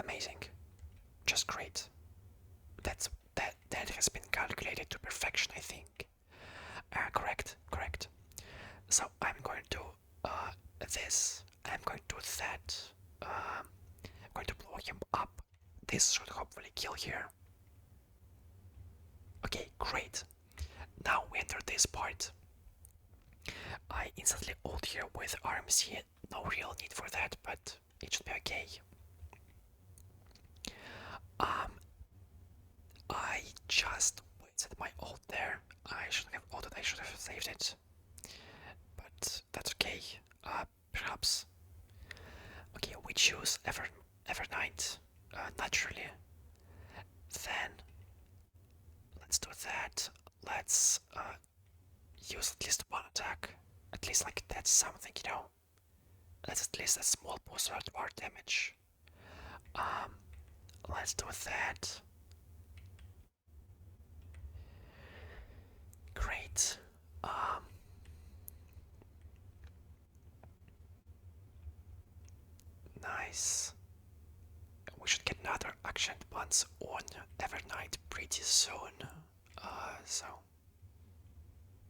Amazing. Just great. That has been calculated to perfection, I think. Correct. So I'm going to this. I'm going to that. I'm going to blow him up. This should hopefully kill here. Okay, great. Now we enter this part. I instantly ult here with RMC. No real need for that, but it should be okay. I just wasted my ult there. I shouldn't have ulted, I should have saved it. But that's okay. Perhaps. Okay, we choose Evernight, naturally. Then let's do that. Let's use at least one attack. At least like that's something, That's at least a small booster to our damage. Let's do that. Great. Nice. We should get another action once on Evernight pretty soon. So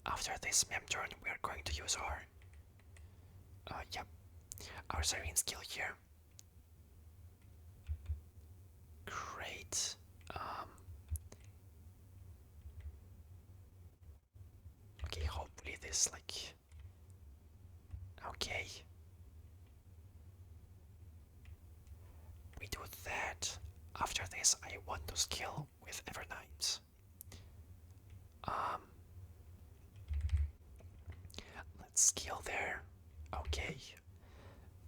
after this mem turn, we are going to use our our Siren skill here. Great. Okay, hopefully this okay. We do that. After this, I want to skill with Evernight. Let's skill there. Okay.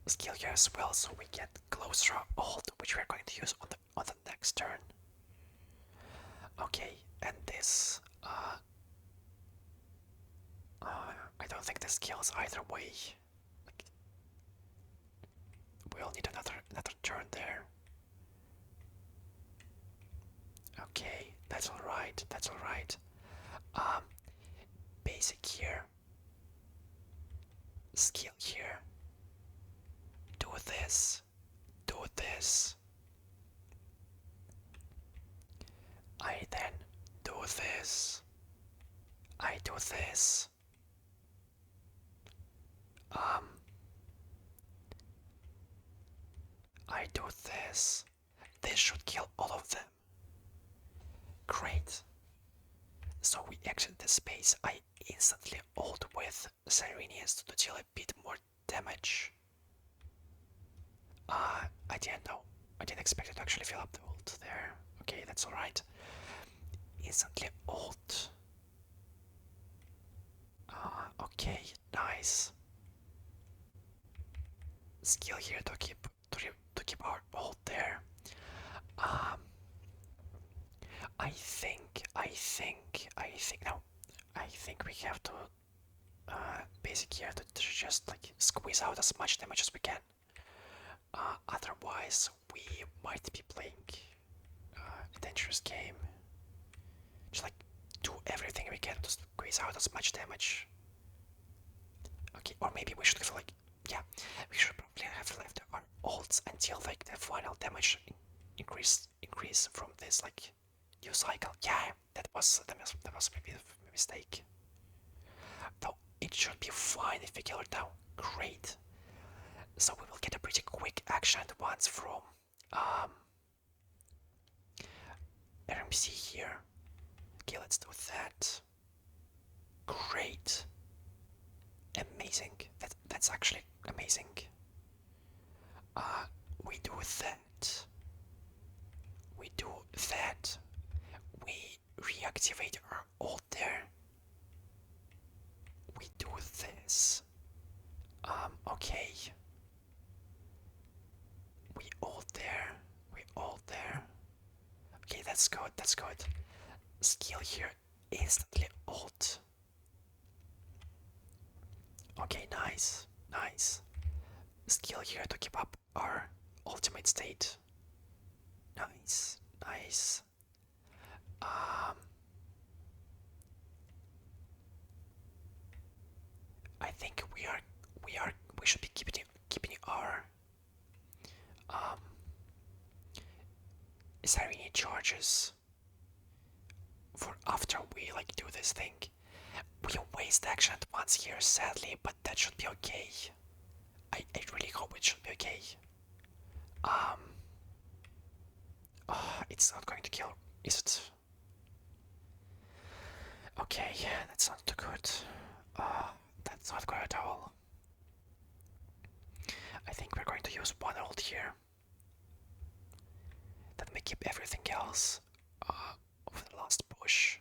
Skill here as well, so we get closer ult, which we're going to use on the next turn. Okay, and this I don't think this kills either way. We'll need another turn there. Okay, that's alright, basic here. Skill here. Do this. I then do this. I do this. Um, I do this. This should kill all of them. Great. So we exit the space. I instantly ult with Cyrenius to deal a bit more damage. I didn't know. I didn't expect it to actually fill up the ult there. Okay, that's alright. Instantly ult. Okay, nice. Skill here to keep our ult there. I think we have to basic here to just like squeeze out as much damage as we can. Otherwise, we might be playing a dangerous game. Just like do everything we can to squeeze out as much damage. Okay, or maybe we should have like, yeah, we should probably have left our ults until like the final damage increase from this like new cycle. Yeah, that was maybe a mistake. Though it should be fine if we kill her now. Great. So we will get a pretty quick action at once from RMC here. Okay, let's do that. Great. Amazing. That's actually amazing. We do that. We do that. We reactivate our ult there. We do this. Okay. We ult there. We ult there. Okay, that's good. That's good. Skill here. Instantly ult. Okay, nice. Nice. Skill here to keep up our ultimate state. Nice. Nice. I think we should be keeping our Siren charges for after we like do this thing. We waste action at once here, sadly, but that should be okay. I really hope it should be okay. It's not going to kill, is it? Okay, that's not too good. That's not good at all. I think we're going to use one ult here. That may keep everything else over the last push.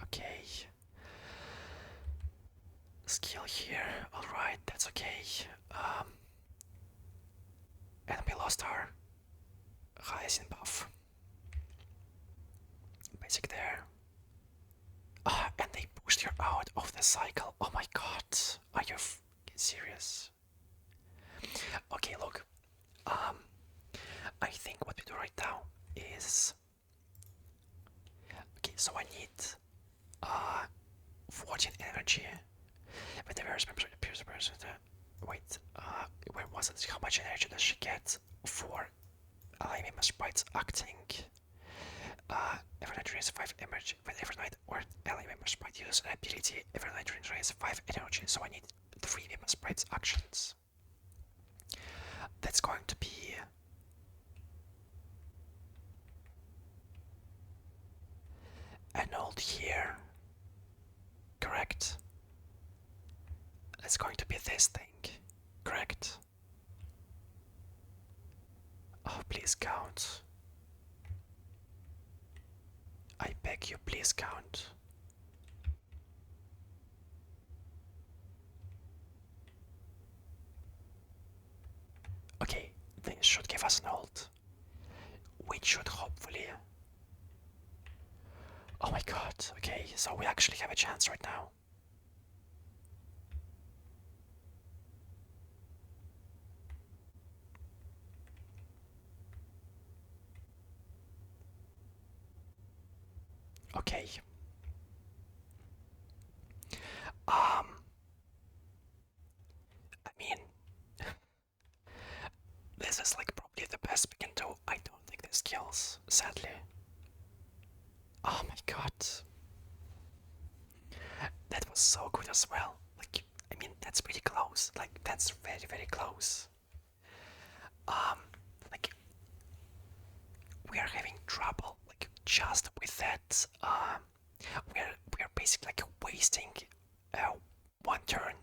Okay. Skill here. Alright, that's okay. And we lost our highest buff. Basic there. And they pushed her out of the cycle. Oh my god. Are you serious? Okay, look. I think what we do right now is... Okay, so I need 14 energy. But the various members appears a person. Wait, where was it? How much energy does she get for Alchemy Sprites acting? Every night drains 5 energy. When every night or Alchemy Sprite uses an ability, every night drains 5 energy. So I need 3 Mima Sprites actions. That's going to be an ult here. Correct. It's going to be this thing. Correct. Oh, please count. I beg you, please count. Okay, this should give us an ult. Which should hopefully... Oh my god, okay, so we actually have a chance right now. Okay. I mean, this is like probably the best we can do. I don't think this kills, sadly. Oh my god. That was so good as well. Like, I mean, that's pretty close. Like, that's very, very close. Um, like, we are having trouble, like, just with that. We are basically like wasting uh, one turn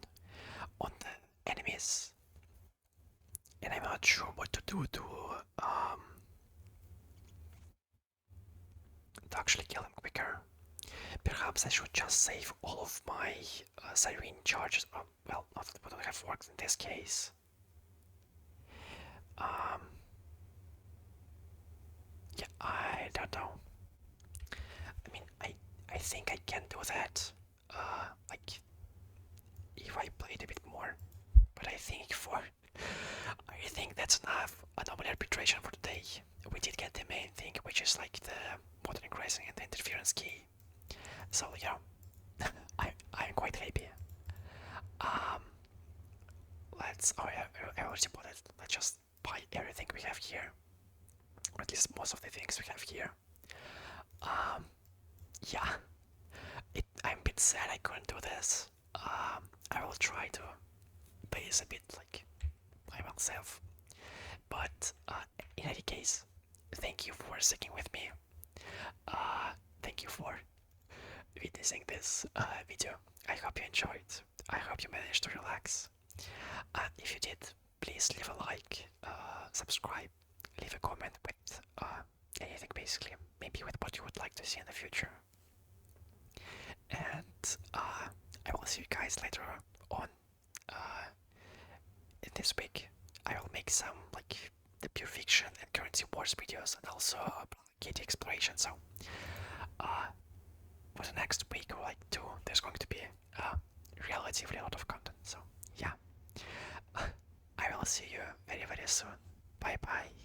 on the enemies, and I'm not sure what to do um to actually kill him quicker. Perhaps I should just save all of my siren charges. Well, not that would have worked in this case. Um, yeah, I don't know. I mean, I think I can do that. Like if I played a bit more, but I think that's enough anomaly arbitration for today. We did get the main thing, which is like the modern increasing and the interference key. So yeah, I'm quite happy. Um, let's. Oh, I already bought it. Let's just buy everything we have here, or at least most of the things we have here. Um, yeah, I'm a bit sad I couldn't do this. I will try to base a bit like by myself, but in any case, thank you for sticking with me. Thank you for witnessing this video. I hope you enjoyed. I hope you managed to relax. If you did, please leave a like, subscribe, leave a comment with anything basically, maybe with what you would like to see in the future. And I will see you guys later on uh, this week. I will make some like the pure fiction and currency wars videos and also KT exploration. So for the next week or like two, there's going to be relatively a lot of content. So yeah, I will see you very very soon. Bye bye.